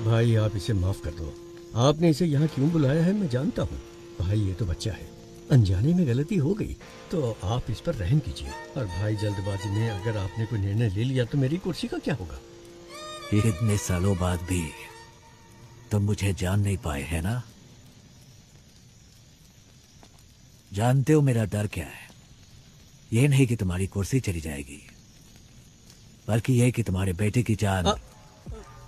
भाई आप इसे माफ कर दो। आपने इसे यहाँ क्यों बुलाया है मैं जानता हूँ। भाई ये तो बच्चा है, अनजाने में गलती हो गई तो आप इस पर रहम कीजिए। और भाई जल्दबाजी में अगर आपने कोई निर्णय ले लिया तो मेरी कुर्सी का क्या होगा? इतने सालों बाद भी तुम मुझे जान नहीं पाए है ना? जानते हो मेरा डर क्या है? ये नहीं कि तुम्हारी कुर्सी चली जाएगी, बल्कि यह कि तुम्हारे बेटे की जान।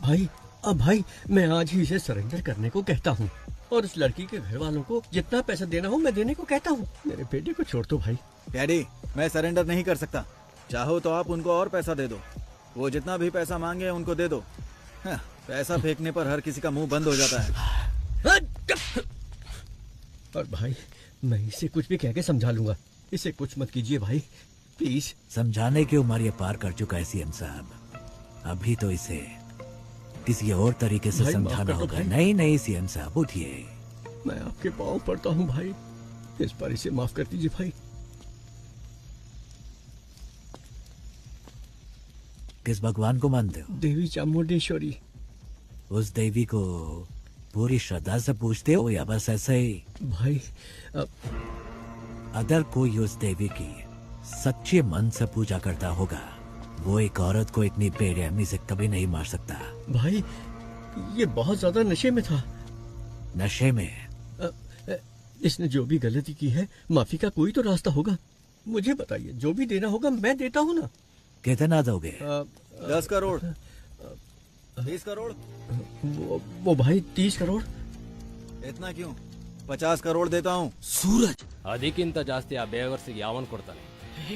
भाई अब भाई मैं आज ही इसे सरेंडर करने को कहता हूँ और इस लड़की के घर वालों को जितना पैसा देना हो मैं देने को कहता हूँ। मेरे बेटे को छोड़ दो भाई। डैडी, मैं सरेंडर नहीं कर सकता। चाहो तो आप उनको और पैसा दे दो। वो जितना भी पैसा मांगे उनको दे दो। हाँ, पैसा फेंकने पर हर किसी का मुंह बंद हो जाता है। और भाई मैं इसे कुछ भी कह के समझा लूंगा। इसे कुछ मत कीजिए भाई प्लीज। समझाने की उम्र ये पार कर चुका है सीएम साहब। अभी तो इसे किसी और तरीके से भाई, माफ समझाना कर दो होगा। भाई। नहीं नहीं सीएम साहब, उठिए। मैं आपके पाँव पड़ता हूँ भाई, इस बार इसे माफ कर दीजिए भाई। किस भगवान को मानते हो? देवी चामुंडेश्वरी। उस देवी को पूरी श्रद्धा से पूछते हो या बस ऐसे ही? भाई अगर कोई उस देवी की सच्चे मन से पूजा करता होगा, वो एक औरत को इतनी बेरहमी से कभी नहीं मार सकता। भाई ये बहुत ज्यादा नशे में था। नशे में? इसने जो भी गलती की है माफी का कोई तो रास्ता होगा। मुझे बताइए, जो भी देना होगा मैं देता हूँ ना। कितना दोगे? 10 करोड़, 20 करोड़। वो भाई 30 करोड़। इतना क्यों? 50 करोड़ देता हूँ। सूरज, ಅದಕ್ಕಿಂತ ಜಾಸ್ತಿ ಆ ಬೇವರ್ಸಿಗೆ ಯಾವನ್ ಕೊಡ್ತಾನೆ?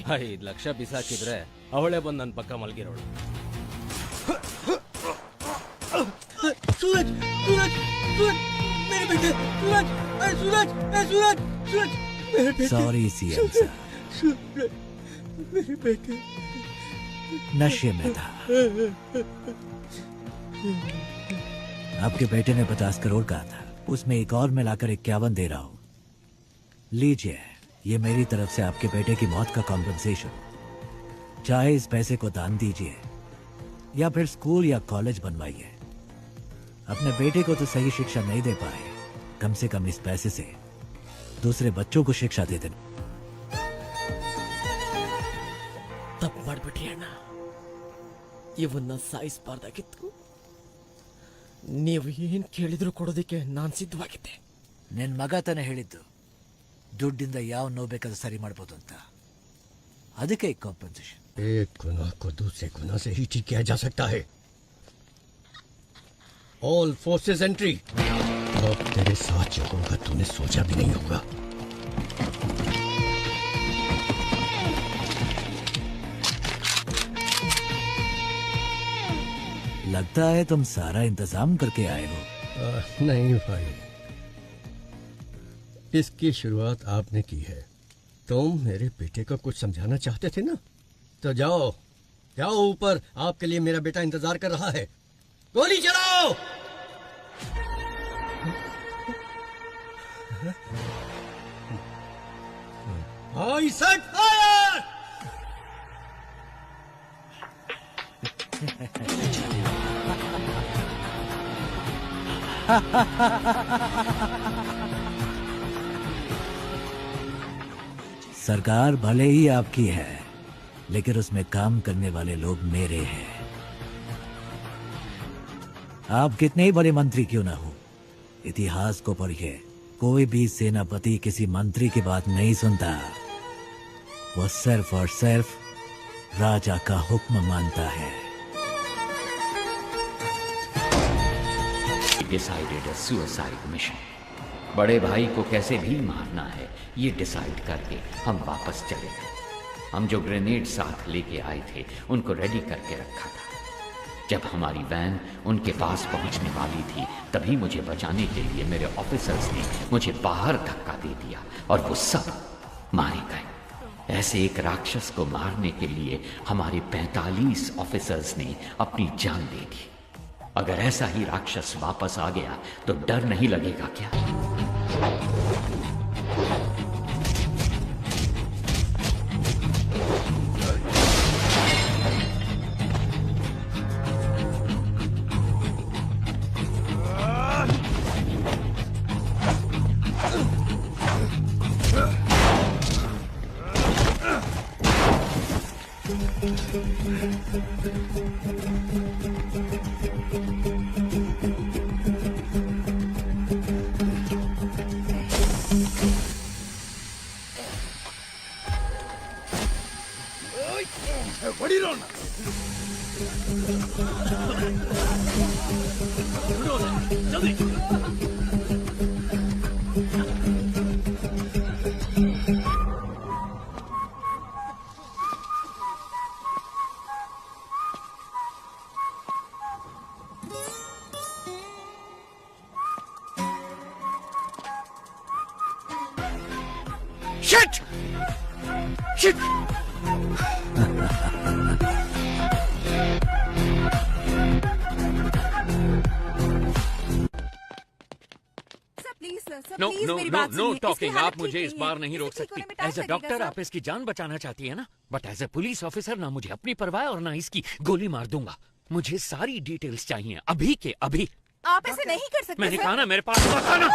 5 ಲಕ್ಷ ಬಿಸಾಕಿದ್ರೆ ಅವಳೇ ಬಂದು ನನ್ನ ಪಕ್ಕ ಮಲಗಿರೋಳು. सूरज सूरज सूरज मेरे बेटे, सूरज सूरज सूरज सूरज मेरे बेटे। सॉरी सीएम साहब, सूरज मेरे बेटे नशे में था। आपके बेटे ने 50 करोड़ कहा था, उसमें एक और मिलाकर 51 दे रहा हूं। लीजिए, ये मेरी तरफ से आपके बेटे की मौत का कॉम्पेंसेशन। चाहे इस पैसे को दान दीजिए या फिर स्कूल या कॉलेज बनवाइए। अपने बेटे को तो सही शिक्षा नहीं दे पाए, कम से कम इस पैसे से दूसरे बच्चों को शिक्षा दे देना। ತಪ್ಪು ಮಾಡ್ಬಿಟ್ರಿ ಅಣ್ಣ. ಇವನ್ನ ಸಾಯಿಸಬಾರ್ದಾಗಿತ್ತು. ನೀವು ಏನ್ ಕೇಳಿದ್ರು ಕೊಡೋದಕ್ಕೆ ನಾನು ಸಿದ್ಧವಾಗಿದ್ದೆ. ನಿನ್ ಮಗ ತಾನೇ ಹೇಳಿದ್ದು ದುಡ್ಡಿಂದ ಯಾವ ನೋವು ಬೇಕಾದ್ರೂ ಸರಿ ಮಾಡ್ಬೋದು ಅಂತ. ಅದಕ್ಕೆ ಕಾಂಪನ್ಸೇಷನ್. एक गुनाह को दूसरे गुनाह से ही ठीक किया जा सकता है। All forces entry. अब तेरे साथ जो होगा तूने सोचा भी नहीं होगा। लगता है तुम सारा इंतजाम करके आए हो। नहीं भाई, इसकी शुरुआत आपने की है। तुम मेरे बेटे को कुछ समझाना चाहते थे ना, तो जाओ जाओ ऊपर, आपके लिए मेरा बेटा इंतजार कर रहा है। गोली चलाओ। आई सेट फायर। सरकार भले ही आपकी है, लेकिन उसमें काम करने वाले लोग मेरे हैं। आप कितने ही बड़े मंत्री क्यों ना हो, इतिहास को पढ़िए, कोई भी सेनापति किसी मंत्री की बात नहीं सुनता। वो सिर्फ और सिर्फ राजा का हुक्म मानता है। Decided suicide mission. बड़े भाई को कैसे भी मारना है ये डिसाइड करके हम वापस चले गए। हम जो ग्रेनेड साथ लेके आए थे उनको रेडी करके रखा था। जब हमारी वैन उनके पास पहुंचने वाली थी तभी मुझे बचाने के लिए मेरे ऑफिसर्स ने मुझे बाहर धक्का दे दिया और वो सब मारे गए। ऐसे एक राक्षस को मारने के लिए हमारे 45 ऑफिसर्स ने अपनी जान दे दी। अगर ऐसा ही राक्षस वापस आ गया तो डर नहीं लगेगा क्या? Shit! Shit! No no no no talking. आप मुझे ठीक इस नहीं बार है। नहीं इसे रोक ठीक सकती। होने में टाइम एज अ लगेगा, डॉक्टर सर। आप इसकी जान बचाना चाहती है ना, but as a police officer ना मुझे अपनी परवाह है और ना इसकी गोली मार दूंगा। मुझे सारी डिटेल्स चाहिए अभी के अभी। आप ऐसे नहीं कर सकते मैंने सर। कहा ना मेरे पास मत आना।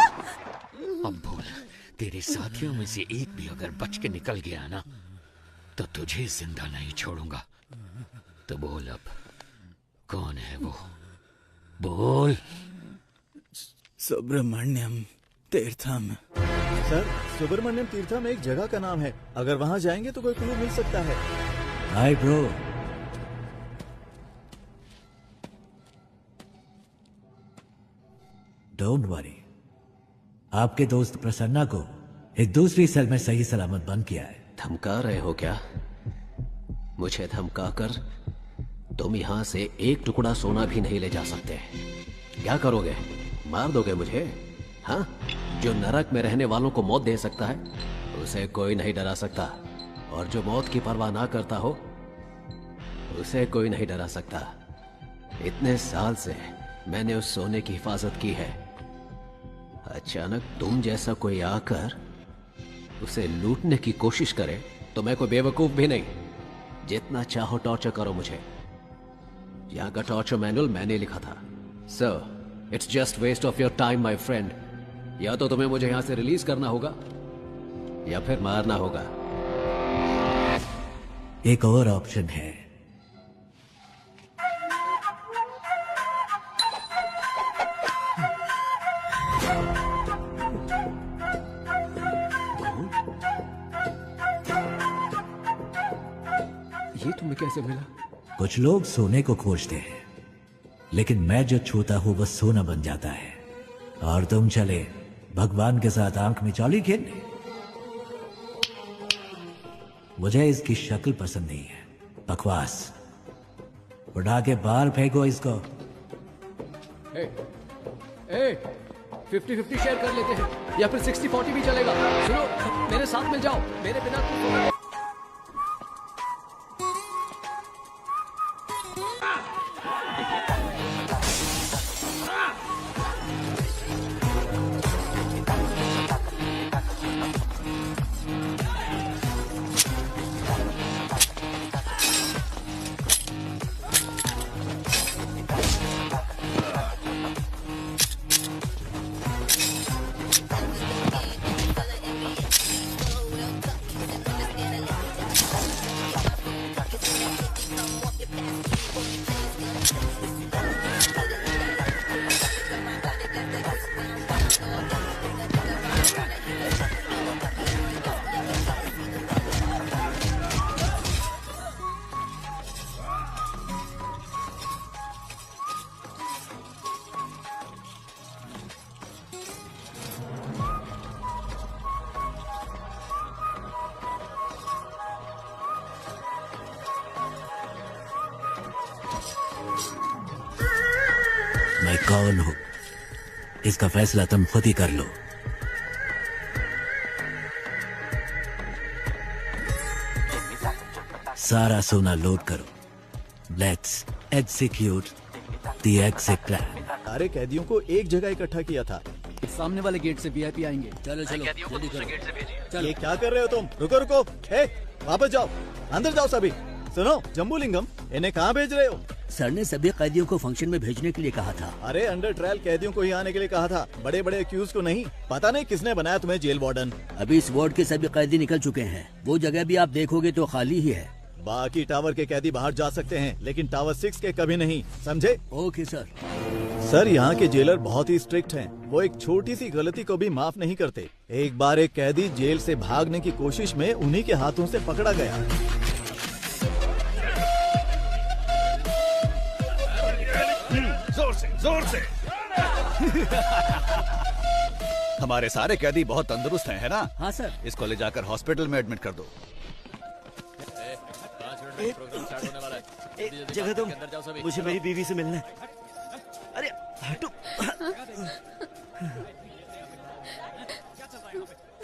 अब बोल, तेरे साथियों में से एक भी अगर बच के निकल गया ना तो तुझे जिंदा नहीं छोड़ूंगा। तो बोल अब कौन है वो, बोल। सुब्रमण्यम तीर्थम। सर, सुब्रमण्यम तीर्थम एक जगह का नाम है। अगर वहाँ जाएंगे तो कोई क्लू मिल सकता है। Hi bro. डोंट वरी, आपके दोस्त प्रसन्ना को एक दूसरी सेल में सही सलामत बंद किया है। धमका रहे हो क्या? मुझे धमकाकर तुम यहां से एक टुकड़ा सोना भी नहीं ले जा सकते। क्या करोगे? मार दोगे मुझे? हाँ? जो नरक में रहने वालों को मौत दे सकता है उसे कोई नहीं डरा सकता, और जो मौत की परवाह ना करता हो उसे कोई नहीं डरा सकता। इतने साल से मैंने उस सोने की हिफाजत की है। अचानक तुम जैसा कोई आकर उसे लूटने की कोशिश करे तो मैं कोई बेवकूफ भी नहीं। जितना चाहो टॉर्चर करो मुझे। यहां का टॉर्चर मैनुअल मैंने लिखा था। So it's just waste of your time my friend. या तो तुम्हें मुझे यहां से रिलीज करना होगा या फिर मारना होगा। एक और ऑप्शन है। ये तुम्हें कैसे मिला? कुछ लोग सोने को खोजते हैं, लेकिन मैं जो छूता हूं वो सोना बन जाता है। और तुम चले भगवान के साथ आंख में चौली खेलने। मुझे इसकी शक्ल पसंद नहीं है, बकवास। उठा के बाहर फेंको इसको। 50-50 शेयर कर लेते हैं या फिर 60-40 भी चलेगा। सुनो, मेरे साथ मिल जाओ। मेरे बिना तुम मैं कौन हूं इसका फैसला तुम खुद ही कर लो। सारा सोना लोड करो। Let's execute the exit plan. सारे कैदियों को एक जगह इकट्ठा किया था। सामने वाले गेट से वीआईपी आएंगे। चलो चलो जल्दी करो। ये क्या कर रहे हो तुम? रुको रुको, वापस जाओ, अंदर जाओ सभी। सुनो जम्बूलिंगम, इन्हें कहाँ भेज रहे हो? सर ने सभी कैदियों को फंक्शन में भेजने के लिए कहा था। अरे अंडर ट्रायल कैदियों को ही आने के लिए कहा था, बड़े बड़े एक्यूज को नहीं। पता नहीं किसने बनाया तुम्हें जेल वार्डन। अभी इस वार्ड के सभी कैदी निकल चुके हैं। वो जगह भी आप देखोगे तो खाली ही है। बाकी टावर के कैदी बाहर जा सकते हैं, लेकिन टावर 6 के कभी नहीं, समझे? Okay sir. सर, यहाँ के जेलर बहुत ही स्ट्रिक्ट हैं। वो एक छोटी सी गलती को भी माफ नहीं करते। एक बार एक कैदी जेल से भागने की कोशिश में उन्हीं के हाथों से पकड़ा गया। जोर से हमारे सारे कैदी बहुत तंदुरुस्त हैं, है ना? हाँ सर। इसको ले जाकर हॉस्पिटल में एडमिट कर दो। जगह तुम, मुझे मेरी बीवी से मिलना है। अरे हटो।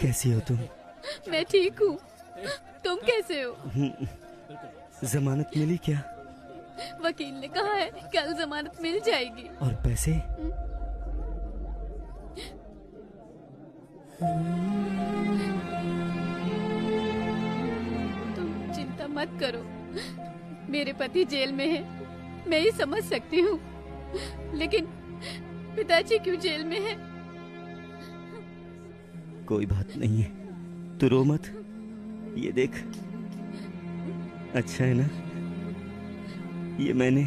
कैसी हो तुम? मैं ठीक हूँ, तुम कैसे हो? जमानत मिली क्या? वकील ने कहा है कल जमानत मिल जाएगी। और पैसे? तुम चिंता मत करो, मेरे पति जेल में है, मैं ही समझ सकती हूँ, लेकिन पिताजी क्यों जेल में है? कोई बात नहीं है, तू रो मत। ये देख, अच्छा है ना? ये मैंने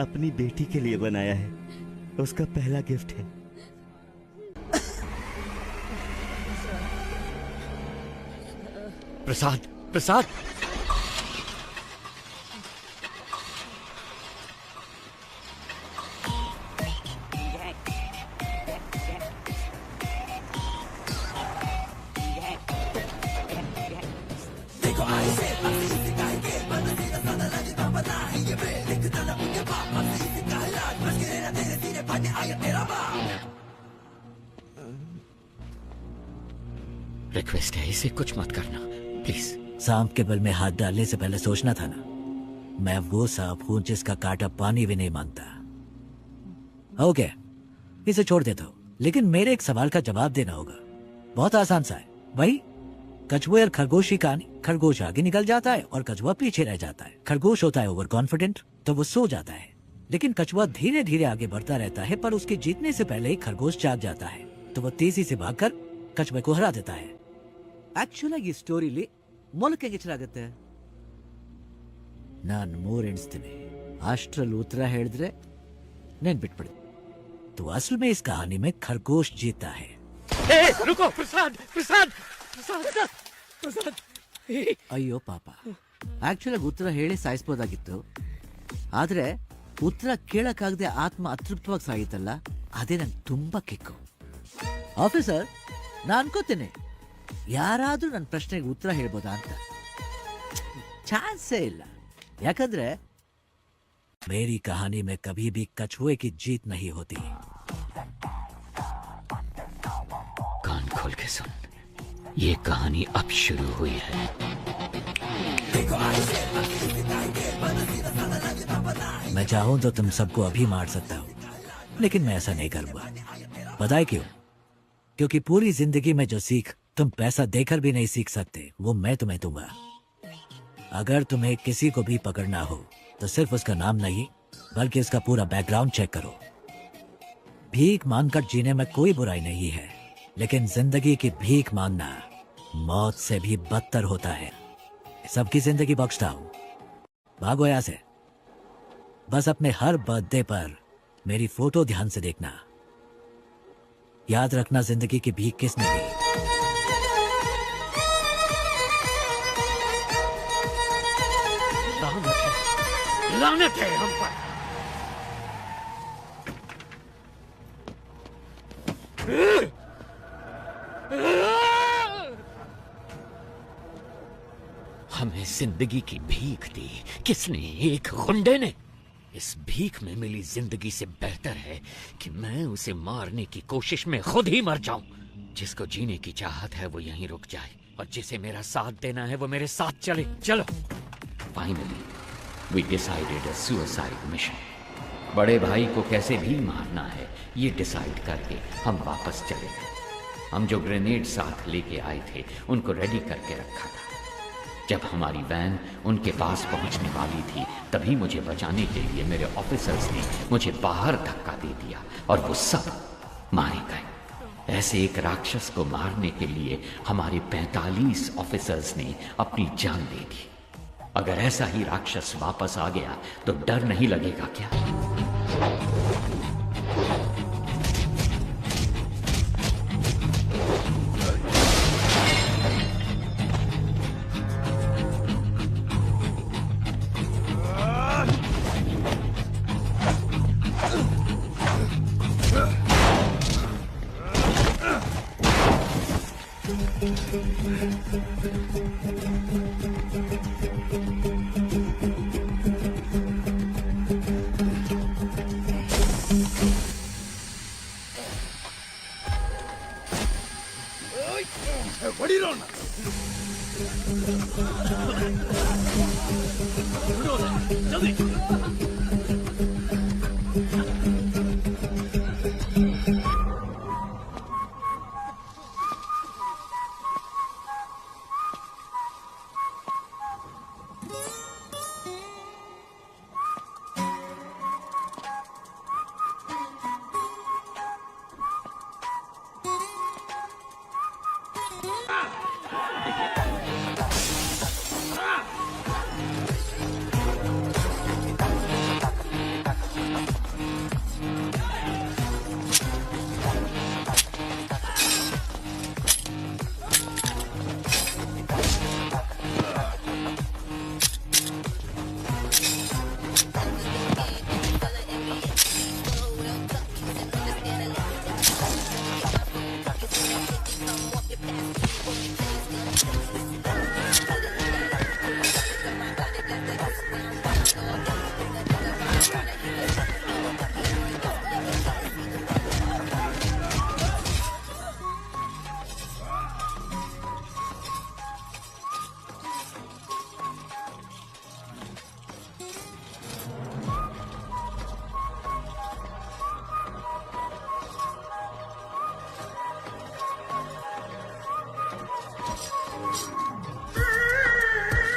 अपनी बेटी के लिए बनाया है, उसका पहला गिफ्ट है। प्रसाद, प्रसाद। रिक्वेस्ट है, इसे कुछ मत करना प्लीज। सांप के बल में हाथ डालने से पहले सोचना था ना। मैं वो सांप हूं जिसका कांटा पानी भी नहीं मांगता। ओके, इसे छोड़ देता हूं, लेकिन मेरे एक सवाल का जवाब देना होगा। बहुत आसान सा है, वही कछुए और खरगोश की कहानी। खरगोश आगे निकल जाता है और कछुआ पीछे रह जाता है। खरगोश होता है ओवर कॉन्फिडेंट, तो वो सो जाता है, लेकिन कछुआ धीरे धीरे आगे बढ़ता रहता है, पर उसके जीतने से पहले ही खरगोश जाग जाता है, तो वो तेजी से भागकर कछुए को हरा देता है। ಆಕ್ಚುಲ್ ಆಗಿ ಸ್ಟೋರಿಲಿ ಮೊಲಕ್ಕೆ ಗಿಚ್ಚಲಾಗುತ್ತೆ. ನಾನು 3 ಎಣಿಸ್ತೀನಿ, ಅಷ್ಟರಲ್ಲಿ ಉತ್ತರ ಹೇಳಿದ್ರೆ ನೆನ್ಪಿಟ್ಬಿಡಿ. तो असल में इस कहानी में खरगोश जीता है. रुको प्रसाद, प्रसाद, प्रसाद, प्रसाद. ಅಯ್ಯೋ ಪಾಪ, ಆಕ್ಚುಲ್ ಆಗಿ ಉತ್ತರ ಹೇಳಿ ಸಾಯಿಸ್ಬೋದಾಗಿತ್ತು, ಆದ್ರೆ ಉತ್ತರ ಕೇಳಕ್ಕಾಗದೆ ಆತ್ಮ ಅತೃಪ್ತವಾಗಿ ಸಾಗಿತ್ತಲ್ಲ, ಅದೇ ನಂಗೆ ತುಂಬಾ ಕಿಕ್ಕು. ಆಫೀಸರ್, ನಾನು ಅನ್ಕೋತೇನೆ ಯಾರಾದ್ರೂ ನನ್ನ ಪ್ರಶ್ನೆಗೆ ಉತ್ತರ ಹೇಳ್ಬೋದಾ ಅಂತ. ಚಾನ್ಸೇ ಇಲ್ಲ, ಯಾಕಂದ್ರೆ मेरी कहानी में कभी भी कछुए की जीत नहीं होती. कान खोल के सुन, ये कहानी अब शुरू हुई है. मैं चाहूं तो तुम सबको अभी मार सकता हूं, लेकिन मैं ऐसा नहीं करूंगा. पता है क्यों? क्योंकि पूरी जिंदगी में जो सीख तुम पैसा देकर भी नहीं सीख सकते, वो मैं तुम्हें दूंगा. अगर तुम्हें किसी को भी पकड़ना हो तो सिर्फ उसका नाम नहीं, बल्कि उसका पूरा बैकग्राउंड चेक करो. भीख मांगकर जीने में कोई बुराई नहीं है, लेकिन जिंदगी की भीख मांगना मौत से भी बदतर होता है. सबकी जिंदगी बख्शता हूं, भागो यहां से. बस अपने हर बर्थडे पर मेरी फोटो ध्यान से देखना. याद रखना जिंदगी की भीख किसने दी. लानत है हम पर. हमें जिंदगी की भीख दी किसने? एक गुंडे ने. इस भीख में मिली जिंदगी से बेहतर है कि मैं उसे मारने की कोशिश में खुद ही मर जाऊं. जिसको जीने की चाहत है वो यहीं रुक जाए, और जिसे मेरा साथ देना है वो मेरे साथ चले. चलो. Finally we decided a suicide mission. बड़े भाई को कैसे भी मारना है ये डिसाइड करके हम वापस चले गए. हम जो ग्रेनेड साथ लेके आए थे उनको रेडी करके रखा था. जब हमारी वैन उनके पास पहुंचने वाली थी तभी मुझे बचाने के लिए मेरे ऑफिसर्स ने मुझे बाहर धक्का दे दिया और वो सब मारे गए. ऐसे एक राक्षस को मारने के लिए हमारे 45 ऑफिसर्स ने अपनी जान दे दी. अगर ऐसा ही राक्षस वापस आ गया तो डर नहीं लगेगा क्या?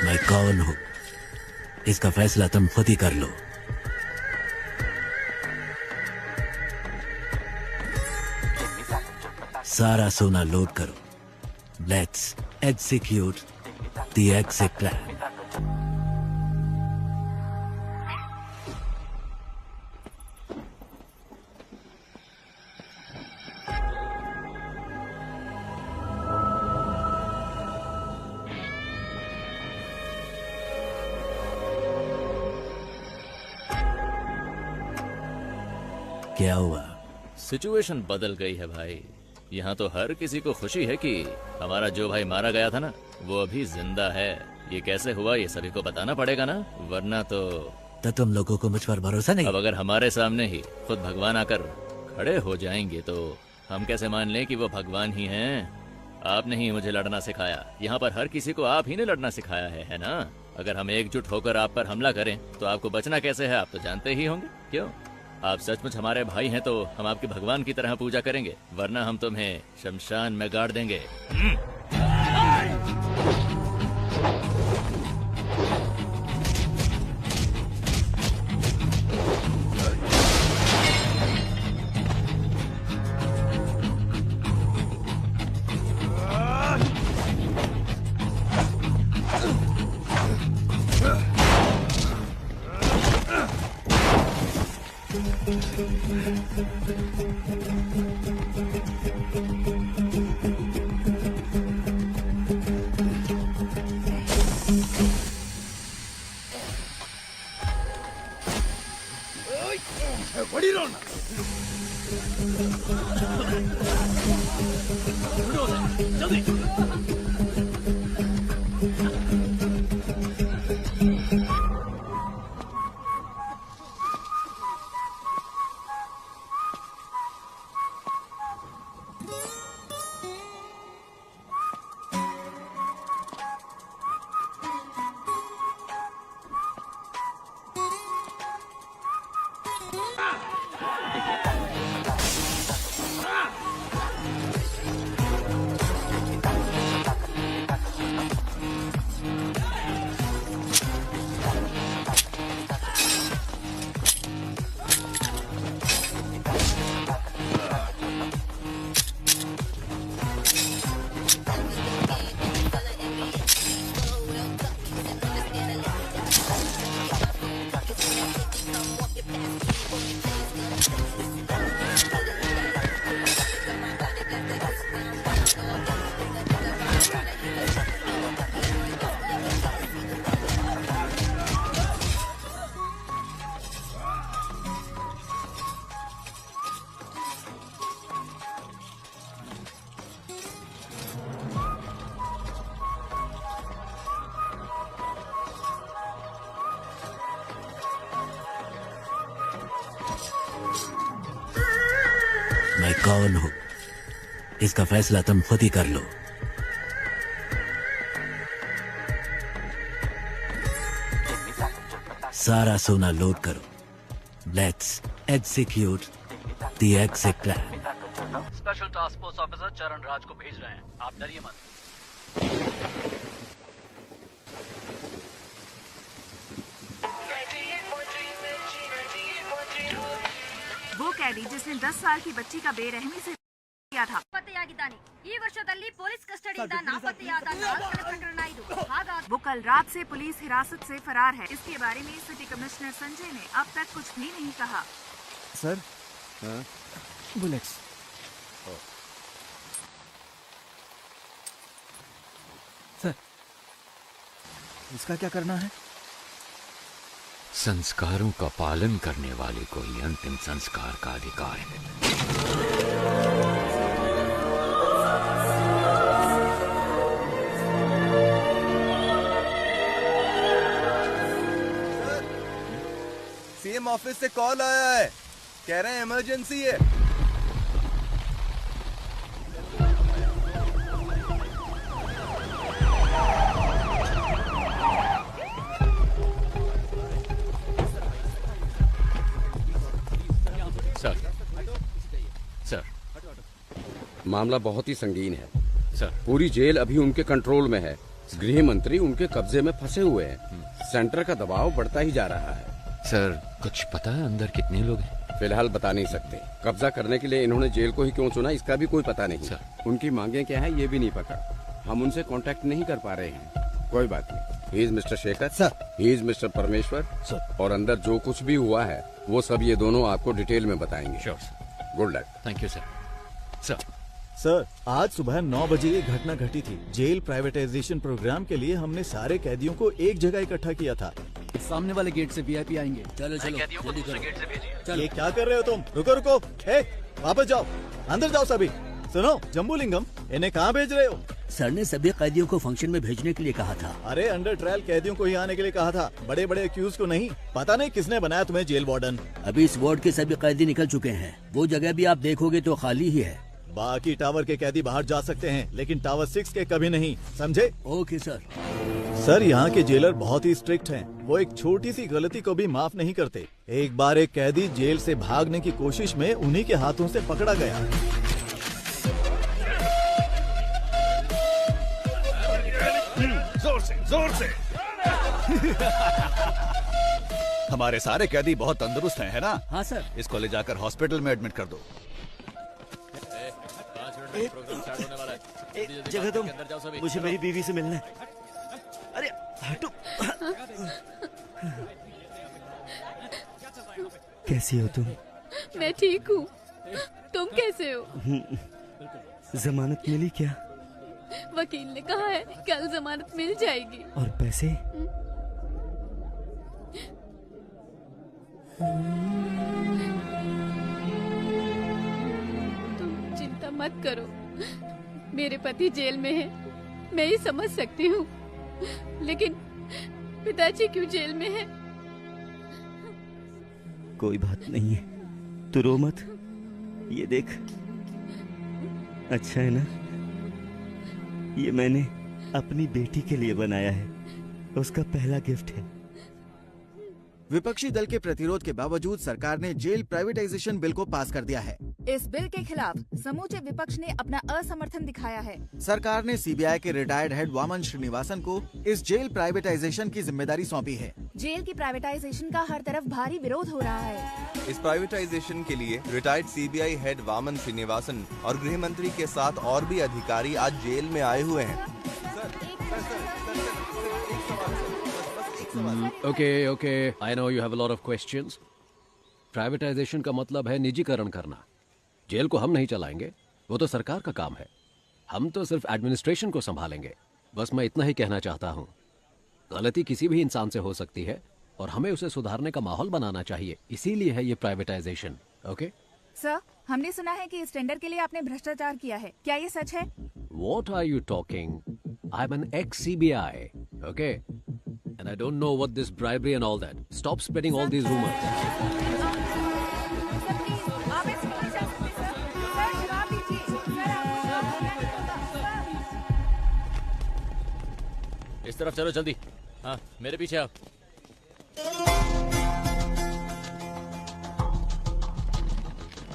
मैं कौन हूं इसका फैसला तुम खुद ही कर लो। सारा सोना लोड करो। Let's execute the exit plan. क्या हुआ? सिचुएशन बदल गई है भाई। यहाँ तो हर किसी को खुशी है कि हमारा जो भाई मारा गया था ना वो अभी जिंदा है। ये कैसे हुआ ये सभी को बताना पड़ेगा ना, वरना तो तुम लोगों को मुझ पर भरोसा नहीं? अब अगर हमारे सामने ही खुद भगवान आकर खड़े हो जाएंगे तो हम कैसे मान लें कि वो भगवान ही हैं? आपने ही मुझे लड़ना सिखाया। यहाँ पर हर किसी को आप ही ने लड़ना सिखाया है ना? अगर हम एकजुट होकर आप पर हमला करें तो आपको बचना कैसे है? आप तो जानते ही होंगे। क्यों? आप सचमुच हमारे भाई हैं तो हम आपके भगवान की तरह पूजा करेंगे, वरना हम तुम्हें शमशान में गाड़ देंगे। कौन हूं इसका फैसला तुम खुद ही कर लो। सारा सोना लोड करो। Let's execute the exit plan. Special task force officer चरण राज को भेज रहे हैं, आप डरिए मत। वो कैदी जिसने 10 साल की बच्ची का बेरहमी से किया था। ಪತ್ತೆಯಾಗಿದ್ದಾನೆ ಈ ವರ್ಷದಲ್ಲಿ ಪೊಲೀಸ್ ಕಸ್ಟಡಿಯಿಂದ ನಾಪತ್ತೆಯಾದ 4 ಪ್ರಕರಣ ಇದು ಹಾಗಾಗಿ वो कल रात से पुलिस हिरासत से फरार है। इसके बारे में सिटी कमिश्नर संजय ने अब तक कुछ भी नहीं कहा। Sir bullets. सर इसका क्या करना है? संस्कारों का पालन करने वाले को ही अंतिम संस्कार का अधिकार है। सीएम ऑफिस से कॉल आया है, कह रहे हैं इमरजेंसी है। सर मामला बहुत ही संगीन है सर। पूरी जेल अभी उनके कंट्रोल में है। गृह मंत्री उनके कब्जे में फंसे हुए हैं। सेंटर का दबाव बढ़ता ही जा रहा है। सर कुछ पता है अंदर कितने लोग हैं? फिलहाल बता नहीं सकते। कब्जा करने के लिए इन्होंने जेल को ही क्यों चुना इसका भी कोई पता नहीं। सर उनकी मांगे क्या है ये भी नहीं पता। हम उनसे कांटेक्ट नहीं कर पा रहे हैं। कोई बात नहीं। He is mister Shekhar sir, he is mister परमेश्वर सर, और अंदर जो कुछ भी हुआ है वो सब ये दोनों आपको डिटेल में बताएंगे। Sure. Good luck. Thank you sir. Sir आज सुबह 9 बजे ये घटना घटी थी। जेल प्राइवेटाइजेशन प्रोग्राम के लिए हमने सारे कैदियों को एक जगह इकट्ठा किया था। सामने वाले गेट से वीआईपी आएंगे। चलो कैदियों को दूसरे गेट से भेजिए। ये क्या कर रहे हो तुम? रुको रुको, वापस जाओ, अंदर जाओ सभी। सुनो जम्बूलिंगम, इन्हें कहाँ भेज रहे हो? सर ने सभी कैदियों को फंक्शन में भेजने के लिए कहा था। अरे अंडर ट्रायल कैदियों को ही आने के लिए कहा था, बड़े बड़े अक्यूज को नहीं। पता नहीं किसने बनाया तुम्हें जेल वार्डन। अभी इस वार्ड के सभी कैदी निकल चुके हैं। वो जगह भी आप देखोगे तो खाली ही है। बाकी टावर के कैदी बाहर जा सकते हैं, लेकिन टावर 6 के कभी नहीं, समझे? Okay sir. सर यहाँ के जेलर बहुत ही स्ट्रिक्ट हैं। वो एक छोटी सी गलती को भी माफ नहीं करते। एक बार एक कैदी जेल से भागने की कोशिश में उन्हीं के हाथों से पकड़ा गया। जोर से जोर से। हमारे सारे कैदी बहुत तंदुरुस्त हैं, है ना? हाँ सर। इसको ले जाकर हॉस्पिटल में एडमिट कर दो। एक जगह तुम, मुझे मेरी बीवी से मिलना है। अरे हटो। कैसी हो तुम? मैं ठीक हूँ, तुम कैसे हो? जमानत मिली क्या? वकील ने कहा है कल जमानत मिल जाएगी। और पैसे? तुम चिंता मत करो, मेरे पति जेल में है, मैं ही समझ सकती हूँ, लेकिन पिताजी क्यों जेल में है? कोई बात नहीं है, तू रो मत। ये देख, अच्छा है ना? ये मैंने अपनी बेटी के लिए बनाया है, उसका पहला गिफ्ट है। विपक्षी दल के प्रतिरोध के बावजूद सरकार ने जेल प्राइवेटाइजेशन बिल को पास कर दिया है। इस बिल के खिलाफ समूचे विपक्ष ने अपना असमर्थन दिखाया है। सरकार ने सीबीआई के रिटायर्ड हेड वामन श्रीनिवासन को इस जेल प्राइवेटाइजेशन की जिम्मेदारी सौंपी है। जेल की प्राइवेटाइजेशन का हर तरफ भारी विरोध हो रहा है। इस प्राइवेटाइजेशन के लिए retired CBI head Vaman Srinivasan और गृह मंत्री के साथ और भी अधिकारी आज जेल में आए हुए हैं। Okay I know you have a lot of questions. Privatisation का मतलब है निजीकरण करना। जेल को हम नहीं चलाएंगे, वो तो सरकार का काम है। हम तो सिर्फ एडमिनिस्ट्रेशन को संभालेंगे। बस मैं इतना ही कहना चाहता हूँ। गलती किसी भी इंसान से हो सकती है और हमें उसे सुधारने का माहौल बनाना चाहिए, इसीलिए है ये प्राइवेटाइजेशन। ओके सर, हमने सुना है कि इस टेंडर के लिए आपने भ्रष्टाचार किया है, क्या ये सच है? What are you talking? I'm an ex-CBI, okay? And I don't know what this bribery and all that. Stop spreading all these rumors. इस तरफ चलो जल्दी। हाँ मेरे पीछे आओ।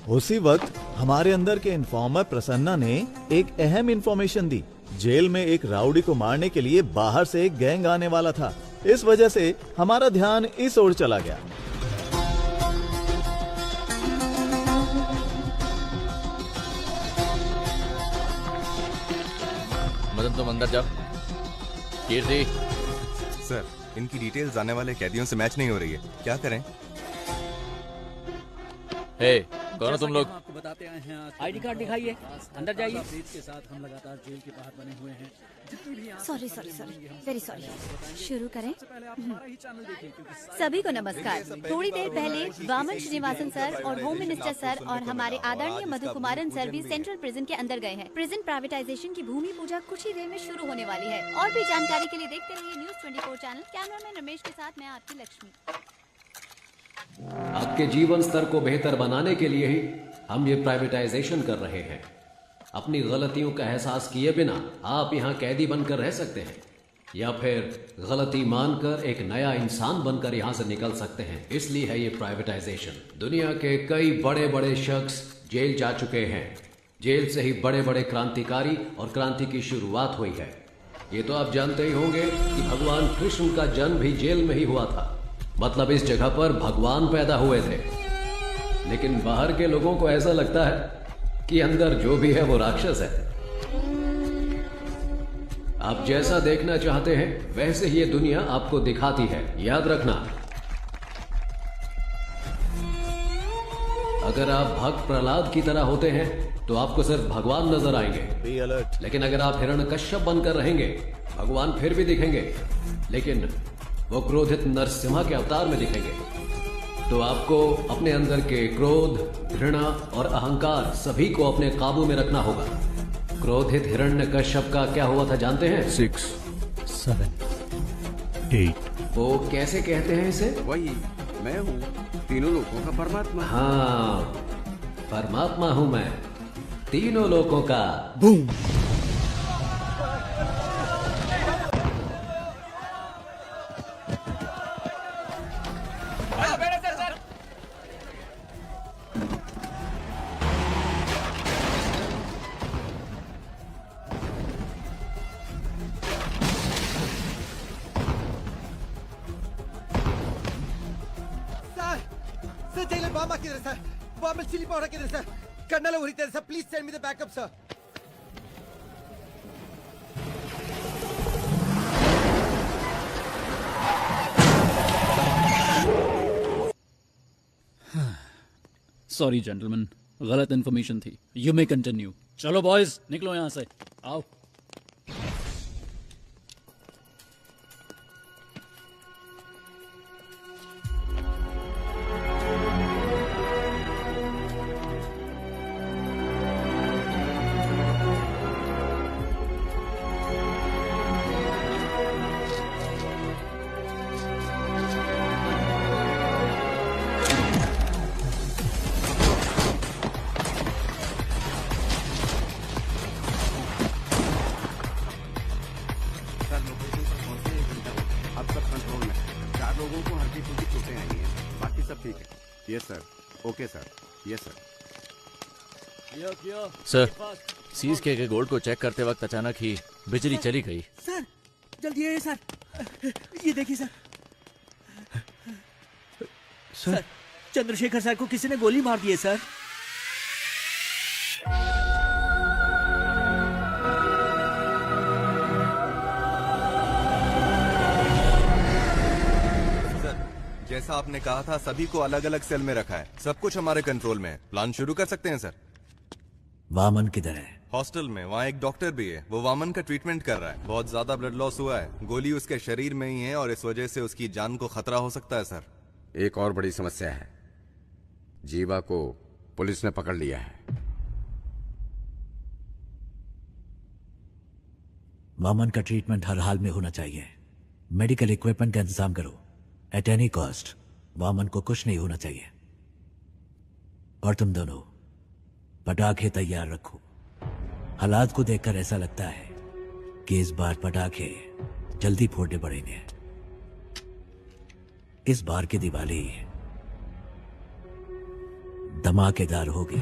उसी वक्त हमारे अंदर के इन्फॉर्मर प्रसन्ना ने एक अहम इंफॉर्मेशन दी। जेल में एक राउडी को मारने के लिए बाहर से एक गैंग आने वाला था। इस वजह से हमारा ध्यान इस ओर चला गया। मदन तुम अंदर जाओ। कीर्ति। सर, इनकी डिटेल्स आने वाले कैदियों से मैच नहीं हो रही है, क्या करें? हे, कौन हो तुम लोग? आपको बताते आए हैं, आईडी कार्ड दिखाइए, अंदर जाइए। के साथ हम लगातार जेल के बाहर बने हुए हैं। Sorry very sorry. शुरू करें। सभी को नमस्कार। थोड़ी देर पहले वामन श्रीनिवासन सर और होम मिनिस्टर सर और हमारे आदरणीय मधु कुमारन सर भी सेंट्रल प्रिजन के अंदर गए हैं। प्रिजन प्राइवेटाइजेशन की भूमि पूजा कुछ ही देर में शुरू होने वाली है। और भी जानकारी के लिए देखते रहिए न्यूज 24 चैनल। कैमरामैन रमेश के साथ मैं आपकी लक्ष्मी। आपके जीवन स्तर को बेहतर बनाने के लिए ही हम ये प्राइवेटाइजेशन कर रहे हैं। अपनी गलतियों का एहसास किए बिना आप यहाँ कैदी बनकर रह सकते हैं या फिर गलती मानकर एक नया इंसान बनकर यहाँ से निकल सकते हैं। इसलिए है ये प्राइवेटाइजेशन। दुनिया के कई बड़े बड़े शख्स जेल जा चुके हैं। जेल से ही बड़े बड़े क्रांतिकारी और क्रांति की शुरुआत हुई है। ये तो आप जानते ही होंगे कि भगवान कृष्ण का जन्म भी जेल में ही हुआ था। मतलब इस जगह पर भगवान पैदा हुए थे। लेकिन बाहर के लोगों को ऐसा लगता है कि अंदर जो भी है वो राक्षस है। आप जैसा देखना चाहते हैं वैसे ही ये दुनिया आपको दिखाती है। याद रखना, अगर आप भक्त प्रहलाद की तरह होते हैं तो आपको सिर्फ भगवान नजर आएंगे। लेकिन अगर आप हिरण्यकश्यप बनकर रहेंगे, भगवान फिर भी दिखेंगे, लेकिन वो क्रोधित नरसिम्हा के अवतार में दिखेंगे। तो आपको अपने अंदर के क्रोध, घृणा और अहंकार सभी को अपने काबू में रखना होगा। क्रोधित हिरण्यकश्यप का क्या हुआ था जानते हैं? 6, 7, 8। वो कैसे कहते हैं इसे? वही मैं हूँ, तीनों लोगों का परमात्मा। हाँ, परमात्मा हूँ मैं, तीनों लोगों का। Boom. Chili powder kidhar sir? Colonel uri there sir. Please send me the backup sir. Sorry gentleman, गलत इन्फॉर्मेशन थी। You may continue. चलो बॉयज, निकलो यहाँ से। आओ। Okay sir. Yes sir. Sir, seize के गोल्ड को चेक करते वक्त अचानक ही बिजली चली गई। सर जल्दी आइए सर, ये देखिए सर। सर चंद्रशेखर सर को किसी ने गोली मार दी है सर। जैसा आपने कहा था, सभी को अलग अलग सेल में रखा है। सब कुछ हमारे कंट्रोल में है। प्लान शुरू कर सकते हैं सर। वामन किधर है? हॉस्टल में। वहाँ एक डॉक्टर भी है, वो वामन का ट्रीटमेंट कर रहा है। बहुत ज्यादा ब्लड लॉस हुआ है, गोली उसके शरीर में ही है और इस वजह से उसकी जान को खतरा हो सकता है सर। एक और बड़ी समस्या है, जीवा को पुलिस ने पकड़ लिया है। वामन का ट्रीटमेंट हर हाल में होना चाहिए। मेडिकल इक्विपमेंट का इंतजाम करो। एट एनी कॉस्ट वामन को कुछ नहीं होना चाहिए। और तुम दोनों पटाखे तैयार रखो। हालात को देखकर ऐसा लगता है कि इस बार पटाखे जल्दी फोड़ने पड़ेंगे। इस बार की दिवाली धमाकेदार होगी।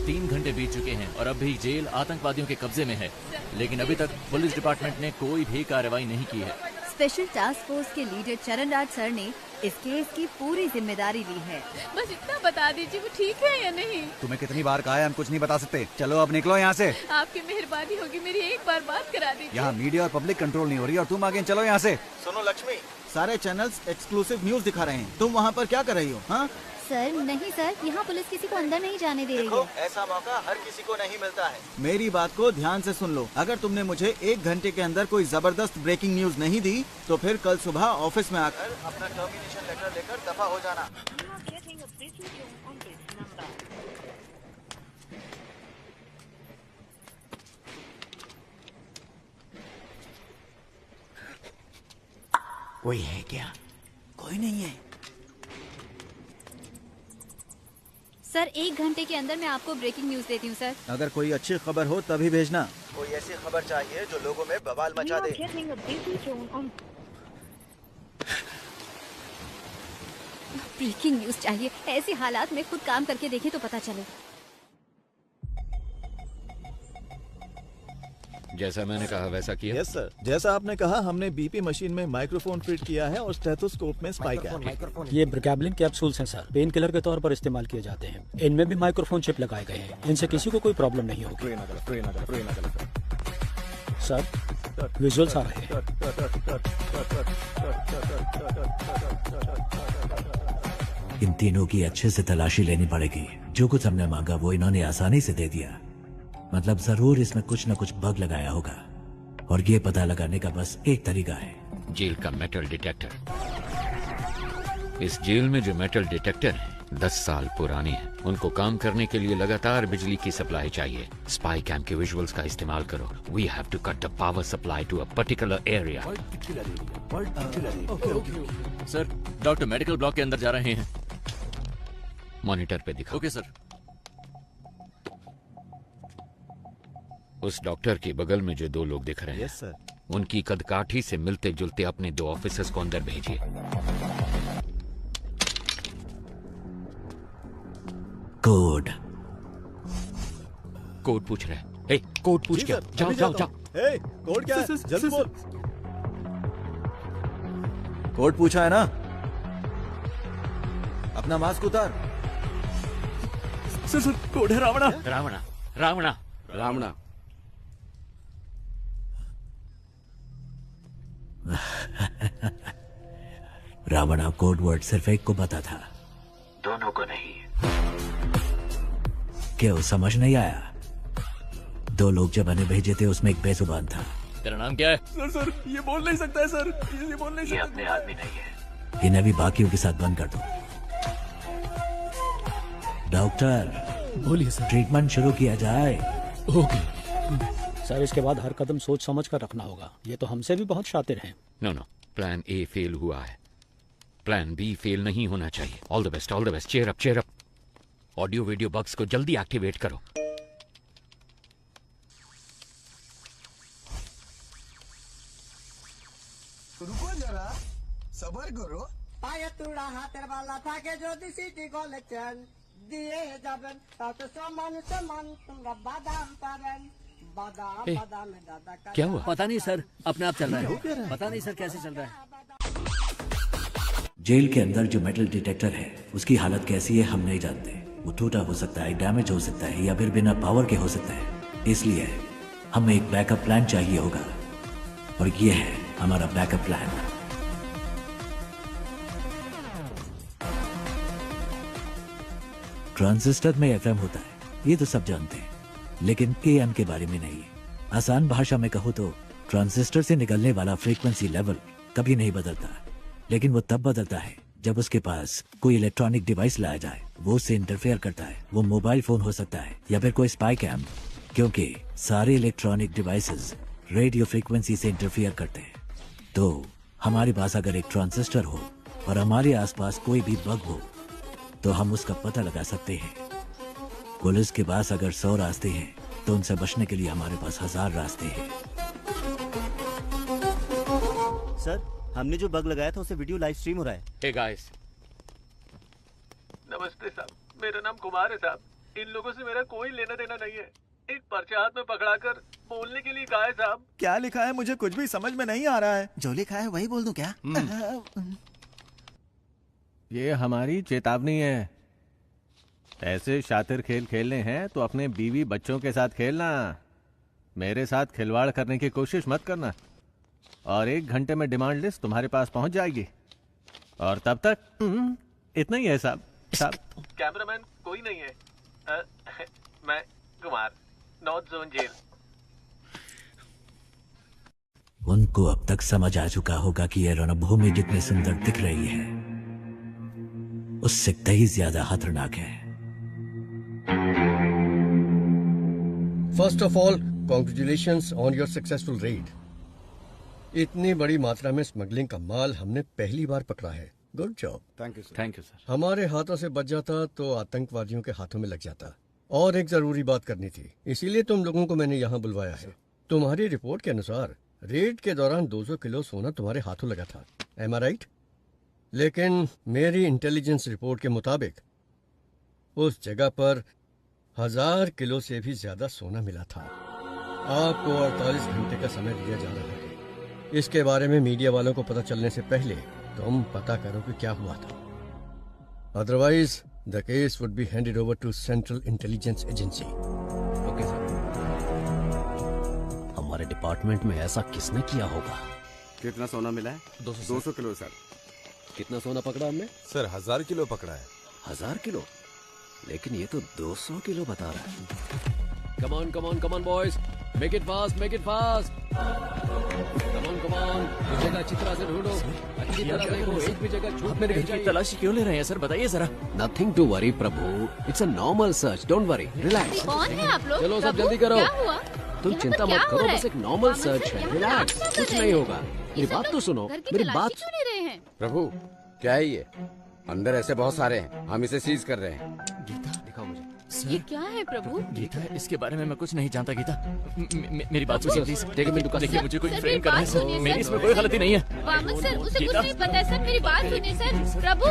3 घंटे बीत चुके हैं और अब भी जेल आतंकवादियों के कब्जे में है, लेकिन अभी तक पुलिस डिपार्टमेंट ने कोई भी कार्रवाई नहीं की है। स्पेशल टास्क फोर्स के लीडर चरण राज सर ने इस केस की पूरी जिम्मेदारी ली है। बस इतना बता दीजिए वो ठीक है या नहीं। तुम्हें कितनी बार कहा है हम कुछ नहीं बता सकते। चलो अब निकलो यहाँ से। आपकी मेहरबानी होगी, मेरी एक बार बात करा दीजिए। यहाँ मीडिया और पब्लिक कंट्रोल नहीं हो रही और तुम आगे चलो यहाँ से। सुनो लक्ष्मी, सारे चैनल्स एक्सक्लूसिव न्यूज दिखा रहे हैं, तुम वहाँ पर क्या कर रही हो? हाँ सर नहीं सर, यहाँ पुलिस किसी को अंदर नहीं जाने दे रही है। ऐसा मौका हर किसी को नहीं मिलता है। मेरी बात को ध्यान से सुन लो, अगर तुमने मुझे 1 घंटे के अंदर कोई जबरदस्त ब्रेकिंग न्यूज नहीं दी तो फिर कल सुबह ऑफिस में आकर अपना टर्मिनेशन लेटर लेकर दफा हो जाना। कोई है क्या? कोई नहीं है सर। 1 घंटे के अंदर मैं आपको ब्रेकिंग न्यूज देती हूँ सर। अगर कोई अच्छी खबर हो तभी भेजना। कोई ऐसी खबर चाहिए जो लोगों में बवाल मचा दे। ब्रेकिंग न्यूज चाहिए, ऐसे हालात में खुद काम करके देखें तो पता चले। जैसा मैंने कहा वैसा किया? यस सर, जैसा आपने कहा हमने बीपी मशीन में माइक्रोफोन फिट किया है और स्टेथोस्कोप में स्पाइक है। ये ब्रिकैबलिन कैप्सूल्स हैं सर, पेन किलर के तौर पर इस्तेमाल किए जाते हैं। इनमें भी माइक्रोफोन चिप लगाए गए हैं, इनसे किसी को कोई प्रॉब्लम नहीं होगी। सर विजुअल्स आ रहे हैं। इन तीनों की अच्छे से तलाशी लेनी पड़ेगी। जो कुछ हमने मांगा वो इन्होंने आसानी से दे दिया। मतलब जरूर इसमें कुछ न कुछ बग लगाया होगा और ये पता लगाने का बस एक तरीका है, जेल का मेटल डिटेक्टर। इस जेल में जो मेटल डिटेक्टर है 10 साल पुराने हैं। उनको काम करने के लिए लगातार बिजली की सप्लाई चाहिए। स्पाई कैम के विजुअल्स का इस्तेमाल करो। We have to cut the power supply to a particular area. Sir doctor medical block के अंदर जा रहे हैं। मॉनिटर पे दिखाओ। Okay sir. उस डॉक्टर के बगल में जो 2 लोग दिख रहे हैं, यस सर, उनकी कदकाठी से मिलते जुलते अपने 2 ऑफिसर्स को अंदर भेजिए। कोड पूछ रहे हैं। हे, कोड पूछ क्या? जाओ जाओ जाओ। हे, कोड क्या है? जल्दी बोल। कोड पूछा है ना? अपना मास्क उतार। सर कोड है रावणा। रावणा रावणा रावणा। रावणा कोड वर्ड सिर्फ एक को पता था, दोनों को नहीं। क्यों समझ नहीं आया? 2 लोग जब मैंने भेजे थे उसमें एक बेजुबान था। तेरा नाम क्या है? सर ये बोल नहीं सकता है सर, ये बोल नहीं सकता। ये अपने आदमी नहीं है। इन्हें भी बाकियों के साथ बंद कर दो। डॉक्टर बोलिए सर। ट्रीटमेंट शुरू किया जाए। ओके सर, इसके बाद हर कदम सोच समझ कर रखना होगा। ये तो हमसे भी बहुत शातिर हैं। नो, प्लान ए फेल हुआ है, प्लान बी फेल नहीं होना चाहिए। All the best, all the best. Cheer up, cheer up. Audio video bugs को जल्दी एक्टिवेट करो। रुको जरा, सबर करो। पाये तुड़ा हाथेर वाला থাকে যদি সিটি কলেছেন দিয়ে যাবেন তাতে সমান সমান তোমরা বাদাম পাবেন। बादाम बादाम दादा का क्या हुआ? पता नहीं सर, अपने आप चल रहा है। पता नहीं सर कैसे चल रहा है। जेल के अंदर जो मेटल डिटेक्टर है उसकी हालत कैसी है हम नहीं जानते। वो टूटा हो सकता है, डैमेज हो सकता है या फिर बिना पावर के हो सकता है। इसलिए हमें एक बैकअप प्लान चाहिए होगा और ये है हमारा बैकअप प्लान। ट्रांजिस्टर में एफएम होता है, ये तो सब जानते हैं, लेकिन एएम के बारे में नहीं। आसान भाषा में कहूँ तो ट्रांजिस्टर से निकलने वाला फ्रीक्वेंसी लेवल कभी नहीं बदलता, लेकिन वो तब बदलता है जब उसके पास कोई इलेक्ट्रॉनिक डिवाइस लाया जाए। वो उससे इंटरफेयर करता है। वो मोबाइल फोन हो सकता है या फिर कोई स्पाई कैम, क्योंकि सारे इलेक्ट्रॉनिक डिवाइसेस रेडियो फ्रीक्वेंसी से इंटरफेयर करते हैं। तो हमारे पास अगर एक ट्रांजिस्टर हो और हमारे आसपास कोई भी बग हो तो हम उसका पता लगा सकते हैं। पुलिस के पास अगर 100 रास्ते हैं तो उनसे बचने के लिए हमारे पास 1000 रास्ते हैं। सर हमने जो बग लगाया था उसे वीडियो लाइव स्ट्रीम हो रहा है। हे गाइस, नमस्ते साहब, मेरा नाम कुमार है साहब। इन लोगों से मेरा कोई लेना देना नहीं है। एक पर्चा हाथ में पकड़ाकर बोलने के लिए कहा है साहब। क्या लिखा है मुझे कुछ भी समझ में नहीं आ रहा है। जो लिखा है वही बोल दूं क्या? ये हमारी चेतावनी है। ऐसे शातिर खेल खेलने हैं तो अपने बीवी बच्चों के साथ खेलना, मेरे साथ खिलवाड़ करने की कोशिश मत करना। और 1 घंटे में डिमांड लिस्ट तुम्हारे पास पहुंच जाएगी। और तब तक इतना ही है साहब। कैमरामैन कोई नहीं है। मैं कुमार, नॉर्थ जोन जेल। उनको अब तक समझ आ चुका होगा कि यह रणभूमि जितनी सुंदर दिख रही है उससे कहीं ज्यादा खतरनाक है। First of all congratulations on your successful red. इतनी बड़ी मात्रा में स्मगलिंग का माल हमने पहली बार पकड़ा है। Good job. Thank you sir. Thank you sir. हमारे हाथों से बच जाता तो आतंकवादियों के हाथों में लग जाता। और एक जरूरी बात करनी थी, इसीलिए तुम लोगों को मैंने यहाँ बुलवाया है। तुम्हारी रिपोर्ट के अनुसार रेड के दौरान 200 किलो सोना तुम्हारे हाथों लगा था। एम आई राइट? लेकिन मेरी इंटेलिजेंस रिपोर्ट के मुताबिक उस जगह पर 1000 किलो से भी ज्यादा सोना मिला था। आपको 48 घंटे का समय दिया जा रहा है। इसके बारे में मीडिया वालों को पता चलने से पहले तुम पता करो कि क्या हुआ था। Otherwise the case would be handed over to central intelligence agency. Okay sir. हमारे डिपार्टमेंट में ऐसा किसने किया होगा? कितना सोना मिला है? 200 किलो सर। कितना सोना पकड़ा हमने? सर 1000 किलो पकड़ा है। 1000 किलो? लेकिन ये तो 200 किलो बता रहा है। Come on boys, make it fast. Come on, जगह अच्छी तरह से ढूंढो, अच्छी तरह देखो, एक भी जगह छूट मेरे घर की तलाशी क्यों ले रहे हैं सर, बताइए जरा। Nothing to worry Prabhu, it's a normal search, don't worry, relax. कौन है आप लोग? चलो सब जल्दी करो। तुम चिंता मत करो, बस एक नॉर्मल सर्च है, रिलैक्स, कुछ नहीं होगा। मेरी बात तो सुनो, मेरी बात। क्यों ले रहे हैं? प्रभु क्या है ये? अंदर ऐसे बहुत सारे हैं, हम इसे सीज कर रहे हैं। गीता दिखाओ मुझे। ये क्या है प्रभु? गीता, इसके बारे में मैं कुछ नहीं जानता। गीता मेरी बात सुनिए प्लीज। देखिए देखिए मुझे कोई सर, फ्रेम मेरी करना है बात सर, सुनिए, मेरी सर। इसमें कोई गलती नहीं है। वामन सर, उसे कुछ गीता। नहीं पता है सर, मेरी बात सुनिए सर। प्रभु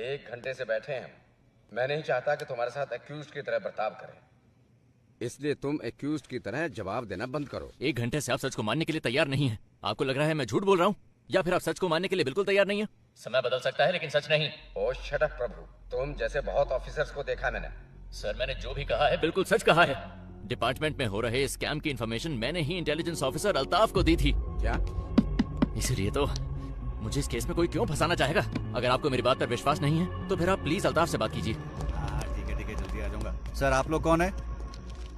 एक घंटे से बैठे हैं। मैं नहीं चाहता कि तुम्हारे साथ एक्यूज्ड की तरह बर्ताव करें, इसलिए तुम एक्यूज्ड की तरह जवाब देना बंद करो। 1 घंटे से आप सच को मानने के लिए तैयार नहीं है। आपको लग रहा है मैं झूठ बोल रहा हूँ, या फिर आप सच को मानने के लिए बिल्कुल तैयार नहीं है? समय बदल सकता है लेकिन सच नहीं। ओ शट अप प्रभु, तुम जैसे बहुत ऑफिसर्स को देखा मैंने। सर मैंने जो भी कहा है बिल्कुल सच कहा है। डिपार्टमेंट में हो रहे स्कैम की इन्फॉर्मेशन मैंने ही इंटेलिजेंस ऑफिसर अल्ताफ को दी थी। क्या? इसलिए तो मुझे इस केस में कोई क्यों फंसाना चाहेगा? अगर आपको मेरी बात पर विश्वास नहीं है तो फिर आप प्लीज अल्ताफ से बात कीजिए। ठीक है जल्दी आ जाऊंगा। सर आप लोग कौन है?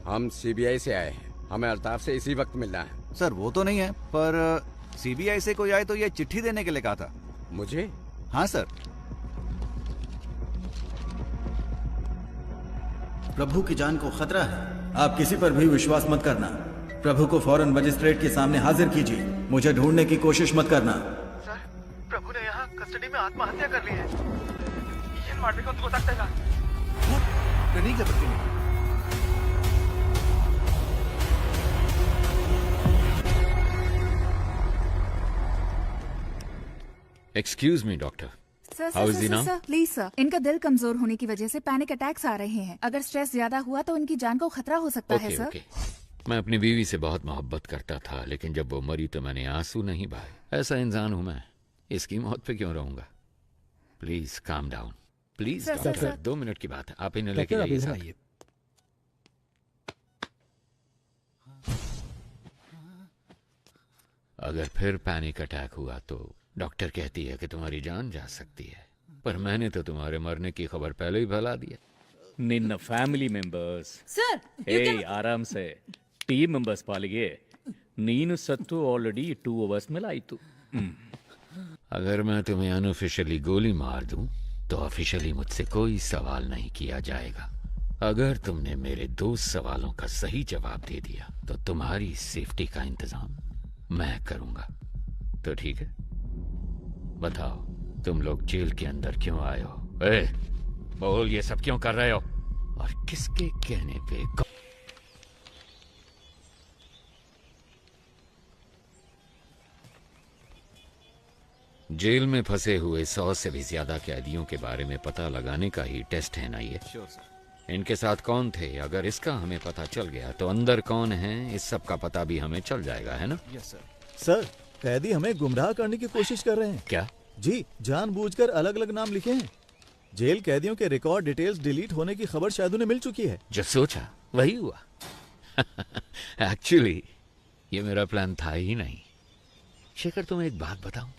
हम सीबीआई से आए हैं, हमें अल्ताफ से इसी वक्त मिलना है। सर वो तो नहीं है, पर सीबीआई से कोई आए तो ये चिट्ठी देने के लिए कहा था। मुझे? हाँ सर। प्रभु की जान को खतरा है, आप किसी पर भी विश्वास मत करना। प्रभु को फौरन मजिस्ट्रेट के सामने हाजिर कीजिए, मुझे ढूंढने की कोशिश मत करना। सर, प्रभु ने यहाँ कस्टडी में आत्महत्या कर ली है। ಏನ್ ಮಾಡ್ಬೇಕು ಅಂತ ಗೊತ್ತಾಗ್ತಾ ಇಲ್ಲ। ನನಗೆ ಬರ್ತೀನಿ। Excuse me doctor, sir how is sir he now? Sir please sir, इनका दिल कमजोर होने की वजह से पैनिक अटैक्स आ रहे हैं। अगर स्ट्रेस ज्यादा हुआ तो उनकी जान को खतरा हो सकता है सर। ओके, मैं अपनी बीवी से बहुत मोहब्बत करता था, लेकिन जब वो मरी तो मैंने आंसू नहीं बहाए। ऐसा इंसान हूं मैं, इसकी मौत पे क्यों रहूंगा? Please calm down, please sir, doctor. Sir. 2 minute की बात है, आप इन्हें लेके जाइए साथ। अगर फिर पैनिक अटैक हुआ तो डॉक्टर कहती है कि तुम्हारी जान जा सकती है, पर मैंने तो तुम्हारे मरने की खबर पहले ही फैला दी है। ನಿನ್ನ ಫ್ಯಾಮಿಲಿ ಮೆಂಬರ್ಸ್ ಸರ್ ಆರಾಮ್ ಸೆ ಟೀಮ್ ಮೆಂಬರ್ಸ್ ಪಾಲಿಗೆ ನೀನು ಸತ್ತು ಆಲ್ರೆಡಿ 2 ಅವರ್ಸ್ ಮೇಲೆ ಆಯ್ತು। अगर मैं तुम्हें अनऑफिशियली गोली मार दूं तो ऑफिशियली मुझसे कोई सवाल नहीं किया जाएगा। अगर तुमने मेरे 2 सवालों का सही जवाब दे दिया तो तुम्हारी सेफ्टी का इंतजाम मैं करूंगा। तो ठीक है, बताओ तुम लोग जेल के अंदर क्यों आए हो? ए, बोल, ये सब क्यों कर रहे हो? और किसके कहने पे? जेल में फंसे हुए 100 से भी ज्यादा कैदियों के बारे में पता लगाने का ही टेस्ट है ना ये? इनके साथ कौन थे? अगर इसका हमें पता चल गया तो अंदर कौन है इस सब का पता भी हमें चल जाएगा, है ना? सर, कैदी हमें गुमराह करने की कोशिश कर रहे हैं। क्या? जी, जानबूझकर अलग अलग नाम लिखे हैं। जेल कैदियों के रिकॉर्ड डिटेल्स डिलीट होने की खबर शायद उन्हें मिल चुकी है। जो सोचा वही हुआ। एक्चुअली ये मेरा प्लान था ही नहीं। शेखर, तुम्हें एक बात बताऊं,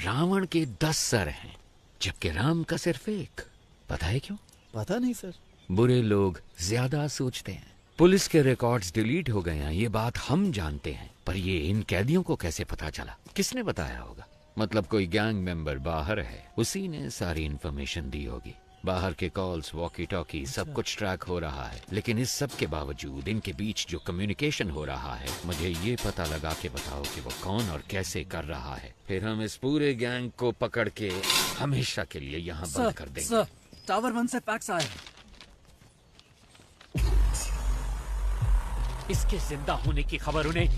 रावण के 10 सर हैं जबकि राम का सिर्फ एक। पता है क्यों? पता नहीं सर। बुरे लोग ज्यादा सोचते हैं। पुलिस के रिकॉर्ड्स डिलीट हो गए हैं, ये बात हम जानते हैं, पर ये इन कैदियों को कैसे पता चला? किसने बताया होगा? मतलब कोई गैंग मेंबर बाहर है, उसी ने सारी इन्फॉर्मेशन दी होगी। बाहर के कॉल्स, वॉकी टॉकी, सब कुछ ट्रैक हो रहा है। लेकिन इस सब के बावजूद इनके बीच जो कम्युनिकेशन हो रहा है, मुझे ये पता लगा के बताओ कि वो कौन और कैसे कर रहा है। फिर हम इस पूरे गैंग को पकड़ के हमेशा के लिए यहाँ बंद कर देंगे। सर, टावर 1 से फैक्स आए हैं। इसके जिंदा होने की खबर उन्हें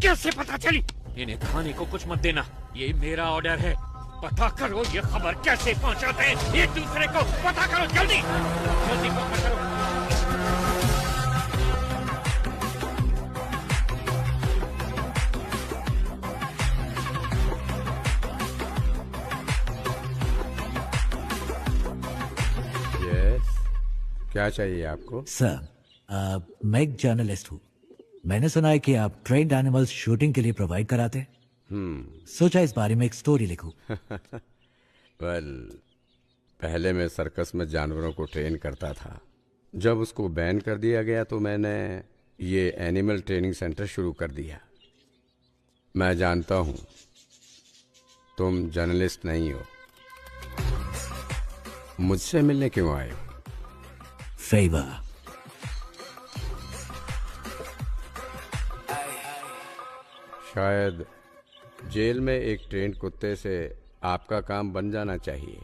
कैसे पता चली? इन्हें खाने को कुछ मत देना, ये मेरा ऑर्डर है। पता करो ये खबर कैसे पहुंचाते हैं एक दूसरे को। पता करो, जल्दी जल्दी पता करो। यस, क्या चाहिए आपको? सर, मैं एक जर्नलिस्ट हूँ। मैंने सुना है कि आप ट्रेन्ड एनिमल्स शूटिंग के लिए प्रोवाइड कराते हैं। सोचा इस बारे में एक स्टोरी लिखूं। वेल, पहले मैं सर्कस में जानवरों को ट्रेन करता था। जब उसको बैन कर दिया गया तो मैंने ये एनिमल ट्रेनिंग सेंटर शुरू कर दिया। मैं जानता हूं तुम जर्नलिस्ट नहीं हो। मुझसे मिलने क्यों आए हो? फेवर। शायद जेल में एक ट्रेंड कुत्ते से आपका काम बन जाना चाहिए।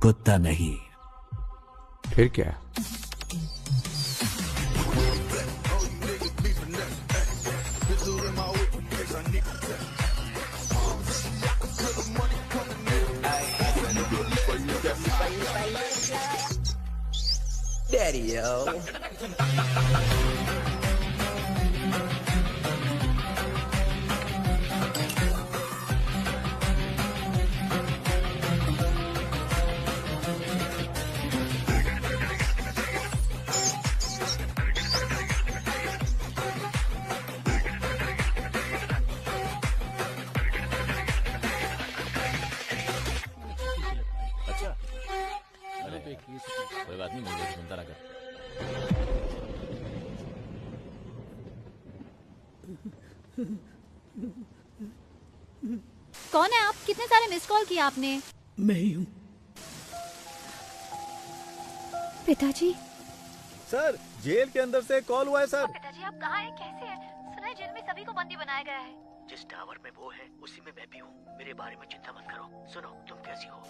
कुत्ता नहीं। फिर क्या? Daddy, yo. कोई बात नहीं, मुझे सुनता रहा। कौन है आप? कितने सारे मिस कॉल किए आपने? मैं ही हूँ। पिताजी। सर, जेल के अंदर से कॉल हुआ है सर। पिताजी, आप कहाँ हैं? कैसे हैं? सुना है जेल में सभी को बंदी बनाया गया है। जिस टावर में वो है उसी में मैं भी हूँ। मेरे बारे में चिंता मत करो। सुनो, तुम कैसी हो?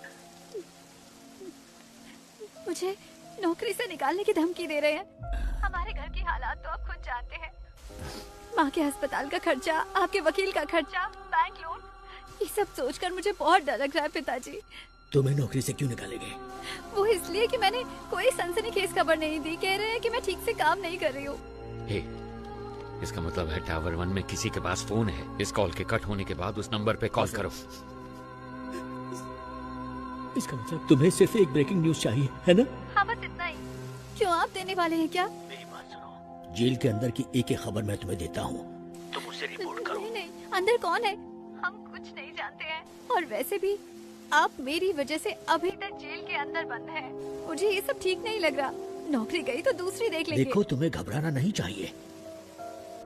मुझे नौकरी से निकालने की धमकी दे रहे हैं। हमारे घर की हालात तो आप खुद जानते हैं। माँ के अस्पताल का खर्चा, आपके वकील का खर्चा, बैंक लोन, ये सब सोचकर मुझे बहुत डर लग रहा है पिताजी। तुम्हें नौकरी से क्यों निकालेंगे? वो इसलिए कि मैंने कोई सनसनीखेज खबर नहीं दी। कह रहे हैं कि मैं ठीक से काम नहीं कर रही हूँ। हे, इसका मतलब है टावर 1 में किसी के पास फोन है। इस कॉल के कट होने के बाद उस नंबर पे कॉल करो। इसका मतलब तुम्हें सिर्फ एक ब्रेकिंग न्यूज चाहिए, है ना? हाँ, बस इतना ही। क्यों, आप देने वाले हैं क्या? मेरी बात सुनो। जेल के अंदर की एक एक खबर मैं तुम्हें देता हूँ। तुम मुझसे रिपोर्ट करो। नहीं नहीं, अंदर कौन है? हम कुछ नहीं जानते हैं। और वैसे भी आप मेरी वजह से अभी तक जेल के अंदर बंद हैं। मुझे ये सब ठीक नहीं लग रहा। नौकरी गई तो दूसरी देख लेंगे। देखो, तुम्हें घबराना नहीं चाहिए।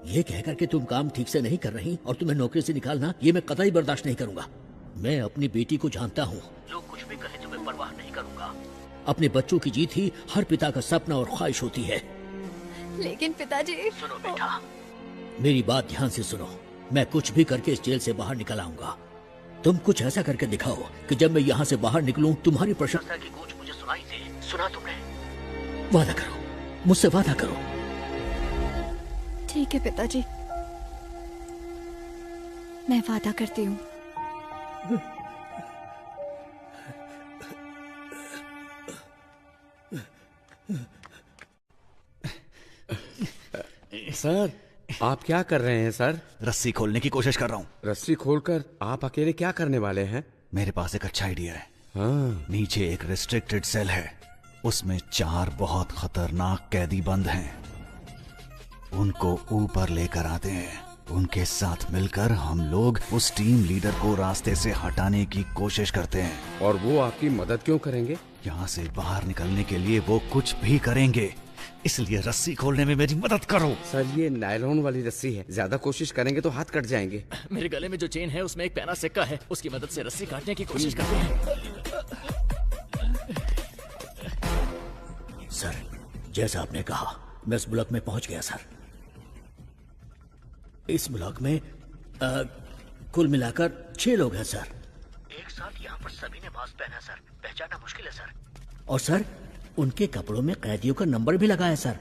ये कहकर के तुम काम ठीक से नहीं कर रही और तुम्हें नौकरी से निकालना, ये मैं कतई बर्दाश्त नहीं करूंगा। मैं अपनी बेटी को जानता हूँ। लोग कुछ भी कहे तुम्हें परवाह नहीं करूंगा। अपने बच्चों की जीत ही हर पिता का सपना और ख्वाहिश होती है। लेकिन पिताजी। सुनो बेटा, मेरी बात ध्यान से सुनो। मैं कुछ भी करके इस जेल से बाहर निकल आऊंगा। तुम कुछ ऐसा करके दिखाओ कि जब मैं यहाँ से बाहर निकलूं तुम्हारी प्रशंसा की गूंज मुझे सुनाई दे। सुना तुमने? वादा करो, मुझसे वादा करो। ठीक है पिताजी, मैं वादा करती हूँ। सर, आप क्या कर रहे हैं सर? रस्सी खोलने की कोशिश कर रहा हूँ। रस्सी खोलकर आप अकेले क्या करने वाले हैं? मेरे पास एक अच्छा आइडिया है। हाँ। नीचे एक रिस्ट्रिक्टेड सेल है, उसमें 4 बहुत खतरनाक कैदी बंद हैं। उनको ऊपर लेकर आते हैं। उनके साथ मिलकर हम लोग उस टीम लीडर को रास्ते से हटाने की कोशिश करते हैं। और वो आपकी मदद क्यों करेंगे? यहाँ से बाहर निकलने के लिए वो कुछ भी करेंगे, इसलिए रस्सी खोलने में मेरी मदद करो। सर, ये नायलॉन वाली रस्सी है, ज्यादा कोशिश करेंगे तो हाथ कट जाएंगे। मेरे गले में जो चेन है उसमें एक पैना सिक्का है, उसकी मदद से रस्सी काटने की कोशिश करते हैं। सर, जैसा आपने कहा मैं इस ब्लॉक में पहुंच गया सर। इस ब्लॉक में कुल मिलाकर 6 लोग हैं सर। एक साथ यहाँ पर सभी ने मास्क पहना है सर, पहचानना मुश्किल है सर। और सर, उनके कपड़ों में कैदियों का नंबर भी लगा है सर।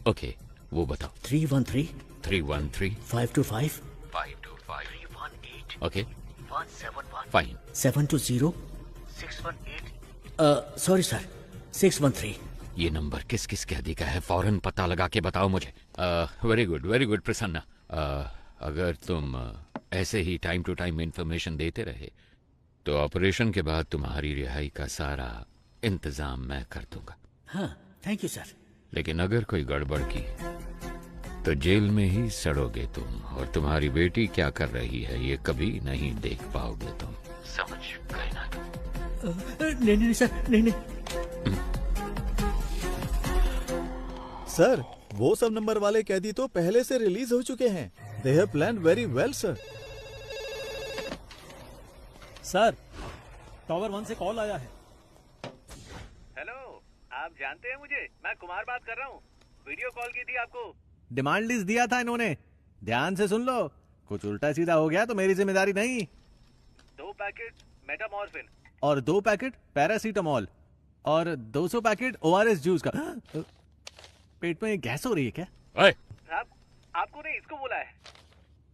ओके, वो बताओ। 313 313 525 525 318 ओके 171 फाइन 720 618 सॉरी सर 613। ये नंबर किस किस कैदी का है फौरन पता लगा के बताओ मुझे। Very good Prasanna. अगर तुम ऐसे ही टाइम टू टाइम इंफॉर्मेशन देते रहे तो ऑपरेशन के बाद तुम्हारी रिहाई का सारा इंतजाम मैं कर दूंगा। हाँ, थैंक यू सर। लेकिन अगर कोई गड़बड़ की तो जेल में ही सड़ोगे तुम, और तुम्हारी बेटी क्या कर रही है ये कभी नहीं देख पाओगे तुम। समझ गए ना तुम? नहीं सर, नहीं। सर, वो सब नंबर वाले कैदी तो पहले से रिलीज हो चुके हैं। They have planned very well sir. Sir, tower 1 से कॉल आया है। हेलो, आप जानते हैं मुझे? मैं कुमार बात कर रहा हूँ। वीडियो कॉल की थी आपको। डिमांड लिस्ट दिया था इन्होंने, ध्यान से सुन लो। कुछ उल्टा सीधा हो गया तो मेरी जिम्मेदारी नहीं। 2 पैकेट मेटामॉर्फिन और 2 पैकेट पैरासीटामोल और 200 पैकेट ORS जूस का। पेट में गैस हो रही है क्या? साहब, आपको नहीं, इसको बोला है।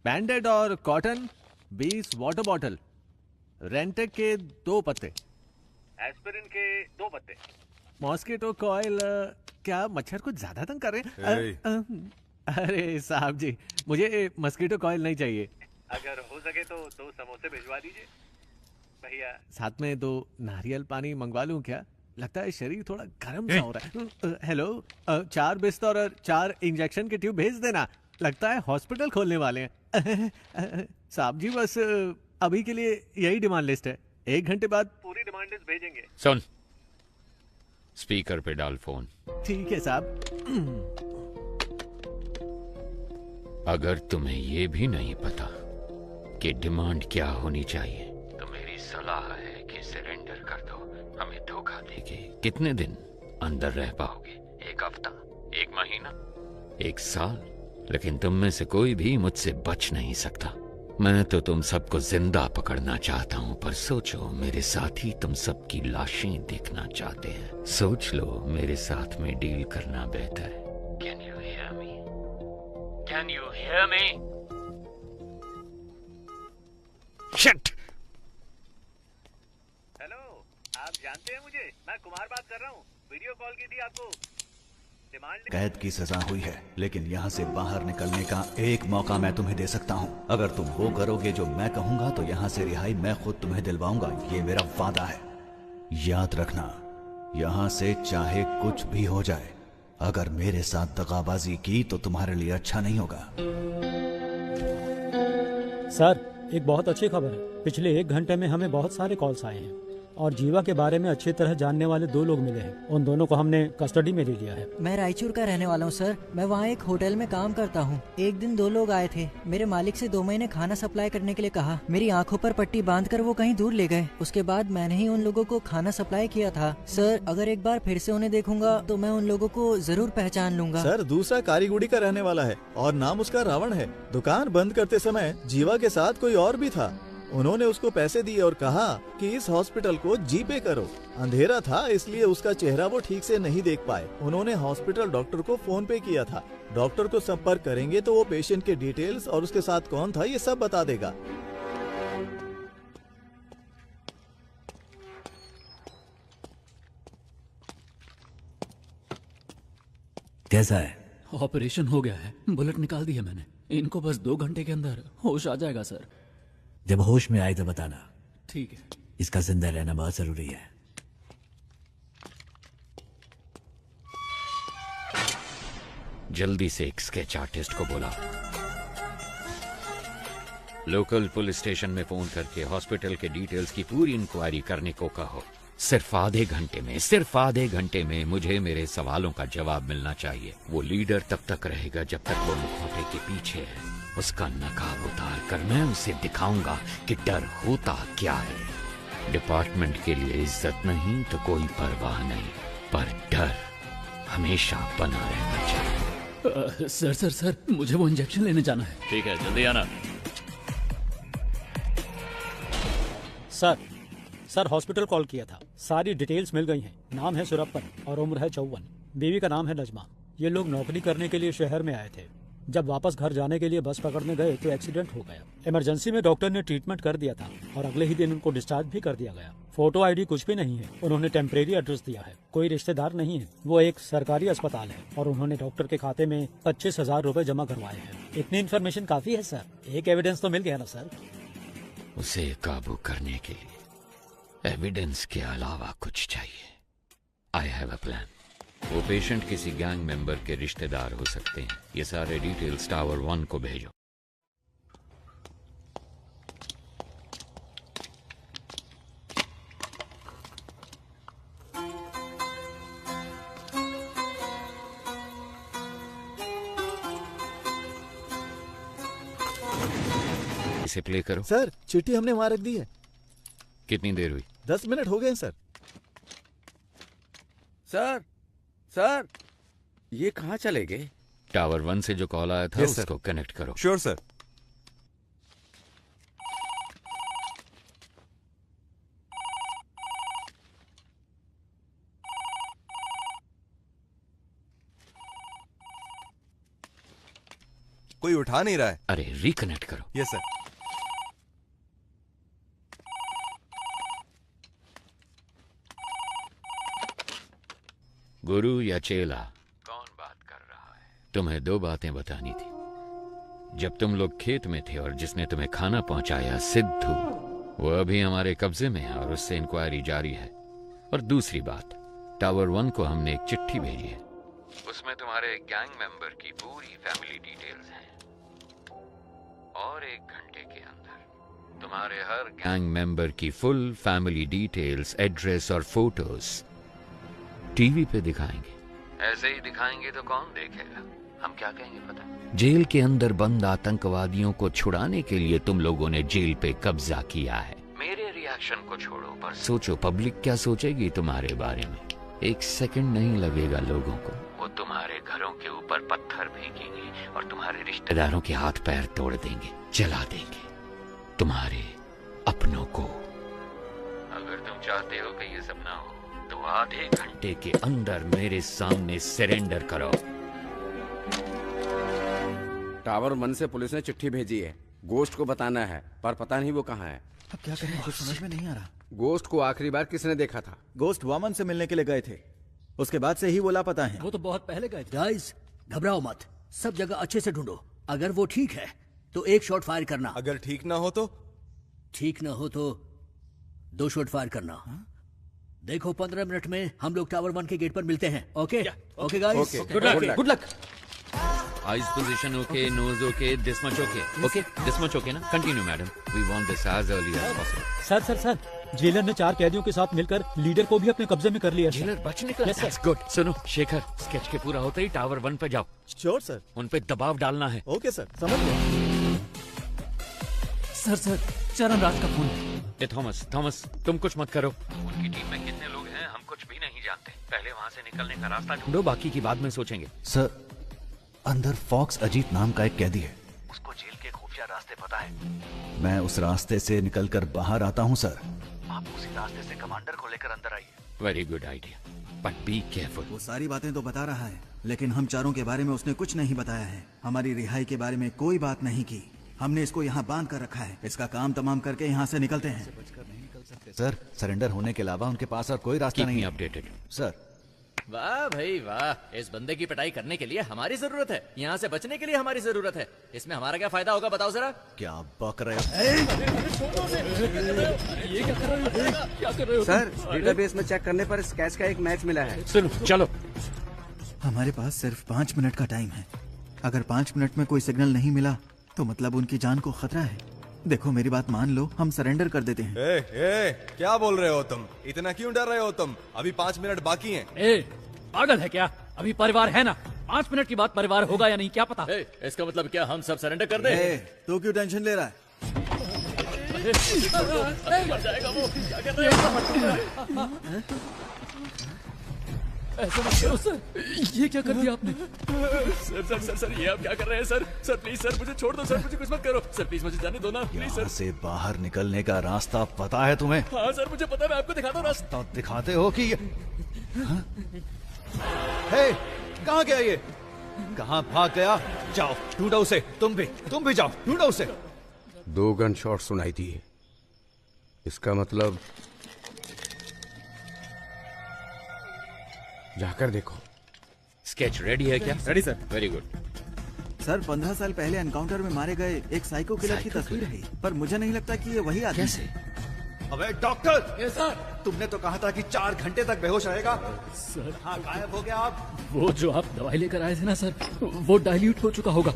बैंडेड और कॉटन 20 वाटर बॉटल, रेंटेक के 2 पत्ते, एस्पिरिन के 2 पत्ते, मॉस्किटो कॉइल। क्या मच्छर कुछ ज्यादा तंग कर रहे हैं? अरे साहब जी, मुझे मस्कीटो कॉइल नहीं चाहिए। अगर हो सके तो 2 समोसे भिजवा दीजिए भैया। साथ में 2 नारियल पानी मंगवा लूं क्या? लगता है शरीर थोड़ा गर्म सा हो रहा है। हेलो, 4 बिस्तर और 4 इंजेक्शन के ट्यूब भेज देना। लगता है हॉस्पिटल खोलने वाले हैं। साहब जी, बस अभी के लिए यही डिमांड लिस्ट है। 1 घंटे बाद पूरी डिमांड लिस्ट भेजेंगे। सुन, स्पीकर पे डाल फोन। ठीक है साहब। अगर तुम्हें ये भी नहीं पता कि डिमांड क्या होनी चाहिए तो मेरी सलाह है कि सरेंडर कर दो। हमें धोखा देके कितने दिन अंदर रह पाओगे? 1 हफ्ता, 1 महीना, 1 साल? लेकिन तुम में से कोई भी मुझसे बच नहीं सकता। मैं तो तुम सबको जिंदा पकड़ना चाहता हूँ, पर सोचो मेरे साथ ही तुम सबकी लाशें देखना चाहते हैं। सोच लो, मेरे साथ में डील करना बेहतर है। Can you hear me? Can you hear me? Shit! Hello, आप जानते हैं मुझे? मैं कुमार बात कर रहा हूँ। वीडियो कॉल की थी आपको। डिमांड कैद की सजा हुई है, लेकिन यहाँ से बाहर निकलने का एक मौका मैं तुम्हें दे सकता हूँ। अगर तुम वो करोगे जो मैं कहूँगा तो यहाँ से रिहाई मैं खुद तुम्हें दिलवाऊंगा। ये मेरा वादा है। याद रखना, यहाँ से चाहे कुछ भी हो जाए, अगर मेरे साथ दगाबाजी की तो तुम्हारे लिए अच्छा नहीं होगा। सर, एक बहुत अच्छी खबर है। पिछले 1 घंटे में हमें बहुत सारे कॉल्स आए हैं और जीवा के बारे में अच्छी तरह जानने वाले 2 लोग मिले हैं। उन दोनों को हमने कस्टडी में ले लिया है। मैं रायचूर का रहने वाला हूँ सर। मैं वहाँ एक होटल में काम करता हूँ। एक दिन 2 लोग आए थे। मेरे मालिक से 2 महीने खाना सप्लाई करने के लिए कहा। मेरी आंखों पर पट्टी बांधकर वो कहीं दूर ले गए। उसके बाद मैंने ही उन लोगों को खाना सप्लाई किया था। सर, अगर एक बार फिर से उन्हें देखूंगा तो मैं उन लोगों को जरूर पहचान लूंगा। सर, दूसरा कारीगुड़ी का रहने वाला है और नाम उसका रावण है। दुकान बंद करते समय जीवा के साथ कोई और भी था। उन्होंने उसको पैसे दिए और कहा कि इस हॉस्पिटल को जीपे करो। अंधेरा था इसलिए उसका चेहरा वो ठीक से नहीं देख पाए। उन्होंने हॉस्पिटल डॉक्टर को फोन पे किया था। डॉक्टर को संपर्क करेंगे तो वो पेशेंट के डिटेल्स और उसके साथ कौन था ये सब बता देगा। कैसा है? ऑपरेशन हो गया है, बुलेट निकाल दी है मैंने। इनको बस 2 घंटे के अंदर होश आ जाएगा सर। जब होश में आए तो बताना। ठीक है। इसका जिंदा रहना बहुत जरूरी है। जल्दी से एक स्केच आर्टिस्ट को बुला। लोकल पुलिस स्टेशन में फोन करके हॉस्पिटल के डिटेल्स की पूरी इंक्वायरी करने को कहो। सिर्फ आधे घंटे में मुझे मेरे सवालों का जवाब मिलना चाहिए। वो लीडर तब तक रहेगा जब तक वो मुखौटे के पीछे है। उसका नकाब उतार कर मैं उसे दिखाऊंगा कि डर होता क्या है। डिपार्टमेंट के लिए इज्जत नहीं तो कोई परवाह नहीं, पर डर हमेशा बना रहना चाहिए। सर मुझे वो इंजेक्शन लेने जाना है। ठीक है, जल्दी आना। सर हॉस्पिटल कॉल किया था, सारी डिटेल्स मिल गई हैं। नाम है सुरप्पन और उम्र है 54। बीवी का नाम है नजमा। ये लोग नौकरी करने के लिए शहर में आए थे। जब वापस घर जाने के लिए बस पकड़ने गए तो एक्सीडेंट हो गया। इमरजेंसी में डॉक्टर ने ट्रीटमेंट कर दिया था और अगले ही दिन उनको डिस्चार्ज भी कर दिया गया। फोटो आईडी कुछ भी नहीं है। उन्होंने टेम्परेरी एड्रेस दिया है, कोई रिश्तेदार नहीं है। वो एक सरकारी अस्पताल है और उन्होंने डॉक्टर के खाते में 25,000 रुपए जमा करवाए हैं। इतनी इन्फॉर्मेशन काफी है सर। एक एविडेंस तो मिल गया ना सर। उसे काबू करने के लिए एविडेंस के अलावा कुछ चाहिए। I have a plan. वो पेशेंट किसी गैंग मेंबर के रिश्तेदार हो सकते हैं। ये सारे डिटेल्स टावर 1 को भेजो। इसे प्ले करो। सर चिट्ठी हमने वहां रख दी है। कितनी देर हुई? 10 मिनट हो गए सर। सर ये कहाँ चले गए? टावर 1 से जो कॉल आया था उसको कनेक्ट करो। Sure sir. कोई उठा नहीं रहा है। अरे रिकनेक्ट करो। Yes sir. गुरु या चेला? कौन बात कर रहा है? तुम्हें 2 बातें बतानी थी। जब तुम लोग खेत में थे और जिसने तुम्हें खाना पहुंचाया सिद्धू, वो अभी हमारे कब्जे में है और उससे इंक्वायरी जारी है। और दूसरी बात, टावर 1 को हमने एक चिट्ठी भेजी है। उसमें तुम्हारे गैंग मेंबर की पूरी फैमिली डिटेल्स हैं। और 1 घंटे के अंदर तुम्हारे हर गैंग मेंबर की फुल फैमिली डिटेल्स, एड्रेस और फोटोज टीवी पे दिखाएंगे। ऐसे ही दिखाएंगे तो कौन देखेगा? हम क्या कहेंगे पता? जेल के अंदर बंद आतंकवादियों को छुड़ाने के लिए तुम लोगों ने जेल पे कब्जा किया है। मेरे रिएक्शन को छोड़ो, पर सोचो पब्लिक क्या सोचेगी तुम्हारे बारे में। 1 सेकंड नहीं लगेगा लोगों को। वो तुम्हारे घरों के ऊपर पत्थर फेंकेंगे और तुम्हारे रिश्तेदारों के हाथ पैर तोड़ देंगे, जला देंगे तुम्हारे अपनों को। अगर तुम चाहते हो कि ये सब ना हो तो आधे घंटे के अंदर मेरे सामने सरेंडर करो। टावर 1 से पुलिस ने चिट्ठी भेजी है। गोश्त को बताना है, पर पता नहीं वो कहाँ है। अब क्या करें, कुछ समझ में नहीं आ रहा। गोश्त को आखिरी बार किसने देखा था? गोश्त वामन से मिलने के लिए गए थे, उसके बाद से ही वो लापता है। वो तो बहुत पहले गए थे। गाइस घबराओ मत, सब जगह अच्छे से ढूंढो। अगर वो ठीक है तो 1 शॉट फायर करना। अगर ठीक ना हो तो? ठीक ना हो तो 2 शॉट फायर करना। देखो 15 मिनट में हम लोग टावर 1 के गेट पर मिलते हैं। Okay okay guys, good luck. Eyes position okay, nose okay, this much okay. Okay this much okay ना? Continue madam, we want this as early as possible. Sir jailer ने 4 कैदियों के साथ मिलकर लीडर को भी अपने कब्जे में कर लिया। जेलर बच निकला। That's good. सुनो शेखर, स्केच के पूरा होते ही टावर 1 पे जाओ। Sure sir. उन पे दबाव डालना है। ओके सर, समझ गया। सर चरण राज का फोन है। थॉमस तुम कुछ मत करो। उनकी टीम में कितने लोग हैं हम कुछ भी नहीं जानते। पहले वहाँ से निकलने का रास्ता ढूंढो, बाकी की बाद में सोचेंगे। सर, अंदर फॉक्स अजीत नाम का एक कैदी है। उसको जेल के खुफिया रास्ते से पता है। मैं उस रास्ते से निकलकर बाहर आता हूँ सर। आप उसी रास्ते से कमांडर को लेकर अंदर आइए। Very good idea, but be careful. वो सारी बातें तो बता रहा है, लेकिन हम चारों के बारे में उसने कुछ नहीं बताया है। हमारी रिहाई के बारे में कोई बात नहीं की। हमने इसको यहाँ बांध कर रखा है। इसका काम तमाम करके यहाँ से निकलते हैं। सर, सरेंडर होने के अलावा उनके पास और कोई रास्ता नहीं है। Updated sir. वाह भाई वाह, इस बंदे की पिटाई करने के लिए हमारी जरूरत है, यहाँ से बचने के लिए हमारी जरूरत है। इसमें हमारा क्या फायदा होगा बताओ जरा। क्या बक रहे हो? ये क्या कर रहे हो? क्या कर रहे हो? सर, डेटाबेस में चेक करने पर स्केच का एक मैच मिला है। सुनो, चलो। हमारे पास सिर्फ 5 मिनट का टाइम है। अगर 5 मिनट में कोई सिग्नल नहीं मिला तो मतलब उनकी जान को खतरा है। देखो मेरी बात मान लो, हम सरेंडर कर देते हैं। क्या बोल रहे हो तुम? इतना क्यों डर रहे हो तुम? अभी 5 मिनट बाकी हैं। पागल है क्या? अभी परिवार है ना, 5 मिनट के बाद परिवार होगा या नहीं क्या पता। इसका मतलब क्या हम सब सरेंडर कर दें? तो क्यों टेंशन ले रहा है? मर जाएगा वो। क्या कर रहे हो? ऐसा मत करो सर, ये क्या कर दिया आपने? सर सर सर सर ये आप क्या कर रहे हैं सर? सर प्लीज सर मुझे छोड़ दो सर, मुझे कुछ मत करो सर, प्लीज मुझे जाने दो ना प्लीज सर। यहाँ से बाहर निकलने का रास्ता पता है तुम्हें? हाँ सर मुझे पता है, मैं आपको दिखाता हूँ रास्ता। तो दिखाते हो कि हे, कहाँ गया ये? कहाँ भाग गया? जाओ ढूंढो उसे। तुम भी जाओ ढूंढो उसे। 2 गन शॉट सुनाई दिए। इसका मतलब जाकर देखो। स्केच रेडी है क्या? Ready sir. Very good sir, 15 साल पहले एनकाउंटर में मारे गए एक साइको किलर की तस्वीर है, पर मुझे नहीं लगता कि ये वही आदमी है। अबे डॉक्टर, सर तुमने तो कहा था कि 4 घंटे तक बेहोश रहेगा। सर हाँ, गायब हो गया आप। वो जो आप दवाई लेकर आए थे ना सर, वो डाइल्यूट हो चुका होगा।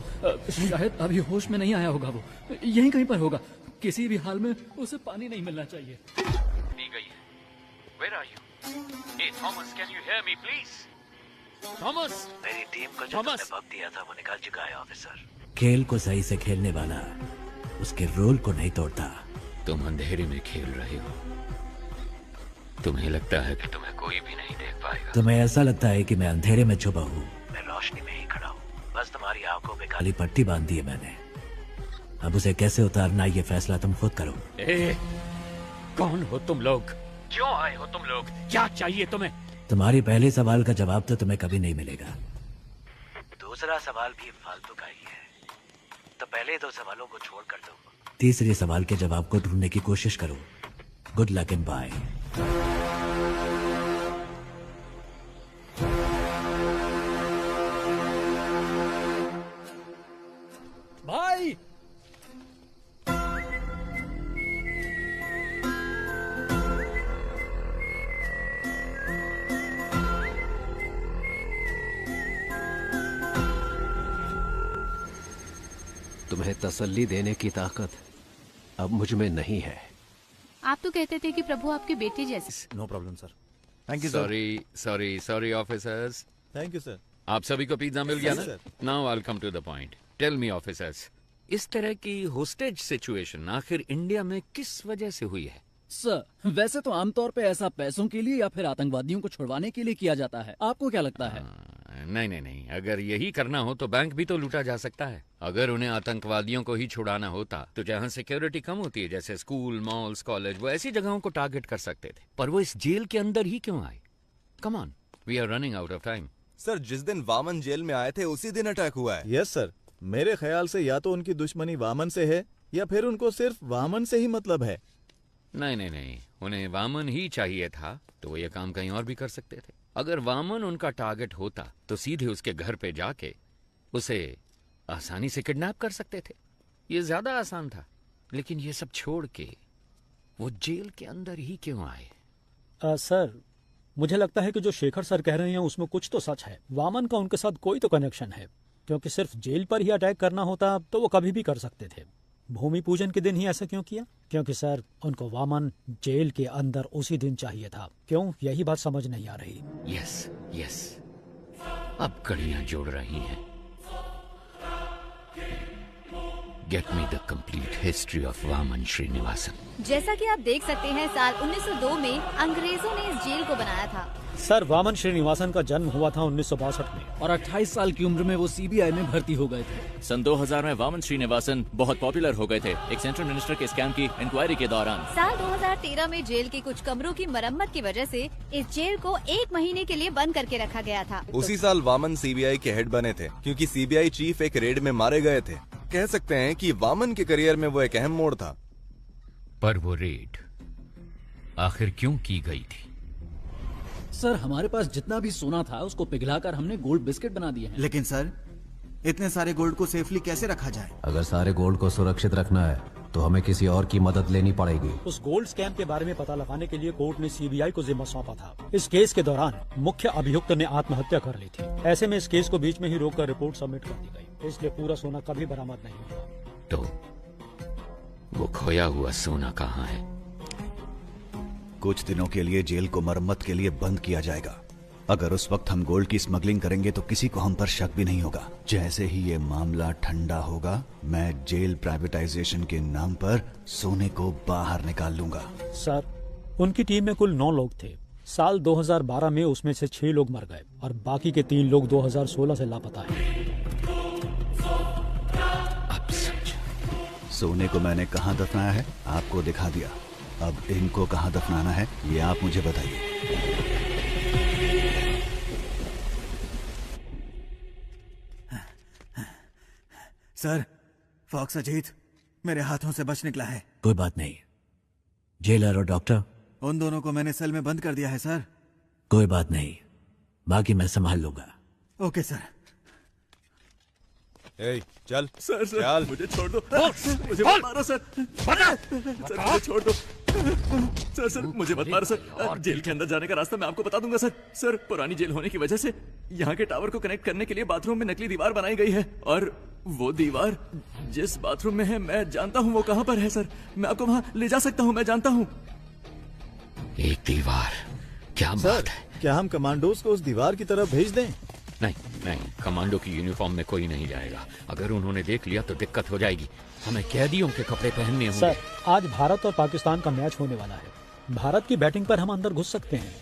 शायद अभी होश में नहीं आया होगा। वो यहीं कहीं पर होगा। किसी भी हाल में उसे पानी नहीं मिलना चाहिए। दी गई है। Where are you? Hey Thomas, can you hear me please? Thomas, मेरी टीम को जो तुमने वक्त दिया था वो निकाल चुका है ऑफिसर। खेल को सही से खेलने वाला उसके रोल को नहीं तोड़ता। तुम अंधेरे में खेल रहे हो। तुम्हें लगता है कि तुम्हें कोई भी नहीं देख पाएगा। तुम्हें ऐसा लगता है कि मैं अंधेरे में छुपा हूँ? मैं रोशनी में ही खड़ा हूँ। बस तुम्हारी आंखों में काली पट्टी बांध दी है मैंने। अब उसे कैसे उतारना ये फैसला तुम खुद करो। कौन हो तुम लोग? क्यों आए हो तुम लोग? क्या चाहिए तुम्हें? तुम्हारी पहले सवाल का जवाब तो तुम्हें कभी नहीं मिलेगा। दूसरा सवाल भी फालतू का ही है, तो पहले 2 सवालों को छोड़ कर दो। तीसरे सवाल के जवाब को ढूंढने की कोशिश करो। Good luck and bye. भाई तुम्हें तसल्ली देने की ताकत अब मुझ में नहीं है। आप तो कहते थे कि प्रभु आपके बेटे जैसे। No problem sir. Thank you sorry sorry officers. Thank you sir. आप सभी को पिज्जा मिल गया ना? Sir. Now I will come to the point. Tell me officers, इस तरह की होस्टेज सिचुएशन आखिर इंडिया में किस वजह से हुई है? सर, वैसे तो आमतौर पे ऐसा पैसों के लिए या फिर आतंकवादियों को छुड़वाने के लिए किया जाता है। आपको क्या लगता है? नहीं, अगर यही करना हो तो बैंक भी तो लूटा जा सकता है। अगर उन्हें आतंकवादियों को ही छुड़ाना होता तो जहाँ सिक्योरिटी कम होती है, जैसे स्कूल, मॉल्स, कॉलेज, वो ऐसी जगहों को टारगेट कर सकते थे। पर वो इस जेल के अंदर ही क्यों आए? Come on, we are running out of time. Sir, जिस दिन वामन जेल में आए थे उसी दिन अटैक हुआ है। यस सर, मेरे ख्याल से या तो उनकी दुश्मनी वामन से है या फिर उनको सिर्फ वामन से ही मतलब है। नहीं, उन्हें वामन ही चाहिए था तो वो ये काम कहीं और भी कर सकते थे। अगर वामन उनका टारगेट होता तो सीधे उसके घर पे जाके उसे आसानी से किडनैप कर सकते थे। ये ज्यादा आसान था। लेकिन ये सब छोड़ के वो जेल के अंदर ही क्यों आए? सर, मुझे लगता है कि जो शेखर सर कह रहे हैं उसमें कुछ तो सच है। वामन का उनके साथ कोई तो कनेक्शन है, क्योंकि सिर्फ जेल पर ही अटैक करना होता तो वो कभी भी कर सकते थे। भूमि पूजन के दिन ही ऐसा क्यों किया? क्योंकि सर, उनको वामन जेल के अंदर उसी दिन चाहिए था। क्यों? यही बात समझ नहीं आ रही। यस, अब कड़ियां जोड़ रही हैं। Get me the complete history of Vaman Srinivasan. जैसा कि आप देख सकते हैं, साल 1902 में अंग्रेजों ने इस जेल को बनाया था। सर, वामन श्रीनिवासन का जन्म हुआ था 1962 में और 28 साल की उम्र में वो सीबीआई में भर्ती हो गए थे। सन 2000 में वामन श्रीनिवासन बहुत पॉपुलर हो गए थे एक सेंट्रल मिनिस्टर के स्कैम की इंक्वायरी के दौरान। साल 2013 में जेल के कुछ कमरों की मरम्मत की वजह से इस जेल को 1 महीने के लिए बंद करके रखा गया था। उसी साल वामन सीबीआई के हेड बने थे क्योंकि सीबीआई चीफ एक रेड में मारे गए थे। कह सकते हैं कि वामन के करियर में वो एक अहम मोड़ था। पर वो रेड आखिर क्यों की गई थी? सर, हमारे पास जितना भी सोना था उसको पिघलाकर हमने गोल्ड बिस्किट बना दिए हैं। लेकिन सर, इतने सारे गोल्ड को सेफली कैसे रखा जाए? अगर सारे गोल्ड को सुरक्षित रखना है तो हमें किसी और की मदद लेनी पड़ेगी। उस गोल्ड स्कैम के बारे में पता लगाने के लिए कोर्ट ने सीबीआई को जिम्मा सौंपा था। इस केस के दौरान मुख्य अभियुक्त ने आत्महत्या कर ली थी। ऐसे में इस केस को बीच में ही रोककर रिपोर्ट सबमिट कर दी गई, इसलिए पूरा सोना कभी बरामद नहीं हुआ। तो वो खोया हुआ सोना कहाँ है? कुछ दिनों के लिए जेल को मरम्मत के लिए बंद किया जाएगा। अगर उस वक्त हम गोल्ड की स्मगलिंग करेंगे तो किसी को हम पर शक भी नहीं होगा। जैसे ही ये मामला ठंडा होगा, मैं जेल प्राइवेटाइजेशन के नाम पर सोने को बाहर निकाल लूंगा। सर, उनकी टीम में कुल 9 लोग थे। साल 2012 में उसमें से 6 लोग मर गए और बाकी के 3 लोग 2016 से लापता हैं। सोने को मैंने कहाँ दफनाया है आपको दिखा दिया। अब इनको कहाँ दफनाना है ये आप मुझे बताइए। सर, फॉक्स अजीत मेरे हाथों से बच निकला है। कोई बात नहीं, जेलर और डॉक्टर उन दोनों को मैंने सेल में बंद कर दिया है सर। कोई बात नहीं, बाकी मैं संभाल लूंगा। Okay sir. ए, चल सर चल। मुझे छोड़ दो। मुझे मत मारो सर। सर मुझे छोड़ दो। सर मुझे मत मारो सर। जेल के अंदर जाने का रास्ता मैं आपको बता दूंगा सर। सर, पुरानी जेल होने की वजह से यहाँ के टावर को कनेक्ट करने के लिए बाथरूम में नकली दीवार बनाई गई है और वो दीवार जिस बाथरूम में है मैं जानता हूँ वो कहाँ पर है सर। मैं आपको वहाँ ले जा सकता हूँ, मैं जानता हूँ। एक दीवार? क्या बात है? क्या हम कमांडोज को उस दीवार की तरफ भेज दें? नहीं नहीं, कमांडो की यूनिफॉर्म में कोई नहीं जाएगा। अगर उन्होंने देख लिया तो दिक्कत हो जाएगी। हमें कैदियों के कपड़े पहनने होंगे। सर, आज भारत और पाकिस्तान का मैच होने वाला है। भारत की बैटिंग पर हम अंदर घुस सकते हैं।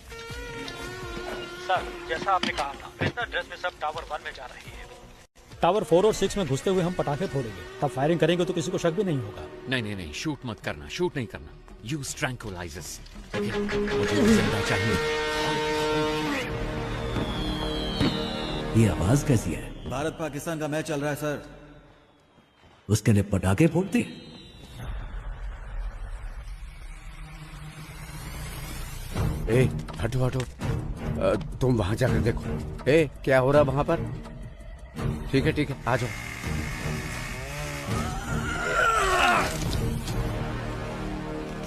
सर, जैसा आपने कहा था, वेस्टर्न ड्रेस में सब टावर 1 में जा रहे हैं। टावर 4 और 6 में घुसते हुए हम पटाखे फोड़ेंगे, तब फायरिंग करेंगे तो किसी को शक भी नहीं होगा। नहीं नहीं नहीं, शूट मत करना, शूट नहीं करना। Use tranquillisers. मुझे जिंदा चाहिए। ये आवाज कैसी है? भारत पाकिस्तान का मैच चल रहा है सर। उसके लिए पटाखे फोड़ते? ए, हटो हटो। तुम वहां जाकर देखो। ए, क्या हो रहा वहां पर? ठीक है, आ जाओ।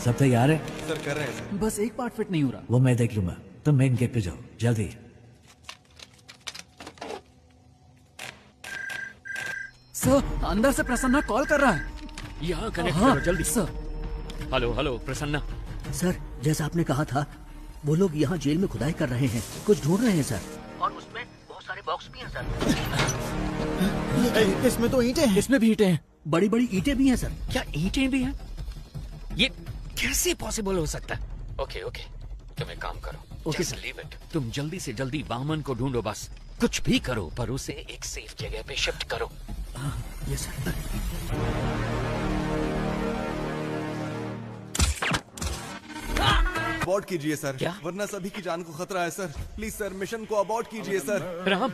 सब तैयार है? सर कर रहे हैं सर। बस एक पार्ट फिट नहीं हो रहा। वो मैं देख लूंगा, तुम मेन गेट पे जाओ जल्दी। सर, अंदर से प्रसन्ना कॉल कर रहा है। यहाँ कनेक्ट हाँ, करो जल्दी। Sir. Hello hello Prasanna. Sir, जैसा आपने कहा था, वो लोग यहाँ जेल में खुदाई कर रहे हैं, कुछ ढूंढ रहे हैं सर। और उसमें बहुत सारे बॉक्स भी हैं सर। इसमें तो ईंटें हैं। इसमें भी ईंटें हैं। बड़ी बड़ी ईंटें भी हैं सर। क्या ईंटें भी हैं? ये कैसे पॉसिबल हो सकता है? ओके ओके, तुम एक काम करो। Okay sir, leave it. तुम जल्दी से जल्दी वामन को ढूंढो, बस कुछ भी करो, पर उसे एक सेफ जगह पे शिफ्ट करो। Yes sir. अबॉर्ट कीजिए सर। क्या? वरना सभी की जान को खतरा है सर। प्लीज सर, मिशन को अबॉर्ट कीजिए सर। राम,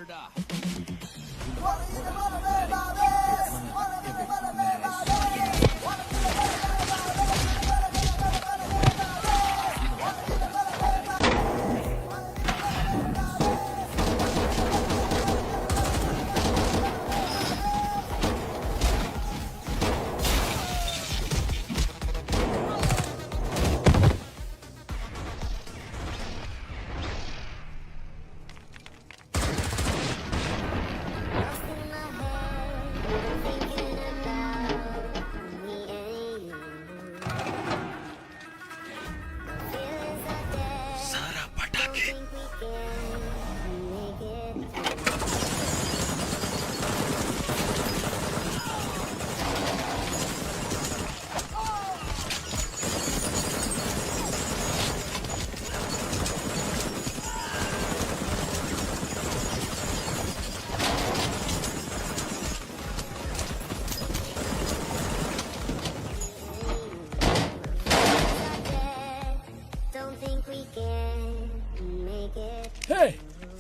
हे,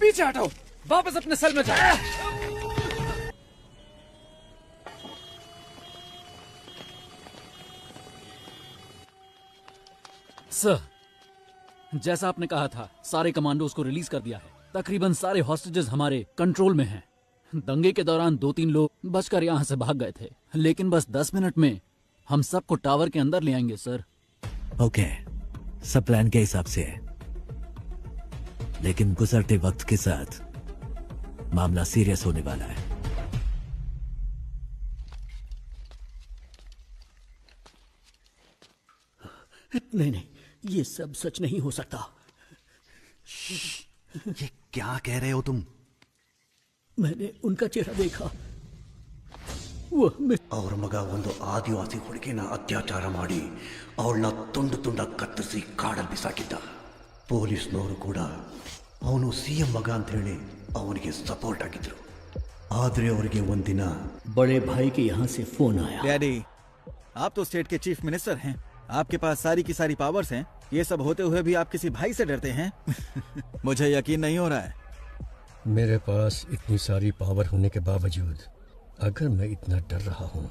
पीछे हटो, वापस अपने सेल में जाओ। सर, जैसा आपने कहा था, सारे कमांडोज को रिलीज कर दिया है। तकरीबन सारे हॉस्टेजेस हमारे कंट्रोल में हैं। दंगे के दौरान 2-3 लोग बचकर यहाँ से भाग गए थे, लेकिन बस 10 मिनट में हम सबको टावर के अंदर ले आएंगे सर। ओके, सब प्लान के हिसाब से है, लेकिन गुजरते वक्त के साथ मामला सीरियस होने वाला है। नहीं, ये सब सच नहीं हो सकता। ये क्या कह रहे हो तुम? मैंने उनका चेहरा देखा। ಅವ್ರ ಮಗ ಒಂದು ಆದಿವಾಸಿ ಹುಡುಗಿನ ಅತ್ಯಾಚಾರ ಮಾಡಿ ಅವಳನ್ನ ತುಂಡು ತುಂಡ ಕತ್ತರಿಸಿ ಕಾಡಲ್ಲಿ ಬಿಸಾಕಿದ್ದ. ಪೊಲೀಸ್ನವರು ಕೂಡ ಅವನು ಸಿಎಂ ಮಗ ಅಂತ ಹೇಳಿ ಅವನಿಗೆ ಸಪೋರ್ಟ್ ಆಗಿದ್ರು. ಆದ್ರೆ ಅವರಿಗೆ ಒಂದಿನ बड़े भाई के यहाँ से फोन आया। डैडी, आप तो स्टेट के चीफ मिनिस्टर हैं, आपके पास सारी की सारी पावर्स हैं। ये सब होते हुए भी आप किसी भाई से डरते हैं? मुझे यकीन नहीं हो रहा है। मेरे पास इतनी सारी पावर होने के बावजूद अगर मैं इतना डर रहा हूं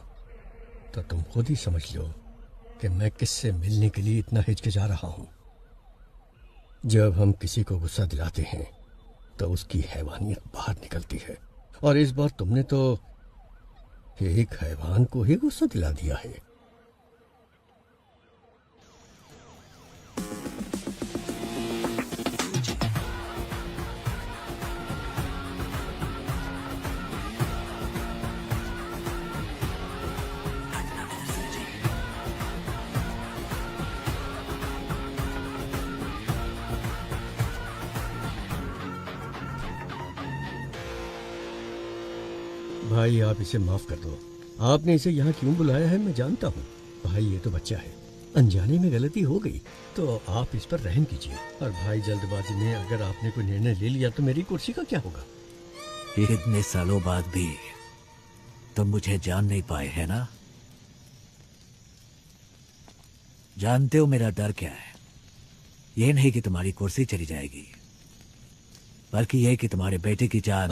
तो तुम खुद ही समझ लो कि मैं किससे मिलने के लिए इतना हिचकिचा रहा हूं। जब हम किसी को गुस्सा दिलाते हैं तो उसकी हैवानियत बाहर निकलती है, और इस बार तुमने तो एक हैवान को ही गुस्सा दिला दिया है। भाई, आप इसे माफ कर दो। आपने इसे यहाँ क्यों बुलाया है मैं जानता हूँ। भाई, ये तो बच्चा है, अनजाने में गलती हो गई तो आप इस पर रहम कीजिए। और भाई, जल्दबाजी में अगर आपने कोई निर्णय ले लिया तो मेरी कुर्सी का क्या होगा? इतने सालों बाद भी तुम मुझे जान नहीं पाए है ना? जानते हो मेरा डर क्या है? ये नहीं कि तुम्हारी कुर्सी चली जाएगी, बल्कि यह कि तुम्हारे बेटे की जान।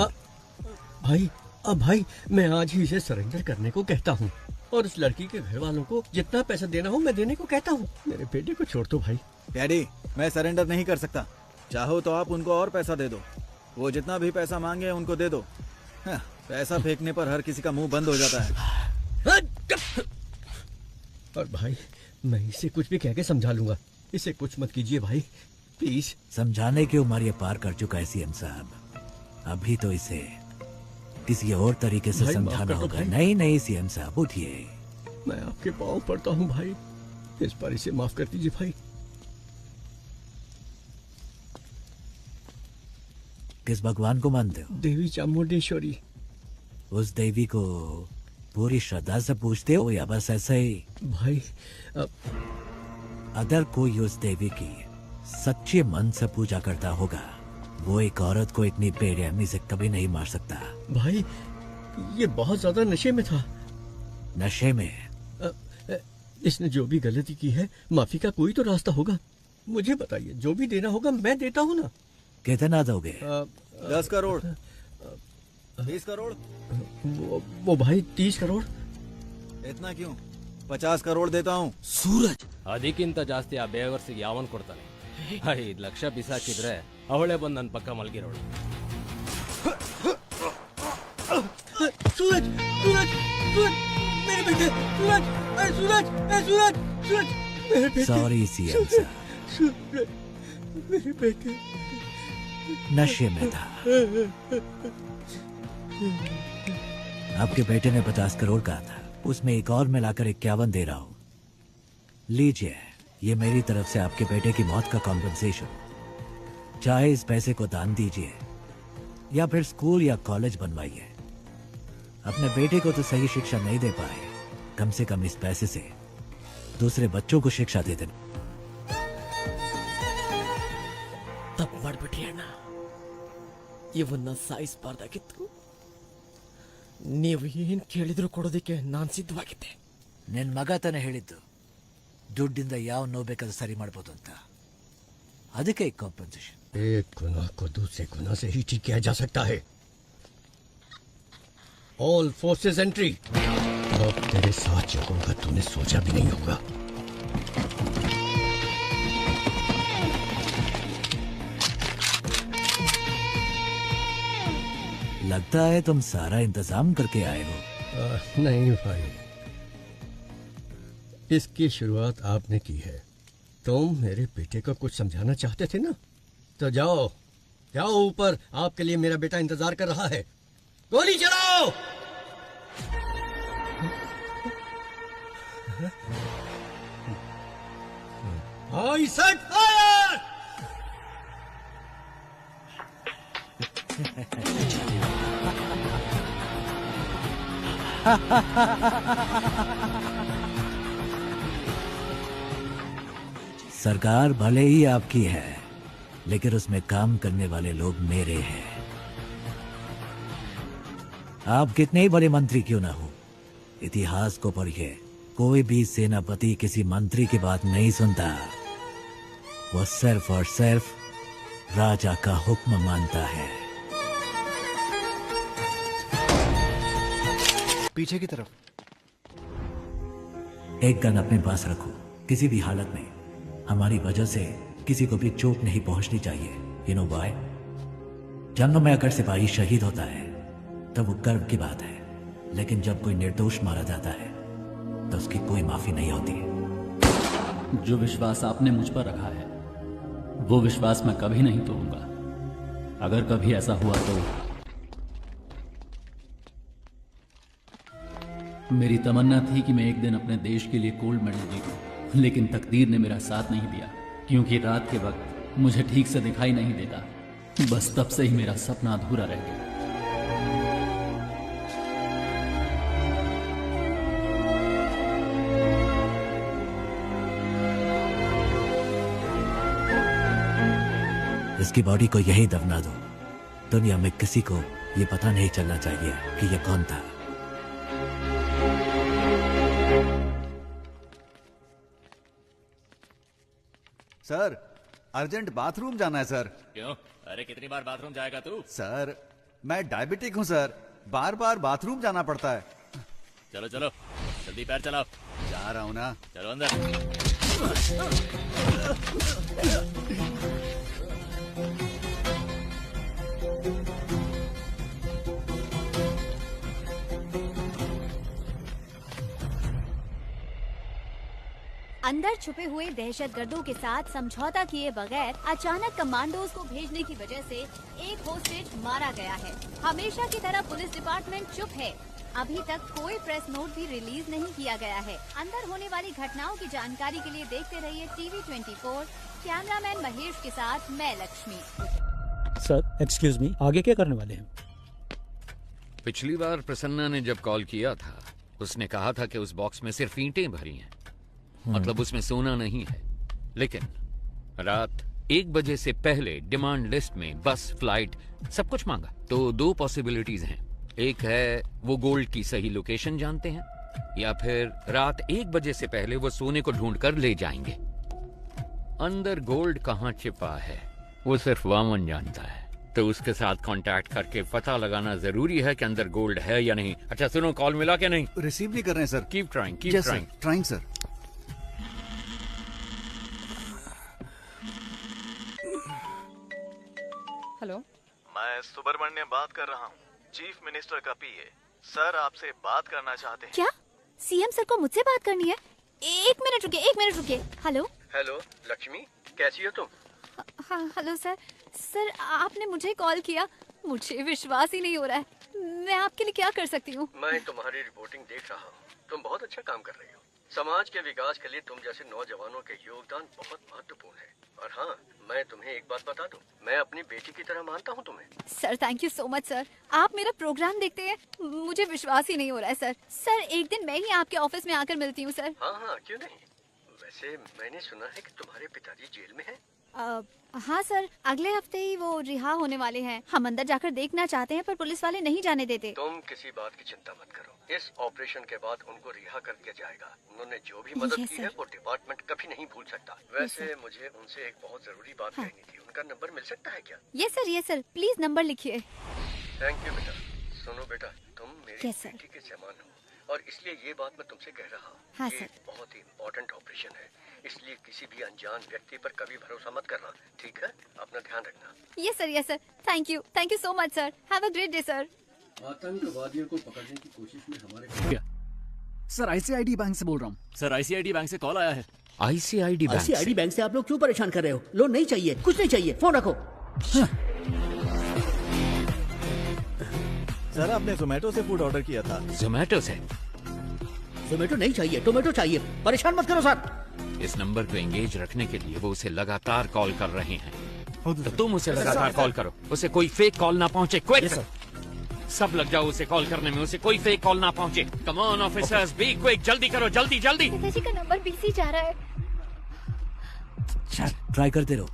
भाई, अब भाई, मैं आज ही इसे सरेंडर करने को कहता हूँ, और उस लड़की के घर वालों को जितना पैसा देना हो मैं देने को कहता हूँ। मेरे बेटे को छोड़ दो भाई। डैडी, मैं सरेंडर नहीं कर सकता। चाहो तो आप उनको और पैसा दे दो, वो जितना भी पैसा मांगे उनको दे दो। हाँ, पैसा फेंकने पर हर किसी का मुंह बंद हो जाता है। और भाई, मैं इसे कुछ भी कह के समझा लूंगा, इसे कुछ मत कीजिए भाई, प्लीज। समझाने की उम्र ये पार कर चुका है सीएम साहब, अभी तो इसे किसी और तरीके से समझाना होगा। नहीं नहीं सीएम साहब, उठिए। मैं आपके पाँव पड़ता हूँ भाई, इस बार इसे माफ कर दीजिए भाई। किस भगवान को मानते हो? देवी चामुंडेश्वरी। उस देवी को पूरी श्रद्धा से पूछते हो या बस ऐसे ही? भाई, अगर कोई उस देवी की सच्चे मन से पूजा करता होगा, वो एक औरत को इतनी बेरहमी से कभी नहीं मार सकता। भाई, ये बहुत ज्यादा नशे में था। नशे में? इसने जो भी गलती की है, माफी का कोई तो रास्ता होगा। मुझे बताइए, जो भी देना होगा मैं देता हूँ ना। कितना दोगे? 10 करोड़, 20 करोड़। वो भाई 30 करोड़। इतना क्यों? 50 करोड़ देता हूँ। सूरज, ಅದಕ್ಕಿಂತ ಜಾಸ್ತಿ ಆ ಬೇವರ್ಸಿಗೆ ಯಾವನ್ ಕೊಡ್ತಾನೆ? 5 ಲಕ್ಷ ಬಿಸಾಕಿದ್ರೆ ಅವಳೇ ಬಂದು ನನ್ನ ಪಕ್ಕ ಮಲಗಿರೋಳು. सूरज, सूरज, सूरज, मेरे बेटे, सूरज, सूरज, सूरज, सूरज, मेरे बेटे। सॉरी सीएम साहब, सूरज, मेरे बेटे नशे में था। आपके बेटे ने 50 करोड़ कहा था, उसमें एक और मिलाकर 51 दे रहा हूं। लीजिए, ये मेरी तरफ से आपके बेटे की मौत का कॉम्पनसेशन। चाहे इस पैसे को दान दीजिए या फिर स्कूल या कॉलेज बनवाइए। अपने बेटे को तो सही शिक्षा नहीं दे पाए, कम से कम इस पैसे से दूसरे बच्चों को शिक्षा दे देना। ತಪ್ಪು ಮಾಡ್ಬಿಟ್ರಿ ಅಣ್ಣ, ಇವನ್ನ ಸಾಯಿಸಬಾರ್ದಾಗಿತ್ತು. ನೀವು ಏನ್ ಕೇಳಿದ್ರು ಕೊಡೋದಕ್ಕೆ ನಾನ್ ಸಿದ್ಧವಾಗಿದ್ದೆ. ನಿನ್ ಮಗ ತಾನೇ ಹೇಳಿದ್ದು ದುಡ್ಡಿಂದ ಯಾವ ನೋವು ಬೇಕಾದ್ರೂ ಸರಿ ಮಾಡ್ಬೋದು ಅಂತ. अधिक एक कॉम्पेंसेशन। एक गुनाह को दूसरे गुनाह से ही ठीक किया जा सकता है। All forces entry. अब तेरे साथ जो होगा तूने सोचा भी नहीं होगा। लगता है तुम सारा इंतजाम करके आए हो। नहीं भाई, इसकी शुरुआत आपने की है। तुम मेरे बेटे को कुछ समझाना चाहते थे ना, तो जाओ जाओ ऊपर, आपके लिए मेरा बेटा इंतजार कर रहा है। गोली चलाओ। I said fire. सरकार भले ही आपकी है, लेकिन उसमें काम करने वाले लोग मेरे हैं। आप कितने ही बड़े मंत्री क्यों ना हो, इतिहास को पढ़िए, कोई भी सेनापति किसी मंत्री की बात नहीं सुनता। वो सिर्फ और सिर्फ राजा का हुक्म मानता है। पीछे की तरफ। एक गन अपने पास रखो। किसी भी हालत में हमारी वजह से किसी को भी चोट नहीं पहुंचनी चाहिए। You know why? जंगों में अगर सिपाही शहीद होता है तब वो गर्व की बात है, लेकिन जब कोई निर्दोष मारा जाता है तो उसकी कोई माफी नहीं होती। जो विश्वास आपने मुझ पर रखा है वो विश्वास मैं कभी नहीं तोड़ूंगा। अगर कभी ऐसा हुआ तो मेरी तमन्ना थी कि मैं एक दिन अपने देश के लिए गोल्ड मेडल जीतूं, लेकिन तकदीर ने मेरा साथ नहीं दिया, क्योंकि रात के वक्त मुझे ठीक से दिखाई नहीं देता। बस तब से ही मेरा सपना अधूरा रह गया। इसकी बॉडी को यही दफना दो। दुनिया में किसी को ये पता नहीं चलना चाहिए कि ये कौन था। सर, अर्जेंट बाथरूम जाना है सर। क्यों? अरे कितनी बार बाथरूम जाएगा तू? सर, मैं डायबिटिक हूँ सर, बार बार बाथरूम जाना पड़ता है। चलो चलो जल्दी पैर चलाओ। जा रहा हूँ ना। चलो अंदर। अंदर छुपे हुए दहशतगर्दों के साथ समझौता किए बगैर अचानक कमांडोज को भेजने की वजह से एक होस्टेज मारा गया है। हमेशा की तरह पुलिस डिपार्टमेंट चुप है। अभी तक कोई प्रेस नोट भी रिलीज नहीं किया गया है। अंदर होने वाली घटनाओं की जानकारी के लिए देखते रहिए टीवी 24। कैमरामैन महेश के साथ मैं लक्ष्मी। सर एक्सक्यूज मी, आगे क्या करने वाले हैं? पिछली बार प्रसन्ना ने जब कॉल किया था उसने कहा था कि उस बॉक्स में सिर्फ ईंटें भरी हैं, मतलब उसमें सोना नहीं है। लेकिन रात 1 बजे से पहले डिमांड लिस्ट में बस, फ्लाइट सब कुछ मांगा। तो 2 पॉसिबिलिटीज हैं। एक है वो गोल्ड की सही लोकेशन जानते हैं, या फिर रात 1 बजे से पहले वो सोने को ढूंढ कर ले जाएंगे। अंदर गोल्ड कहाँ छिपा है वो सिर्फ वामन जानता है, तो उसके साथ कांटेक्ट करके पता लगाना जरूरी है कि अंदर गोल्ड है या नहीं। अच्छा सुनो, कॉल मिला क्या? नहीं रिसीव नहीं कर रहे हैं sir. Keep trying, keep trying. Trying sir. Hello, मैं सुब्रमण्यम बात कर रहा हूँ, चीफ मिनिस्टर का पीए। सर आपसे बात करना चाहते हैं। क्या सीएम सर को मुझसे बात करनी है? 1 मिनट रुकिए, 1 मिनट रुकिए। हेलो हेलो लक्ष्मी, कैसी हो तुम? हाँ हेलो सर। सर आपने मुझे कॉल किया, मुझे विश्वास ही नहीं हो रहा है। मैं आपके लिए क्या कर सकती हूँ? मैं तुम्हारी रिपोर्टिंग देख रहा हूँ, तुम बहुत अच्छा काम कर रही हो। समाज के विकास के लिए तुम जैसे नौजवानों के योगदान बहुत महत्वपूर्ण है। और हाँ, मैं तुम्हें एक बात बता दूं, मैं अपनी बेटी की तरह मानता हूँ तुम्हें। Sir thank you so much sir. आप मेरा प्रोग्राम देखते हैं, मुझे विश्वास ही नहीं हो रहा है सर। सर एक दिन मैं ही आपके ऑफिस में आकर मिलती हूँ सर। हाँ हाँ क्यों नहीं। वैसे मैंने सुना है कि तुम्हारे पिताजी जेल में हैं। हाँ सर, अगले हफ्ते ही वो रिहा होने वाले हैं। हम अंदर जाकर देखना चाहते हैं पर पुलिस वाले नहीं जाने देते। तुम किसी बात की चिंता मत करो, इस ऑपरेशन के बाद उनको रिहा कर दिया जाएगा। उन्होंने जो भी मदद की है वो डिपार्टमेंट कभी नहीं भूल सकता। वैसे मुझे उनसे एक बहुत जरूरी बात कहनी थी। उनका नंबर मिल सकता है क्या? यस सर, प्लीज नंबर लिखिए। थैंक यू बेटा। सुनो बेटा, तुम मेरी बेटी के समान हो और इसलिए ये बात मैं तुमसे कह रहा हूँ। ये बहुत ही इम्पोर्टेंट ऑपरेशन है, इसलिए किसी भी अनजान व्यक्ति पर कभी भरोसा मत करना, ठीक है? अपना ध्यान रखना। Yes sir. Thank you so much sir. Have a great day sir. आतंकवादियों को पकड़ने की कोशिश में हमारे सर आईसीआईडी बैंक से बोल रहा हूँ। सर आईसीआईडी बैंक से कॉल आया है। आईसीआईडी बैंक से आप लोग क्यों परेशान कर रहे हो? लोन नहीं चाहिए, कुछ नहीं चाहिए, फोन रखो। सर आपने जोमेटो से फूड ऑर्डर किया था। जोमेटो से? जोमेटो नहीं चाहिए, टोमेटो चाहिए। परेशान मत करो सर। इस नंबर को एंगेज रखने के लिए वो उसे लगातार कॉल कर रहे हैं, तो तुम उसे लगातार कॉल करो, उसे कोई फेक कॉल ना पहुंचे। क्विक सब लग जाओ उसे कॉल करने में, उसे कोई फेक कॉल ना पहुंचे। Come on officers, be quick, जल्दी करो, जल्दी जल्दी। पिताजी का नंबर बिजी जा रहा है। ट्राई करते रहो।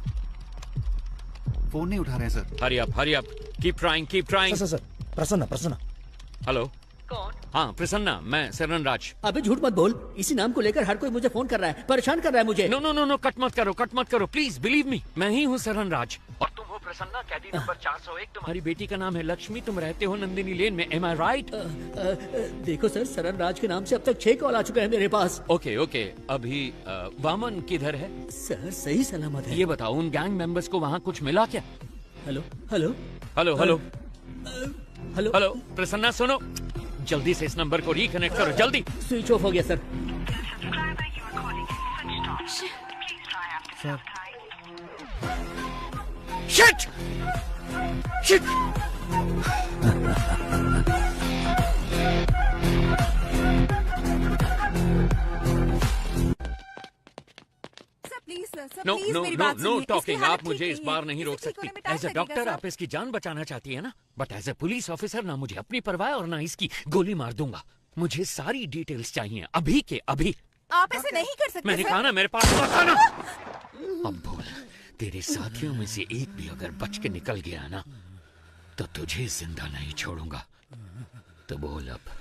फोन नहीं उठा रहे हैं sir. Hurry up, keep trying. Sir Prasanna. Hello, कौन? हाँ प्रसन्ना, मैं सरन राज। अबे झूठ मत बोल, इसी नाम को लेकर हर कोई मुझे फोन कर रहा है, परेशान कर रहा है मुझे। नो, कट मत करो प्लीज, बिलीव मी, मैं ही हूँ सरन राज। और तुम हो प्रसन्ना, कैदी नंबर 401। तुम्हारी बेटी का नाम है लक्ष्मी, तुम रहते हो नंदिनी लेन में, एम आई राइट? देखो सर, सरन राज के नाम से अब तक 6 कॉल आ चुके हैं मेरे पास। ओके, अभी वामन किधर है? सर सही सलामत है। ये बताओ, उन गैंग मेंबर्स को वहाँ कुछ मिला क्या? हेलो, प्रसन्ना सुनो, जल्दी से इस नंबर को रिकनेक्ट करो, जल्दी। स्विच ऑफ हो गया सर। शिट! No talking. आप मुझे इस बार नहीं रोक सकती। एज अ डॉक्टर आप इसकी जान बचाना चाहती है ना, but as a police officer ना मुझे अपनी परवाह और ना इसकी गोली मार दूंगा। मुझे सारी डिटेल्स चाहिए, अभी के अभी। आप ऐसे नहीं कर सकते। मैंने कहा ना, मेरे पास मत आना। अब बोल, तेरे साथियों में से एक भी अगर बच के निकल गया ना, तो तुझे जिंदा नहीं छोड़ूंगा। तो बोल अब,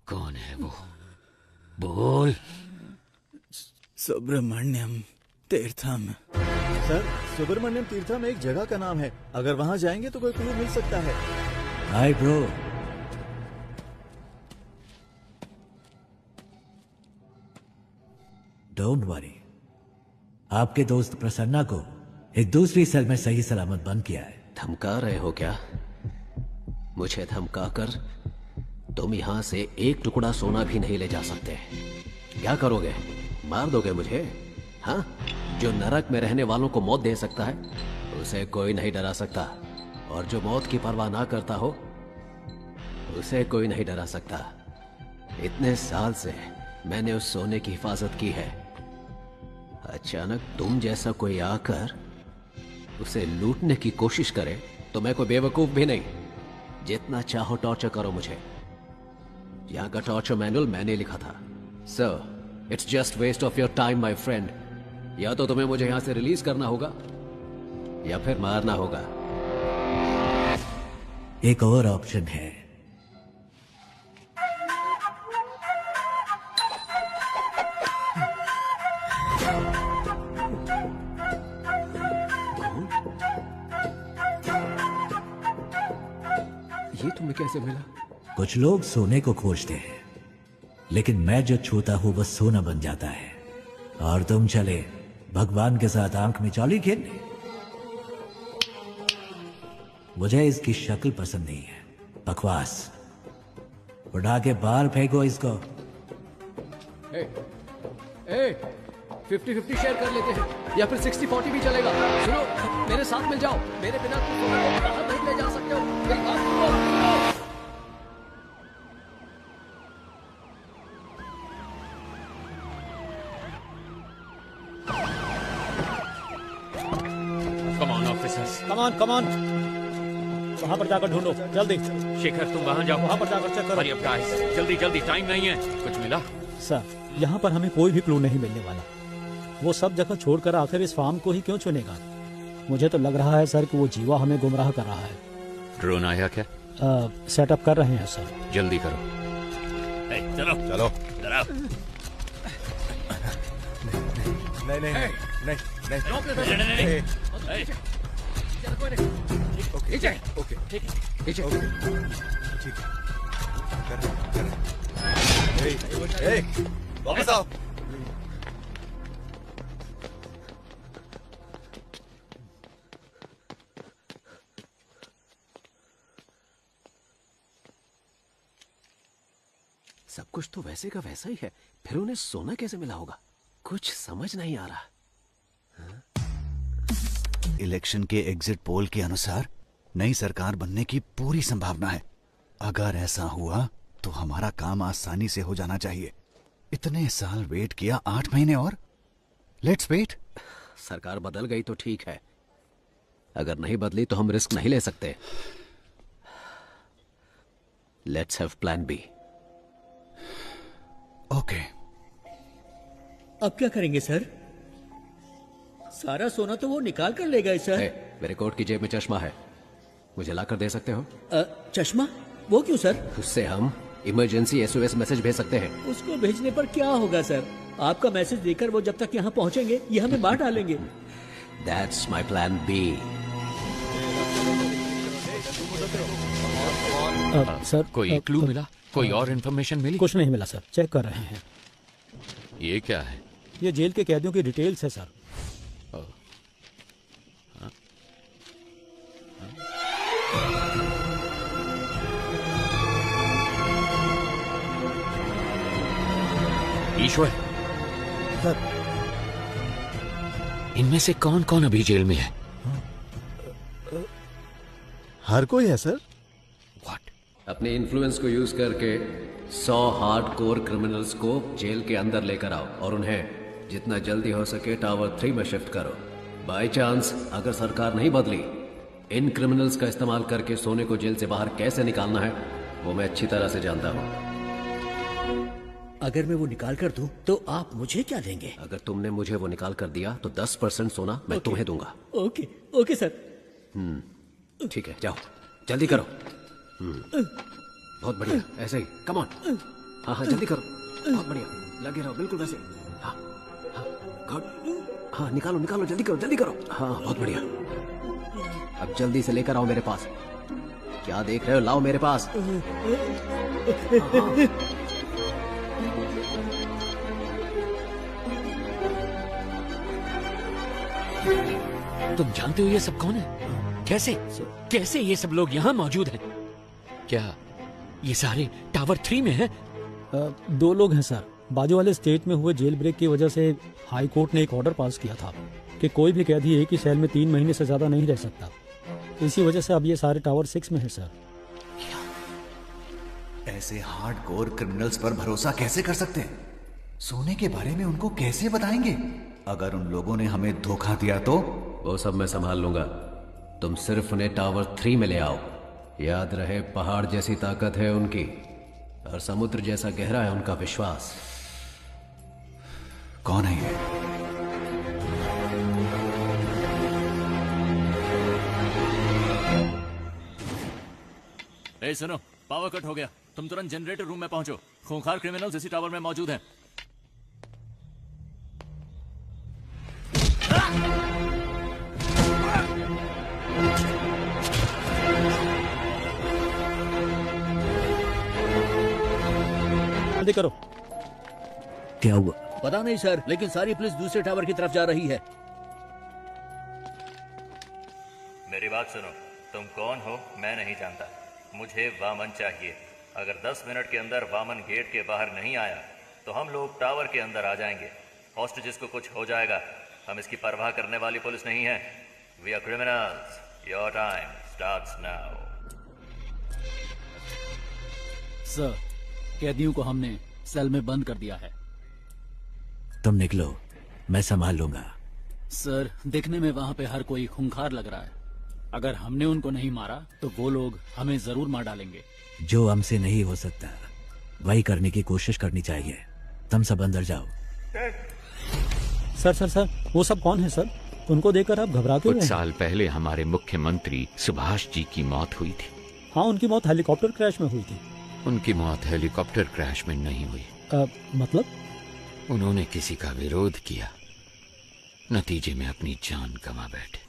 कौन है वो? बोल। सुब्रमण्यम तीर्थम। सर सुब्रमण्यम तीर्थम एक जगह का नाम है, अगर वहाँ जाएंगे तो कोई क्लू मिल सकता है। Hi bro. डोंट वरी, आपके दोस्त प्रसन्ना को एक दूसरी सेल में सही सलामत बंद किया है। धमका रहे हो क्या? मुझे धमकाकर तुम यहाँ से एक टुकड़ा सोना भी नहीं ले जा सकते। क्या करोगे? मार दोगे मुझे? हाँ? जो नरक में रहने वालों को मौत दे सकता है, उसे कोई नहीं डरा सकता, और जो मौत की परवाह ना करता हो, उसे कोई नहीं डरा सकता। इतने साल से मैंने उस सोने की हिफाजत की है। अचानक तुम जैसा कोई आकर उसे लूटने की कोशिश करे तो मैं कोई बेवकूफ भी नहीं। जितना चाहो टॉर्चर करो मुझे। यहाँ का टॉर्चर मैनुअल मैंने लिखा था। Sir, it's just waste of your time my friend. या तो तुम्हें मुझे यहां से रिलीज करना होगा या फिर मारना होगा। एक और ऑप्शन है। ये तुम्हें कैसे मिला? कुछ लोग सोने को खोजते हैं, लेकिन मैं जो छूता हूं वह सोना बन जाता है। और तुम चले भगवान के साथ आंख में चौली खेलने। मुझे इसकी शक्ल पसंद नहीं है, बकवास। उठा के बाहर फेंको इसको। 50-50 शेयर कर लेते हैं, या फिर 60-40 भी चलेगा। सुनो, मेरे साथ मिल जाओ। मेरे बिना तुम सोना को बाहर नहीं ले जा सकते हो। मेरी बात सुनो। Come on. वहाँ पर जाकर ढूंढो, जल्दी। शेखर तुम वहाँ जाओ, वहाँ पर जाकर चेक करो। हरी अप गाइस, जल्दी टाइम नहीं है। कुछ मिला? सर, यहाँ पर हमें कोई भी क्लू नहीं मिलने वाला। वो सब जगह छोड़कर आखिर इस फार्म को ही क्यों चुनेगा? मुझे तो लग रहा है सर कि वो जीवा हमें गुमराह कर रहा है। ड्रोन आया क्या? सेटअप कर रहे हैं सर। जल्दी करो। चलो चलो जरा नहीं नहीं नहीं नहीं वापस आओ। सब कुछ तो वैसे का वैसा ही है, फिर उन्हें सोना कैसे मिला होगा? कुछ समझ नहीं आ रहा। इलेक्शन के एग्जिट पोल के अनुसार नई सरकार बनने की पूरी संभावना है। अगर ऐसा हुआ तो हमारा काम आसानी से हो जाना चाहिए। इतने साल वेट किया, 8 महीने और। Let's wait. सरकार बदल गई तो ठीक है, अगर नहीं बदली तो हम रिस्क नहीं ले सकते। Let's have plan B. Okay. अब क्या करेंगे सर? सारा सोना तो वो निकाल कर ले गए सर। मेरे कोट की जेब में चश्मा है, मुझे लाकर दे सकते हो? चश्मा? वो क्यों सर? उससे हम इमरजेंसी SOS मैसेज भेज सकते हैं। उसको भेजने पर क्या होगा सर? आपका मैसेज देकर वो जब तक यहाँ पहुँचेंगे ये हमें मार डालेंगे। That's my plan B. Sir कोई क्लू मिला? कोई और इन्फॉर्मेशन मिली? कुछ नहीं मिला सर, चेक कर रहे हैं। ये क्या है? ये जेल के कैदियों की डिटेल्स है सर। ईश्वर सर, इनमें से कौन कौन अभी जेल में है? हर कोई है सर। अपने इन्फ्लुएंस को यूज करके 100 हार्डकोर क्रिमिनल्स को जेल के अंदर लेकर आओ और उन्हें जितना जल्दी हो सके टावर 3 में शिफ्ट करो। बाय चांस अगर सरकार नहीं बदली, इन क्रिमिनल्स का इस्तेमाल करके सोने को जेल से बाहर कैसे निकालना है वो मैं अच्छी तरह से जानता हूँ। अगर मैं वो निकाल कर दूं तो आप मुझे क्या देंगे? अगर तुमने मुझे वो निकाल कर दिया तो 10% सोना मैं तुम्हें दूंगा। Okay okay sir. ठीक है, जाओ जल्दी करो। बहुत बढ़िया, ऐसे ही, कम ऑन। हाँ हाँ जल्दी करो, बहुत बढ़िया, लगे रहो बिल्कुल वैसे। हाँ हाँ गुड। हाँ निकालो निकालो, जल्दी करो जल्दी करो। हाँ बहुत बढ़िया, अब जल्दी से लेकर आओ मेरे पास। क्या देख रहे हो, लाओ मेरे पास। तुम जानते हो ये सब कौन है? कैसे कैसे ये सब लोग यहाँ मौजूद हैं? क्या ये सारे टावर 3 में हैं? 2 लोग हैं सर। बाजू वाले स्टेट में हुए जेल ब्रेक की वजह से हाई कोर्ट ने एक ऑर्डर पास किया था कि कोई भी कैदी एक ही सेल में 3 महीने से ज्यादा नहीं रह सकता। इसी वजह से अब ये सारे टावर 6 में है सर। ऐसे हार्डकोर क्रिमिनल्स पर भरोसा कैसे कर सकते हैं? सोने के बारे में उनको कैसे बताएंगे? अगर उन लोगों ने हमें धोखा दिया तो? वो सब मैं संभाल लूंगा, तुम सिर्फ उन्हें टावर 3 में ले आओ। याद रहे, पहाड़ जैसी ताकत है उनकी और समुद्र जैसा गहरा है उनका विश्वास। कौन है ये? ए सुनो, पावर कट हो गया, तुम तुरंत जनरेटर रूम में पहुंचो। खूंखार क्रिमिनल्स इसी टावर में मौजूद हैं। जल्दी करो। क्या हुआ? पता नहीं सर, लेकिन सारी पुलिस दूसरे टावर की तरफ जा रही है। मेरी बात सुनो, तुम कौन हो मैं नहीं जानता, मुझे वामन चाहिए। अगर 10 मिनट के अंदर वामन गेट के बाहर नहीं आया तो हम लोग टावर के अंदर आ जाएंगे। हॉस्टेजेस को कुछ हो जाएगा, हम इसकी परवाह करने वाली पुलिस नहीं है। We are criminals, your time starts now. Sir, कैदियों को हमने सेल में बंद कर दिया है। तुम निकलो, मैं संभाल लूंगा। सर, दिखने में वहाँ पे हर कोई खूंखार लग रहा है। अगर हमने उनको नहीं मारा तो वो लोग हमें जरूर मार डालेंगे। जो हमसे नहीं हो सकता वही करने की कोशिश करनी चाहिए। तुम सब अंदर जाओ। सर सर सर, वो सब कौन है सर? उनको देखकर आप घबरा क्यों रहे हैं? कुछ साल पहले हमारे मुख्यमंत्री सुभाष जी की मौत हुई थी। हाँ, उनकी मौत हेलीकॉप्टर क्रैश में हुई थी। उनकी मौत हेलीकॉप्टर क्रैश में नहीं हुई। मतलब? उन्होंने किसी का विरोध किया, नतीजे में अपनी जान गंवा बैठे।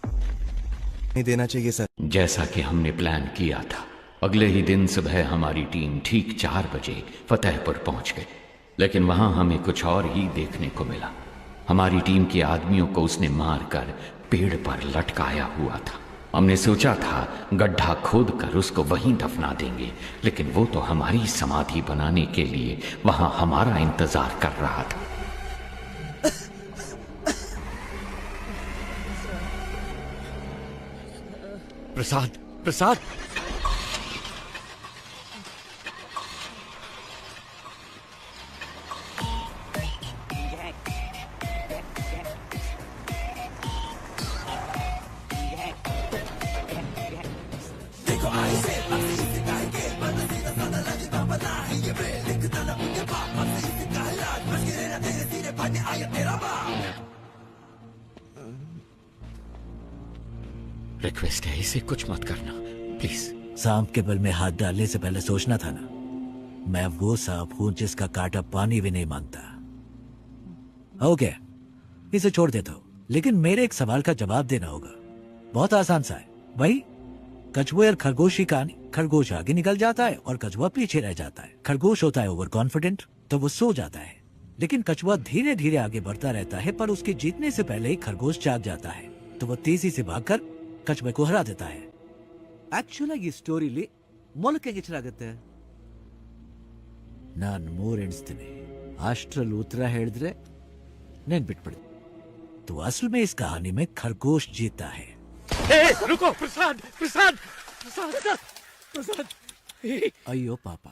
नहीं देना चाहिए सर। जैसा कि हमने प्लान किया था, अगले ही दिन सुबह हमारी टीम ठीक 4 बजे फतेहपुर पहुंच गई, लेकिन वहां हमें कुछ और ही देखने को मिला। हमारी टीम के आदमियों को उसने मारकर पेड़ पर लटकाया हुआ था। हमने सोचा था गड्ढा खोदकर उसको वहीं दफना देंगे, लेकिन वो तो हमारी समाधि बनाने के लिए वहां हमारा इंतजार कर रहा था। प्रसाद, प्रसाद! रिक्वेस्ट है, इसे कुछ मत करना प्लीज। सांप के बल में हाथ डालने से पहले सोचना था ना। मैं वो सांप हूं जिसका कांटा पानी भी नहीं मांगता। ओके, इसे छोड़ देता हूं, लेकिन मेरे एक सवाल का जवाब देना होगा। बहुत आसान सा है। वही कछुए और खरगोश की कहानी। खरगोश आगे निकल जाता है और कछुआ पीछे रह जाता है। खरगोश होता है ओवर कॉन्फिडेंट, तो वो सो जाता है, लेकिन कछुआ धीरे धीरे आगे बढ़ता रहता है, पर उसके जीतने से पहले ही खरगोश जाग जाता है, तो वो तेजी से भागकर कछुए को हरा देता है। ಆಕ್ಚುಲ್ ಈ ಸ್ಟೋರಿಲಿ ಮೊಲಕ್ಕೆ ಗಿಚ್ಚರಾಗುತ್ತೆ. ನಾನು 3 ಎಣಿಸ್ತೀನಿ, ಅಷ್ಟರಲ್ಲಿ ಉತ್ತರ ಹೇಳಿದ್ರೆ ನೆನ್ಪಿಟ್ಬಿಡಿ। तो असल में इस कहानी में खरगोश जीता है। रुको प्रसाद, प्रसाद, प्रसाद, प्रसाद। ಅಯ್ಯೋ ಪಾಪ,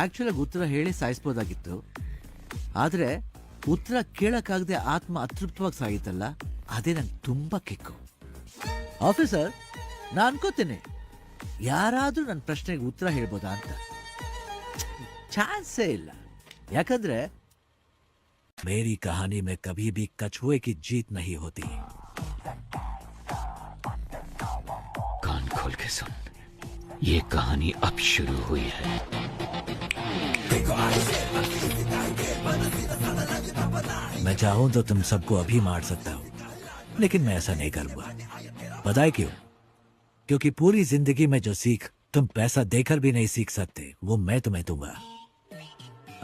ಆಕ್ಚುಲ್ ಉತ್ತರ ಹೇಳಿ ಸಾಯಿಸಬಹುದಾಗಿತ್ತು, ಆದ್ರೆ ಉತ್ತರ ಕೇಳಕ್ಕಾಗದೆ ಆತ್ಮ ಅತೃಪ್ತವಾಗಿ ಸಾಯಿತಲ್ಲ, ಅದೇ ನಂಗೆ ತುಂಬಾ ಕಿಕ್ಕು. ಆಫೀಸರ್, ನಾನು ಅನ್ಕೋತೇನೆ ಯಾರಾದ್ರೂ ನನ್ನ ಪ್ರಶ್ನೆಗೆ ಉತ್ತರ ಹೇಳ್ಬೋದಾ ಅಂತ. ಚಾನ್ಸೇ ಇಲ್ಲ, ಯಾಕಂದ್ರೆ मेरी कहानी में कभी भी कछुए की जीत नहीं होती। कान खोल के सुन, ये कहानी अब शुरू हुई है। मैं चाहूं तो तुम सबको अभी मार सकता हूं, लेकिन मैं ऐसा नहीं करूंगा। पता है क्यों? क्योंकि पूरी जिंदगी में जो सीख तुम पैसा देकर भी नहीं सीख सकते, वो मैं तुम्हें दूंगा।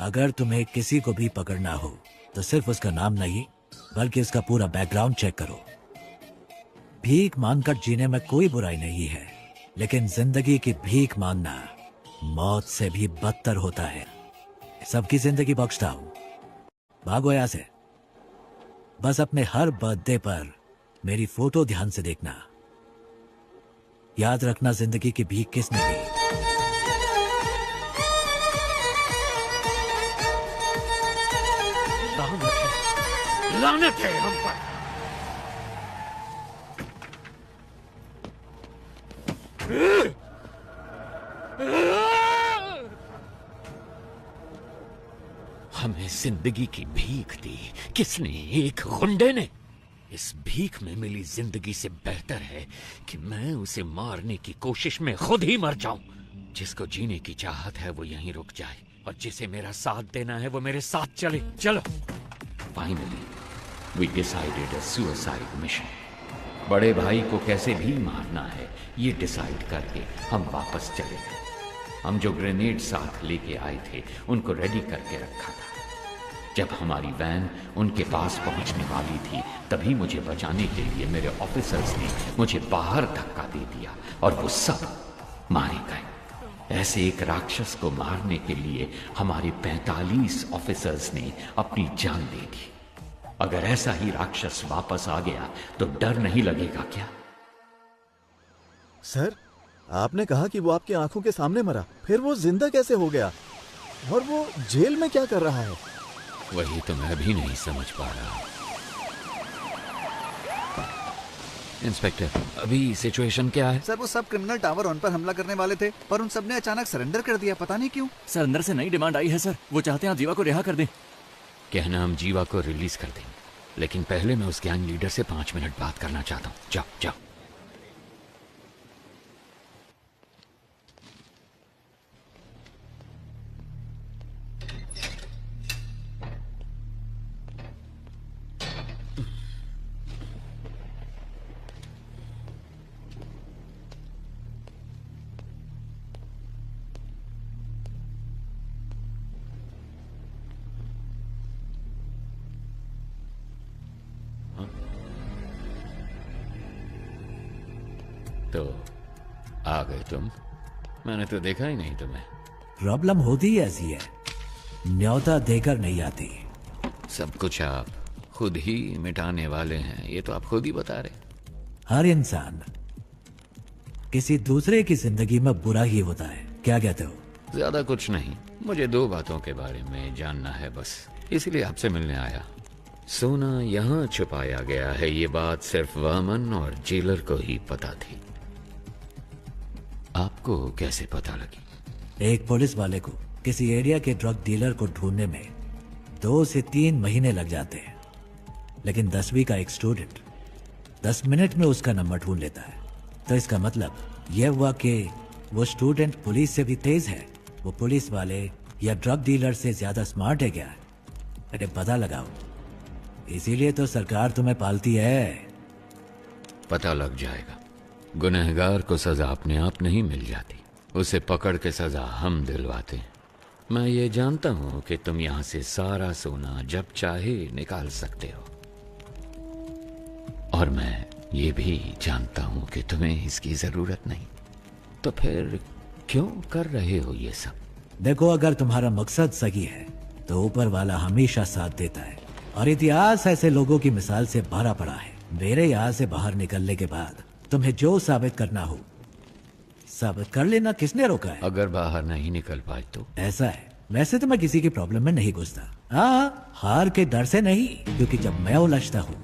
अगर तुम्हें किसी को भी पकड़ना हो तो सिर्फ उसका नाम नहीं, बल्कि उसका पूरा बैकग्राउंड चेक करो। भीख मांगकर जीने में कोई बुराई नहीं है, लेकिन जिंदगी की भीख मांगना मौत से भी बदतर होता है। सबकी जिंदगी बख्शता हूं, भागो यहां से। बस अपने हर बर्थडे पर मेरी फोटो ध्यान से देखना। याद रखना जिंदगी की भीख किसने दी। लानत है हम पर। हमें जिंदगी की भीख दी किसने? एक गुंडे ने। इस भीख में मिली जिंदगी से बेहतर है कि मैं उसे मारने की कोशिश में खुद ही मर जाऊं। जिसको जीने की चाहत है वो यहीं रुक जाए, और जिसे मेरा साथ देना है वो मेरे साथ चले। चलो। Finally we decided a suicide mission. बड़े भाई को कैसे भी मारना है ये डिसाइड करके हम वापस चले गए। हम जो ग्रेनेड साथ लेके आए थे उनको रेडी करके रखा था। जब हमारी वैन उनके पास पहुंचने वाली थी, तभी मुझे बचाने के लिए मेरे ऑफिसर्स ने मुझे बाहर धक्का दे दिया और वो सब मारे गए। ऐसे एक राक्षस को मारने के लिए हमारे 45 ऑफिसर्स ने अपनी जान दे दी। अगर ऐसा ही राक्षस वापस आ गया तो डर नहीं लगेगा क्या? सर, आपने कहा कि वो आपकी आंखों के सामने मरा, फिर वो जिंदा कैसे हो गया? और वो जेल में क्या कर रहा है? वही तो मैं भी नहीं समझ पा रहा। इंस्पेक्टर, अभी सिचुएशन क्या है? सर, वो सब क्रिमिनल टावर ऑन पर हमला करने वाले थे, पर उन सब ने अचानक सरेंडर कर दिया, पता नहीं क्यों। सर, अंदर से नई डिमांड आई है सर, वो चाहते हैं आप जीवा को रिहा कर दें। कहना हम जीवा को रिलीज कर दें, लेकिन पहले मैं उस गैंग लीडर से 5 मिनट बात करना चाहता हूँ। जाओ जाओ। तो आ गए तुम। मैंने तो देखा ही नहीं तुम्हें। प्रॉब्लम होती ही ऐसी है, न्योता देकर नहीं आती। सब कुछ आप खुद ही मिटाने वाले हैं, ये तो आप खुद ही बता रहे। हर इंसान किसी दूसरे की जिंदगी में बुरा ही होता है, क्या कहते हो? ज्यादा कुछ नहीं, मुझे 2 बातों के बारे में जानना है बस, इसलिए आपसे मिलने आया। सोना यहाँ छुपाया गया है, ये बात सिर्फ वामन और जेलर को ही पता थी। आपको कैसे पता लगी? एक पुलिस वाले को किसी एरिया के ड्रग डीलर को ढूंढने में 2 से 3 महीने लग जाते हैं, लेकिन 10वीं का एक स्टूडेंट 10 मिनट में उसका नंबर ढूंढ लेता है। तो इसका मतलब यह हुआ कि वो स्टूडेंट पुलिस से भी तेज है, वो पुलिस वाले या ड्रग डीलर से ज्यादा स्मार्ट है क्या? अरे पता लगाओ, इसीलिए तो सरकार तुम्हें पालती है। पता लग जाएगा। गुनहगार को सजा अपने आप नहीं मिल जाती, उसे पकड़ के सजा हम दिलवाते हैं। मैं ये जानता हूं कि तुम यहां से सारा सोना जब चाहे निकाल सकते हो, और मैं ये भी जानता हूं कि तुम्हें इसकी जरूरत नहीं। तो फिर क्यों कर रहे हो ये सब? देखो, अगर तुम्हारा मकसद सही है तो ऊपर वाला हमेशा साथ देता है, और इतिहास ऐसे लोगों की मिसाल से भरा पड़ा है। मेरे यहाँ से बाहर निकलने के बाद तुम्हें जो साबित करना हो साबित कर लेना, किसने रोका है? अगर बाहर नहीं निकल पाए तो? ऐसा है, वैसे तो मैं किसी की प्रॉब्लम में नहीं घुसता। हाँ, हार के डर से नहीं, क्योंकि जब मैं उलझता हूँ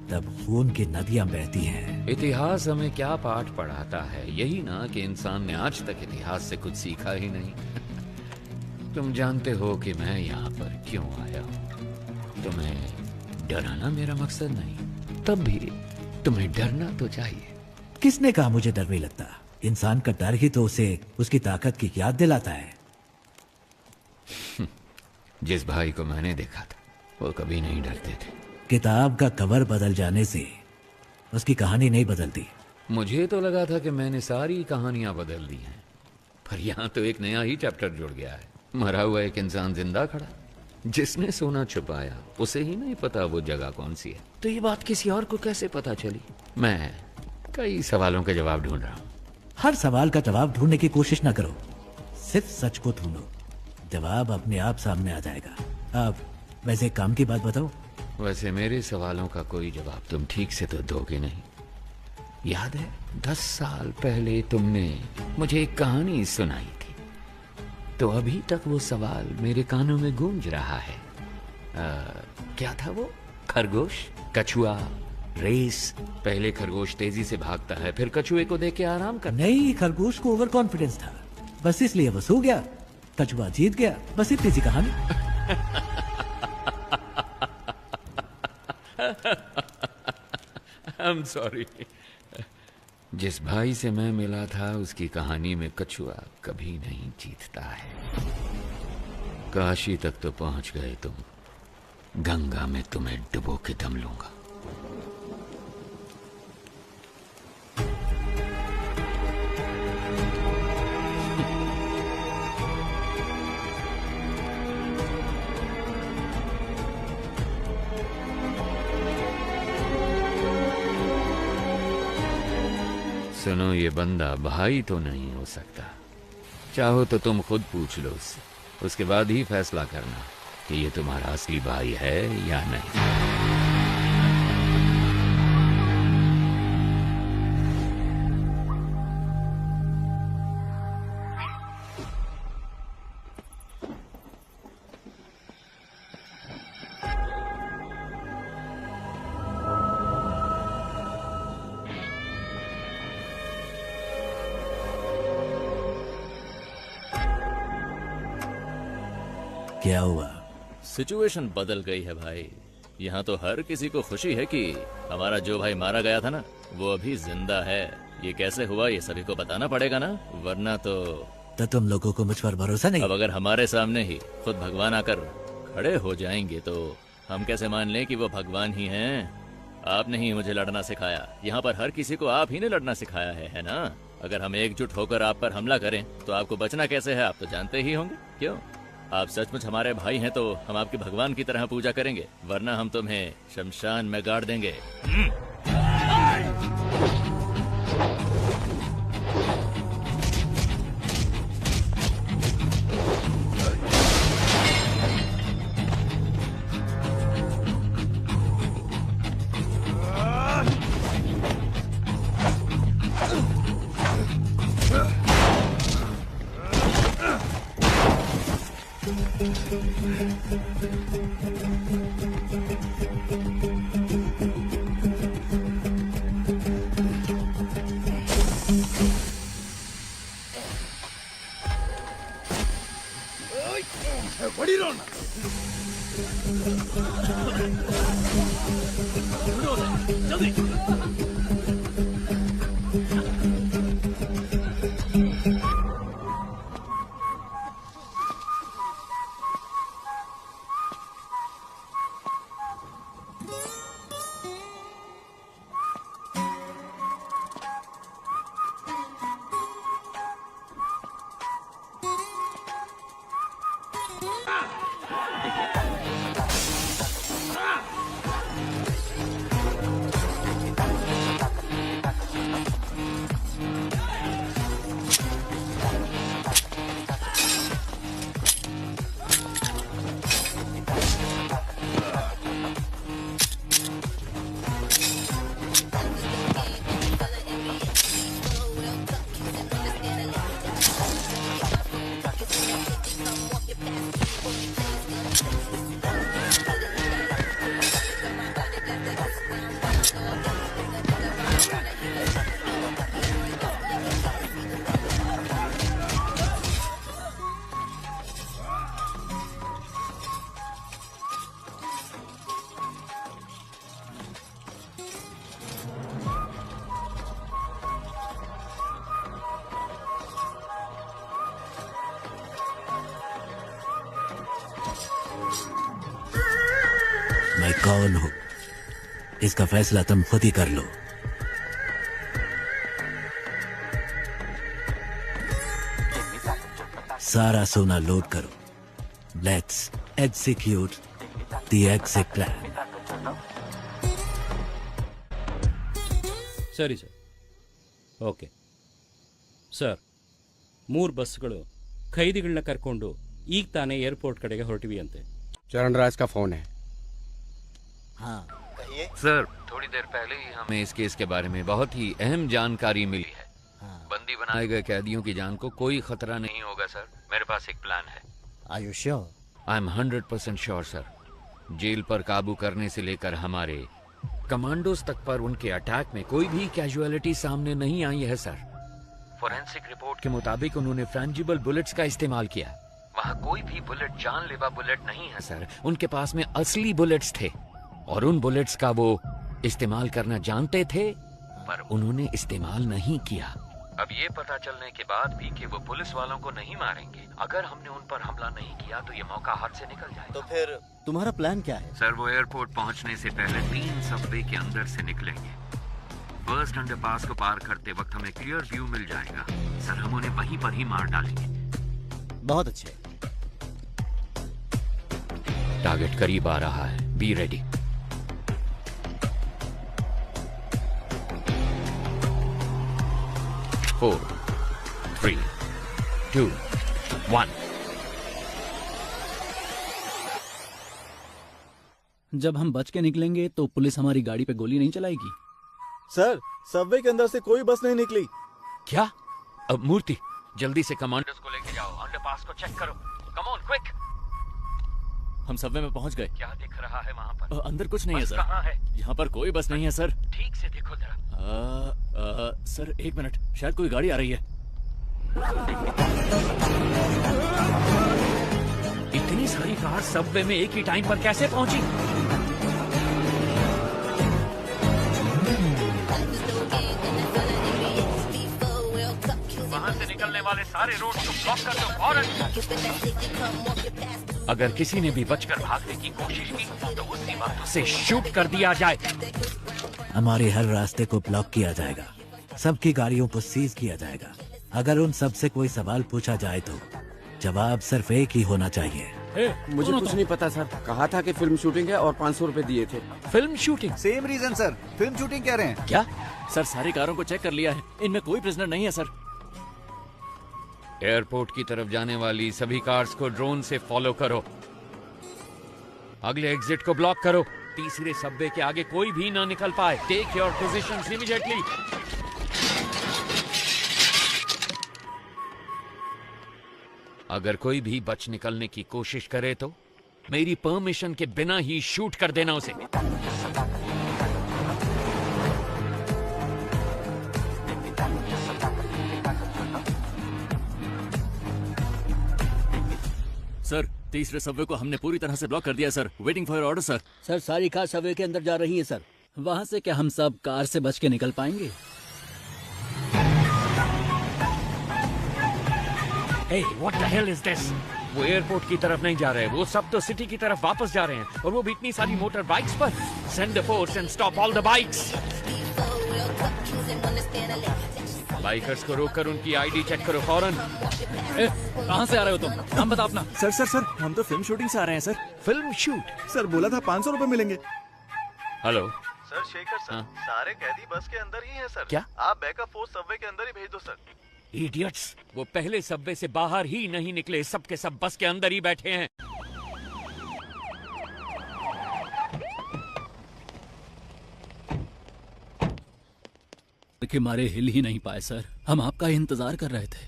तब खून की नदियां बहती हैं। इतिहास हमें क्या पाठ पढ़ाता है? यही ना कि इंसान ने आज तक इतिहास से कुछ सीखा ही नहीं। तुम जानते हो कि मैं यहाँ पर क्यों आया हूँ। तुम्हें डराना मेरा मकसद नहीं, तब भी तुम्हें डरना तो चाहिए। किसने कहा मुझे डर नहीं लगता? इंसान का डर ही तो उसे उसकी ताकत की याद दिलाता है। जिस भाई को मैंने देखा था वो कभी नहीं डरते थे। किताब का कवर बदल जाने से उसकी कहानी नहीं बदलती। मुझे तो लगा था कि मैंने सारी कहानियां बदल दी हैं, पर यहाँ तो एक नया ही चैप्टर जुड़ गया है। मरा हुआ एक इंसान जिंदा खड़ा, जिसने सोना छुपाया उसे ही नहीं पता वो जगह कौन सी है। तो ये बात किसी और को कैसे पता चली? मैं कई सवालों के जवाब ढूंढ रहा हूँ। हर सवाल का जवाब ढूंढने की कोशिश ना करो, सिर्फ सच को ढूंढो, जवाब अपने आप सामने आ जाएगा। अब वैसे एक काम की बात बताओ। वैसे मेरे सवालों का कोई जवाब तुम ठीक से तो दोगे नहीं। याद है 10 साल पहले तुमने मुझे एक कहानी सुनाई थी, तो अभी तक वो सवाल मेरे कानों में गूंज रहा है। क्या था वो? खरगोश, कछुआ, रेस। पहले खरगोश तेजी से भागता है, फिर कछुए को देख के आराम करता। नहीं, खरगोश को ओवर कॉन्फिडेंस था, बस इसलिए वो सो गया। कछुआ जीत गया, बस इतनी सी कहानी। I'm sorry। जिस भाई से मैं मिला था उसकी कहानी में कछुआ कभी नहीं जीतता है। काशी तक तो पहुंच गए तुम, गंगा में तुम्हें डुबो के दम लूंगा। सुनो, ये बंदा भाई तो नहीं हो सकता। चाहो तो तुम खुद पूछ लो उससे, उसके बाद ही फैसला करना कि ये तुम्हारा असली भाई है या नहीं। क्या हुआ? सिचुएशन बदल गई है भाई। यहाँ तो हर किसी को खुशी है कि हमारा जो भाई मारा गया था ना, वो अभी जिंदा है। ये कैसे हुआ ये सभी को बताना पड़ेगा ना, वरना तो तुम लोगों को मुझ पर भरोसा नहीं? अब अगर हमारे सामने ही खुद भगवान आकर खड़े हो जाएंगे तो हम कैसे मान लें कि वो भगवान ही हैं? आपने ही मुझे लड़ना सिखाया। यहाँ पर हर किसी को आप ही ने लड़ना सिखाया है ना? अगर हम एकजुट होकर आप पर हमला करें तो आपको बचना कैसे है, आप तो जानते ही होंगे। क्यों? आप सचमुच हमारे भाई हैं तो हम आपके भगवान की तरह पूजा करेंगे, वरना हम तुम्हें शमशान में गाड़ देंगे। मैं कौन हूं इसका फैसला तुम खुद ही कर लो। सारा सोना लोड करो। Let's execute the exit plan. ಸರಿ ಸರ್. ಓಕೆ ಸರ್, 3 ಬಸ್ಗಳು ಖೈದಿಗಳನ್ನ ಕರ್ಕೊಂಡು ಈಗ ತಾನೇ ಏರ್ಪೋರ್ಟ್ ಕಡೆಗೆ ಹೊರಟಿವಿ ಅಂತೆ. चरणराज का फोन है। हाँ सर, थोड़ी देर पहले ही हमें इस केस के बारे में बहुत ही अहम जानकारी मिली है। बंदी बनाए गए कैदियों की जान को कोई खतरा नहीं होगा सर। मेरे पास एक प्लान है। Are you sure? I am 100% sure sir. Jail पर काबू करने से लेकर हमारे कमांडोज तक पर उनके अटैक में कोई भी कैजुअलिटी सामने नहीं आई है सर। फोरेंसिक रिपोर्ट के मुताबिक उन्होंने फ्रेंजिबल बुलेट्स का इस्तेमाल किया। वहाँ कोई भी बुलेट जानलेवा बुलेट नहीं है सर। उनके पास में असली बुलेट्स थे और उन बुलेट्स का वो इस्तेमाल करना जानते थे, पर उन्होंने इस्तेमाल नहीं किया। अब ये पता चलने के बाद भी कि वो पुलिस वालों को नहीं मारेंगे। अगर हमने उन पर हमला नहीं किया तो ये मौका हाथ से निकल जाएगा। तो फिर तुम्हारा प्लान क्या है? सर, वो एयरपोर्ट पहुंचने से पहले 3 सबवे के अंदर से निकलेंगे। फर्स्ट अंडरपास को पार करते वक्त हमें क्लियर व्यू मिल जाएगा। सर, हम उन्हें वहीं पर ही मार डालेंगे। बहुत अच्छे। टारगेट करीब आ रहा है। Be ready. फोर, 3, 2, 1। जब हम बच के निकलेंगे तो पुलिस हमारी गाड़ी पे गोली नहीं चलाएगी। सर, सबवे के अंदर से कोई बस नहीं निकली। क्या? अब मूर्ति, जल्दी से कमांडर्स को लेके जाओ। अंडरपास को चेक करो। Come on, quick. हम सबवे में पहुंच गए। क्या दिख रहा है वहाँ पर? अंदर कुछ नहीं है बस सर। कहाँ है? यहाँ पर कोई बस नहीं है सर। ठीक से देखो जरा। सर, 1 मिनट, शायद कोई गाड़ी आ रही है। इतनी सारी कार सबवे में एक ही टाइम पर कैसे पहुंची? वहां से निकलने वाले सारे रोड को ब्लॉक कर दो फौरन। अगर किसी ने भी बचकर भागने की कोशिश की तो उसी वक्त उसे शूट कर दिया जाए। हमारे हर रास्ते को ब्लॉक किया जाएगा। सबकी गाड़ियों को सीज किया जाएगा। अगर उन सब से कोई सवाल पूछा जाए तो जवाब सिर्फ एक ही होना चाहिए। मुझे कुछ नहीं पता सर। कहा था कि फिल्म शूटिंग है और 500 रुपए दिए थे। Film shooting? Same reason sir, film shooting कह रहे हैं। क्या? सर, सारी कारों को चेक कर लिया है, इनमें कोई प्रिजनर नहीं है सर। एयरपोर्ट की तरफ जाने वाली सभी कार्स को ड्रोन से फॉलो करो। अगले एग्जिट को ब्लॉक करो। तीसरे सबवे के आगे कोई भी ना निकल पाए। Take your positions immediately. अगर कोई भी बच निकलने की कोशिश करे तो मेरी परमिशन के बिना ही शूट कर देना उसे। सर, तीसरे सबवे को हमने पूरी तरह से ब्लॉक कर दिया sir. Waiting for order sir. Sir, सारी कार सबवे के अंदर जा रही है सर। वहां से क्या हम सब कार से बच के निकल पाएंगे? Hey, what the hell is this? वो एयरपोर्ट की तरफ नहीं जा रहे, वो सब तो सिटी की तरफ वापस जा रहे हैं, और वो भी इतनी सारी मोटर बाइक्स पर। Send the force and stop all the bikes. Bikers को रोककर उनकी आईडी चेक करो फौरन। कहाँ से आ रहे हो तुम? नाम बता अपना। सर हम तो फिल्म शूटिंग से आ रहे हैं सर। Film shoot? सर बोला था 500 रुपए मिलेंगे। हेलो सर, शेखर सर, सारे कैदी बस के अंदर ही हैं सर। क्या? आप बैकअप फोर्स सबवे के अंदर ही भेज दो सर। इडियट्स, वो पहले सबवे से बाहर ही नहीं निकले, सब के सब बस के अंदर ही बैठे हैं। के मारे हिल ही नहीं पाए सर। हम आपका इंतजार कर रहे थे।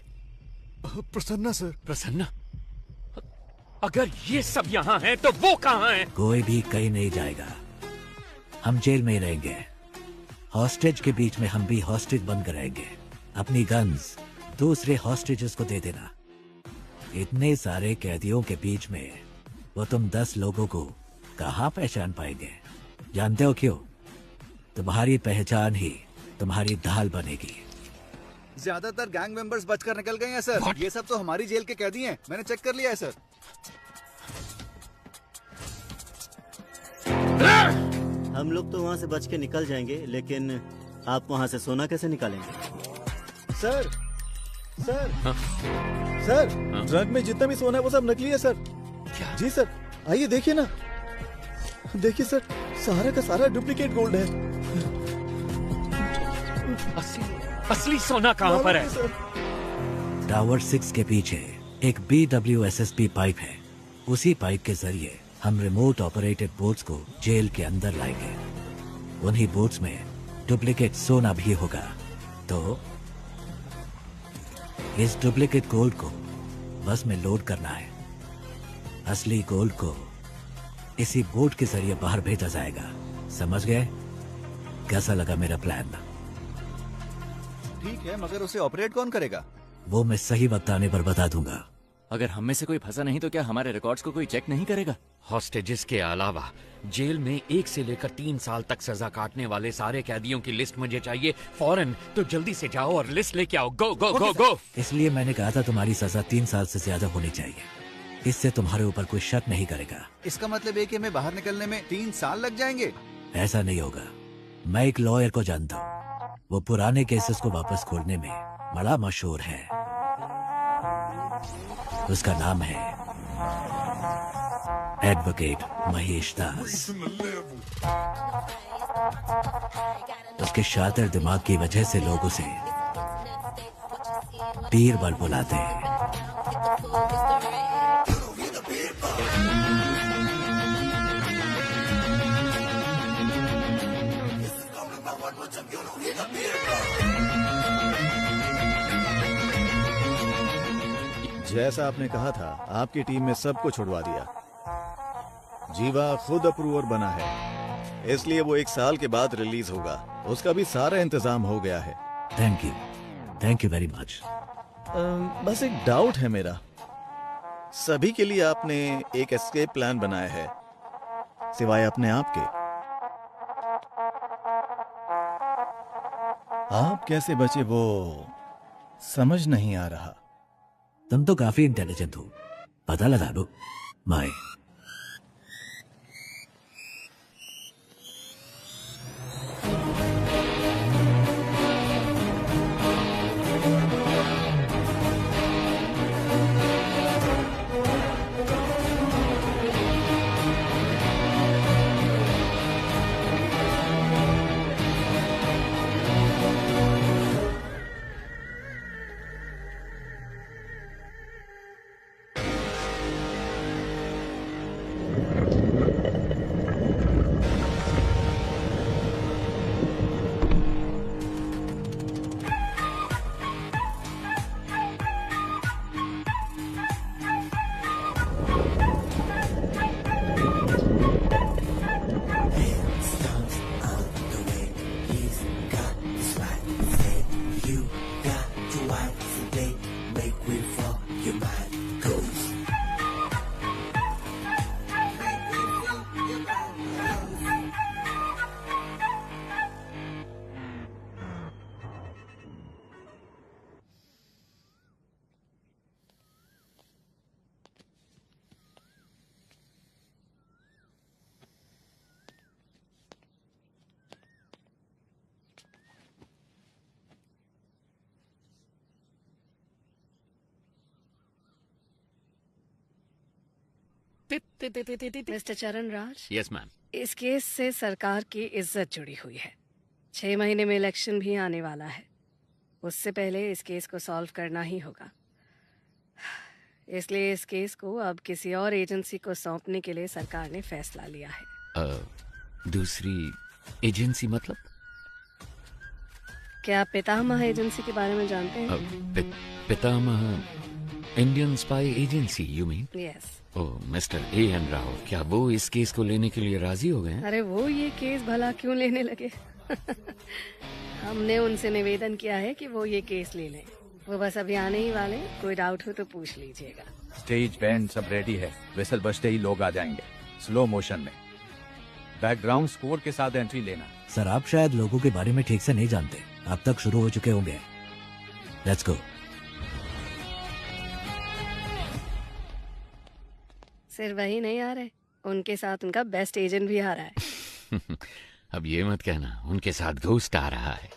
प्रसन्ना सर। प्रसन्ना? अगर ये सब यहाँ हैं तो वो कहाँ हैं? कोई भी कहीं नहीं जाएगा, हम जेल में ही रहेंगे। हॉस्टेज के बीच में हम भी हॉस्टेज बनकर रहेंगे। अपनी गन्स दूसरे हॉस्टेजेस को दे देना। इतने सारे कैदियों के बीच में वो तुम 10 लोगों को कहाँ पहचान पाएंगे? जानते हो क्यों? तुम्हारी पहचान ही तुम्हारी ढाल बनेगी। ज्यादातर गैंग मेंबर्स बचकर निकल गए हैं सर। ये सब तो हमारी जेल के कैदी हैं। मैंने चेक कर लिया है सर। हम लोग तो वहाँ से बच के निकल जाएंगे, लेकिन आप वहाँ से सोना कैसे निकालेंगे? सर ड्रग में जितना भी सोना है वो सब नकली है सर। क्या? जी सर, आइए देखिए ना। देखिए सर, सारा का सारा डुप्लीकेट गोल्ड है। असली सोना कहाँ पर है? टावर 6 के पीछे एक BWSSP पाइप है। उसी पाइप के जरिए हम रिमोट ऑपरेटेड बोट्स को जेल के अंदर लाएंगे। उन्हीं बोट्स में डुप्लीकेट सोना भी होगा। तो इस डुप्लीकेट गोल्ड को बस में लोड करना है। असली गोल्ड को इसी बोट के जरिए बाहर भेजा जाएगा। समझ गए? कैसा लगा मेरा प्लान? ठीक है, मगर उसे ऑपरेट कौन करेगा? वो मैं सही वक्त आने पर बता दूंगा। अगर हम में से कोई फंसा नहीं तो क्या हमारे रिकॉर्ड्स को कोई चेक नहीं करेगा? हॉस्टेजेस के अलावा जेल में 1 से लेकर 3 साल तक सजा काटने वाले सारे कैदियों की लिस्ट मुझे चाहिए फौरन। तो जल्दी से जाओ और लिस्ट लेके आओ। गो गो गो गो। इसलिए मैंने कहा था तुम्हारी सजा 3 साल से ज्यादा होनी चाहिए। इससे तुम्हारे ऊपर कोई शक नहीं करेगा। इसका मतलब है कि हमें बाहर निकलने में 3 साल लग जाएंगे? ऐसा नहीं होगा। मैं एक लॉयर को जानता हूँ, वो पुराने केसेस को वापस खोलने में बड़ा मशहूर है। उसका नाम है एडवोकेट महेश दास। उसके शातिर दिमाग की वजह से लोग उसे बीरबल बुलाते हैं। जैसा आपने कहा था, आपकी टीम ने सबको छुड़वा दिया। जीवा खुद अप्रूवर बना है, इसलिए वो 1 साल के बाद रिलीज होगा। उसका भी सारा इंतजाम हो गया है। Thank you very much. बस एक डाउट है मेरा। सभी के लिए आपने एक एस्केप प्लान बनाया है, सिवाय अपने आप के। आप कैसे बचे वो समझ नहीं आ रहा। तुम तो काफी इंटेलिजेंट हो, पता लगा लो। बाय। मिस्टर चरण राज, यस मैम। इस केस से सरकार की इज्जत जुड़ी हुई है। 6 महीने में इलेक्शन भी आने वाला है। उससे पहले इस केस को सॉल्व करना ही होगा। इसलिए इस केस को अब किसी और एजेंसी को सौंपने के लिए सरकार ने फैसला लिया है। दूसरी एजेंसी मतलब? क्या आप पितामह एजेंसी के बारे में जानते हैं? पितामह Indian spy agency you mean? Yes. Oh mister A.N. Rao, क्या वो इस केस को लेने के लिए राजी हो गए हैं? अरे वो ये केस भला क्यों लेने लगे? हमने उनसे निवेदन किया है कि वो ये केस ले लें। वो बस अभी आने ही वाले, कोई डाउट हो तो पूछ लीजिएगा। स्टेज बैंड सब रेडी है, विसल बजते ही लोग आ जाएंगे। स्लो मोशन में बैकग्राउंड स्कोर के साथ एंट्री लेना। सर आप शायद लोगों के बारे में ठीक से नहीं जानते, अब तक शुरू हो चुके होंगे। Let's go. सिर्फ वही नहीं आ रहे, उनके साथ उनका बेस्ट एजेंट भी आ रहा है। अब ये मत कहना उनके साथ घोस्ट आ रहा है।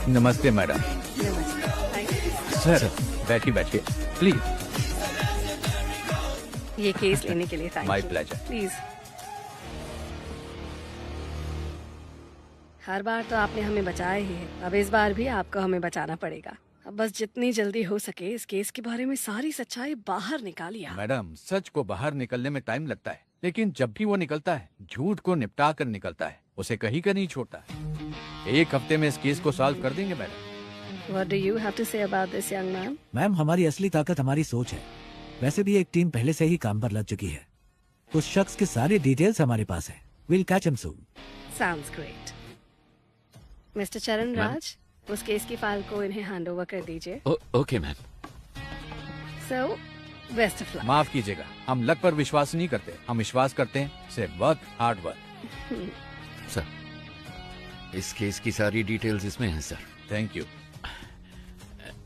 नमस्ते मैडम। सर बैठिए बैठिए प्लीज। ये केस लेने के लिए माय प्लेजर। प्लीज। हर बार तो आपने हमें बचाया ही है, अब इस बार भी आपको हमें बचाना पड़ेगा। अब बस जितनी जल्दी हो सके इस केस के बारे में सारी सच्चाई बाहर निकालिए। मैडम सच को बाहर निकलने में टाइम लगता है, लेकिन जब भी वो निकलता है झूठ को निपटा कर निकलता है, उसे कहीं का नहीं छोड़ता। 1 हफ्ते में इस केस को सॉल्व कर देंगे madam. What do you have to say about this young man? Ma'am हमारी असली ताकत हमारी सोच है। वैसे भी एक टीम पहले से ही काम पर लग चुकी है। उस शख्स की सारी डिटेल्स हमारे पास है। We'll catch him soon. Sounds great. Mister चरण राज, उस केस की फाइल को इन्हें हैंड ओवर कर दीजिए। Okay ma'am. So, best of luck. माफ कीजिएगा, हम लक पर विश्वास नहीं करते, हम विश्वास करते हैं सिर्फ वर्क, हार्ड वर्क। सर इस केस की सारी डिटेल्स इसमें हैं sir. Thank you.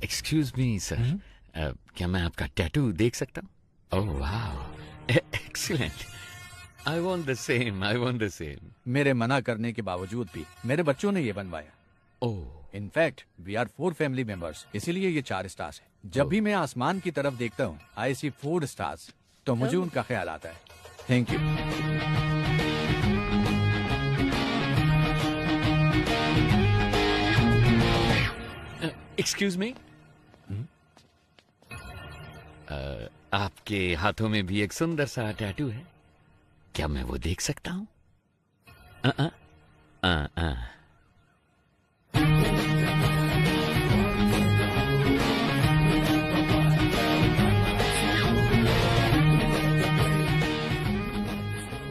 Excuse me sir, क्या मैं आपका टैटू देख सकता हूँ? ओह वाह, excellent. I want the same, I want the same. मेरे मना करने के बावजूद भी मेरे बच्चों ने ये बनवाया। Oh in fact we are 4 family members, इसीलिए ये 4 स्टार्स है। जब भी मैं आसमान की तरफ देखता हूँ आई सी 4 स्टार्स, तो मुझे उनका ख्याल आता है। Thank you. एक्सक्यूज मी, आपके हाथों में भी एक सुंदर सा टैटू है, क्या मैं वो देख सकता हूँ?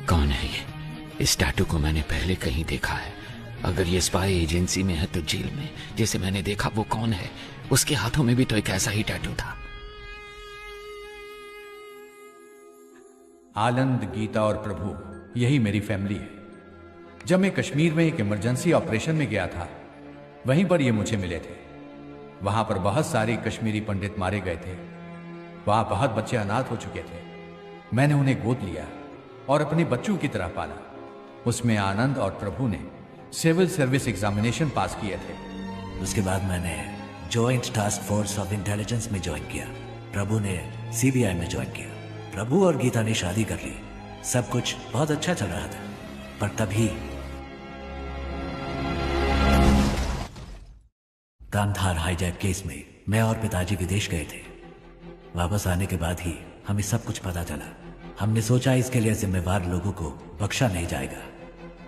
कौन है ये? इस टैटू को मैंने पहले कहीं देखा है। अगर ये स्पाई एजेंसी में है तो जेल में जैसे मैंने देखा वो कौन है? उसके हाथों में भी तो एक ऐसा ही टैटू था। आनंद, गीता और प्रभु, यही मेरी फैमिली है। जब मैं कश्मीर में एक इमरजेंसी ऑपरेशन में गया था, वहीं पर ये मुझे मिले थे। वहां पर बहुत सारे कश्मीरी पंडित मारे गए थे। वहां बहुत बच्चे अनाथ हो चुके थे। मैंने उन्हें गोद लिया और अपने बच्चों की तरह पाला। उसमें आनंद और प्रभु ने सिविल सर्विस एग्जामिनेशन पास किए थे। उसके बाद मैंने joint task force of intelligence में ज्वाइन किया। प्रभु ने CBI में ज्वाइन किया। प्रभु और गीता ने शादी कर ली। सब कुछ बहुत अच्छा चल रहा था, पर तभी कांधार हाईजैक केस में मैं और पिताजी विदेश गए थे। वापस आने के बाद ही हमें सब कुछ पता चला। हमने सोचा इसके लिए जिम्मेवार लोगों को बख्शा नहीं जाएगा,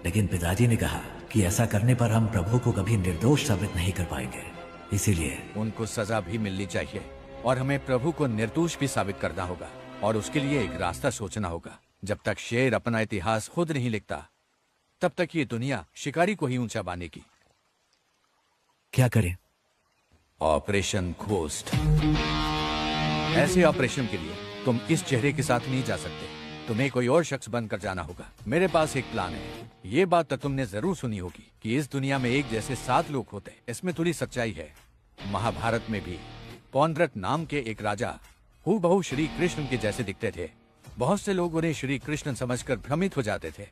लेकिन पिताजी ने कहा कि ऐसा करने पर हम प्रभु को कभी निर्दोष साबित नहीं कर पाएंगे। इसीलिए उनको सजा भी मिलनी चाहिए और हमें प्रभु को निर्दोष भी साबित करना होगा, और उसके लिए एक रास्ता सोचना होगा। जब तक शेर अपना इतिहास खुद नहीं लिखता, तब तक ये दुनिया शिकारी को ही ऊंचा बांधेगी। क्या करें? Operation ghost. ऐसे ऑपरेशन के लिए तुम इस चेहरे के साथ नहीं जा सकते, तुम्हें कोई और शख्स बनकर जाना होगा। मेरे पास एक प्लान है। ये बात तो तुमने जरूर सुनी होगी कि इस दुनिया में एक जैसे 7 लोग होते हैं। इसमें थोड़ी सच्चाई है। महाभारत में भी पौंड्रक नाम के एक राजा हूबहू श्री कृष्ण के जैसे दिखते थे। बहुत से लोग उन्हें श्री कृष्ण समझकर भ्रमित हो जाते थे।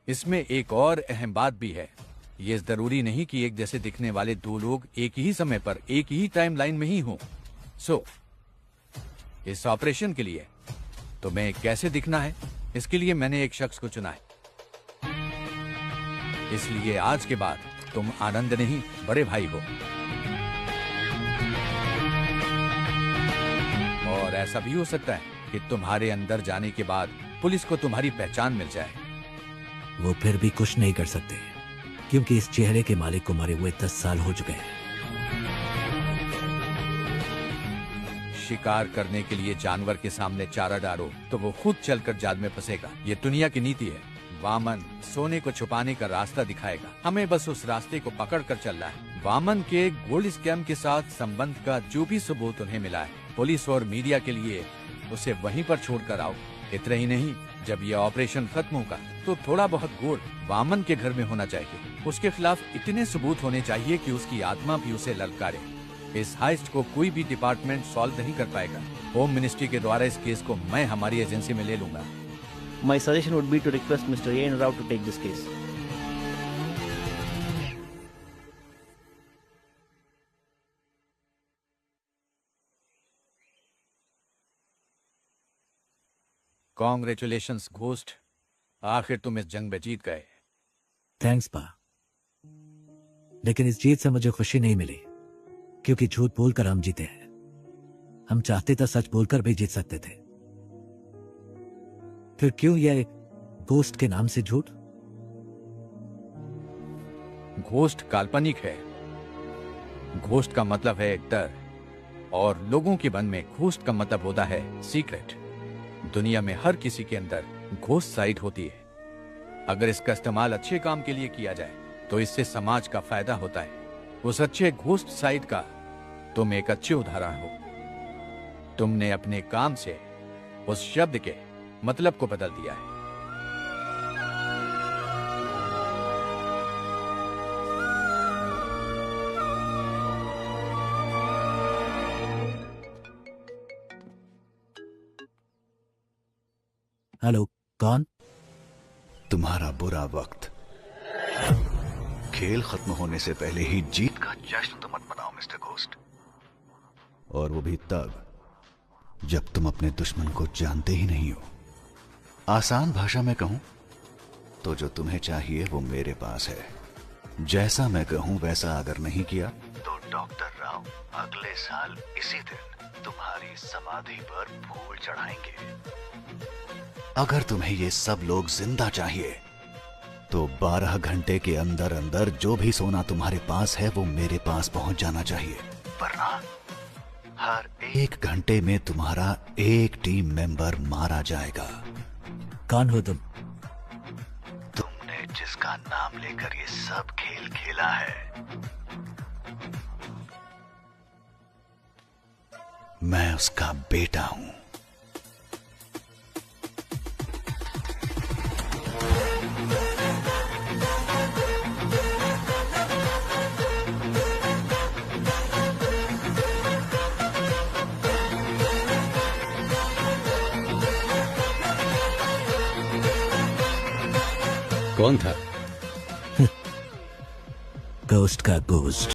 इसमें एक और अहम बात भी है, ये जरूरी नहीं कि एक जैसे दिखने वाले दो लोग एक ही समय पर एक ही टाइमलाइन में ही हों। सो इस ऑपरेशन के लिए तुम्हें कैसे दिखना है, इसके लिए मैंने एक शख्स को चुना है। इसलिए आज के बाद तुम आनंद नहीं बड़े भाई हो। और ऐसा भी हो सकता है कि तुम्हारे अंदर जाने के बाद पुलिस को तुम्हारी पहचान मिल जाए। वो फिर भी कुछ नहीं कर सकते, क्योंकि इस चेहरे के मालिक को मरे हुए 10 साल हो चुके हैं। शिकार करने के लिए जानवर के सामने चारा डालो तो वो खुद चलकर जाल में फंसेगा। ये दुनिया की नीति है। वामन सोने को छुपाने का रास्ता दिखाएगा, हमें बस उस रास्ते को पकड़ कर चलना है। वामन के गोल्ड स्कैम के साथ संबंध का जो भी सबूत उन्हें मिला है, पुलिस और मीडिया के लिए उसे वहीं पर छोड़कर आओ। इतना ही नहीं, जब यह ऑपरेशन खत्म होगा तो थोड़ा बहुत गोल्ड वामन के घर में होना चाहिए। उसके खिलाफ इतने सबूत होने चाहिए कि उसकी आत्मा भी उसे ललकारे। इस हाइस्ट को कोई भी डिपार्टमेंट सॉल्व नहीं कर पाएगा। होम मिनिस्ट्री के द्वारा इस केस को मैं हमारी एजेंसी में ले लूंगा। My suggestion would be to request Mr. A.N. Rao to take this case. Congratulations ghost, आखिर तुम इस जंग में जीत गए। थैंक्स पा, लेकिन इस जीत से मुझे खुशी नहीं मिली, क्योंकि झूठ बोलकर हम जीते हैं। हम चाहते तो सच बोलकर भी जीत सकते थे। फिर क्यों यह घोस्ट के नाम से झूठ? घोस्ट काल्पनिक है। घोस्ट का मतलब है डर, और लोगों के मन में घोस्ट का मतलब होता है सीक्रेट। दुनिया में हर किसी के अंदर घोस्ट साइड होती है। अगर इसका इस्तेमाल अच्छे काम के लिए किया जाए तो इससे समाज का फायदा होता है। उस अच्छे घोस्ट साइड का तुम एक अच्छे उदाहरण हो। तुमने अपने काम से उस शब्द के मतलब को बदल दिया है। हेलो, कौन? तुम्हारा बुरा वक्त। खेल खत्म होने से पहले ही जीत का जश्न तो मत मनाओ मिस्टर घोस्ट, और वो भी तब जब तुम अपने दुश्मन को जानते ही नहीं हो। आसान भाषा में कहूं तो जो तुम्हें चाहिए वो मेरे पास है। जैसा मैं कहूं वैसा अगर नहीं किया तो डॉक्टर राव अगले साल इसी दिन तुम्हारी समाधि पर फूल चढ़ाएंगे। अगर तुम्हें ये सब लोग जिंदा चाहिए तो 12 घंटे के अंदर अंदर जो भी सोना तुम्हारे पास है वो मेरे पास पहुंच जाना चाहिए, वरना हर 1 घंटे में तुम्हारा एक टीम मेंबर मारा जाएगा। कौन हो तुम? तुमने जिसका नाम लेकर ये सब खेल खेला है, मैं उसका बेटा हूं। कौन था? घोस्ट का घोस्ट।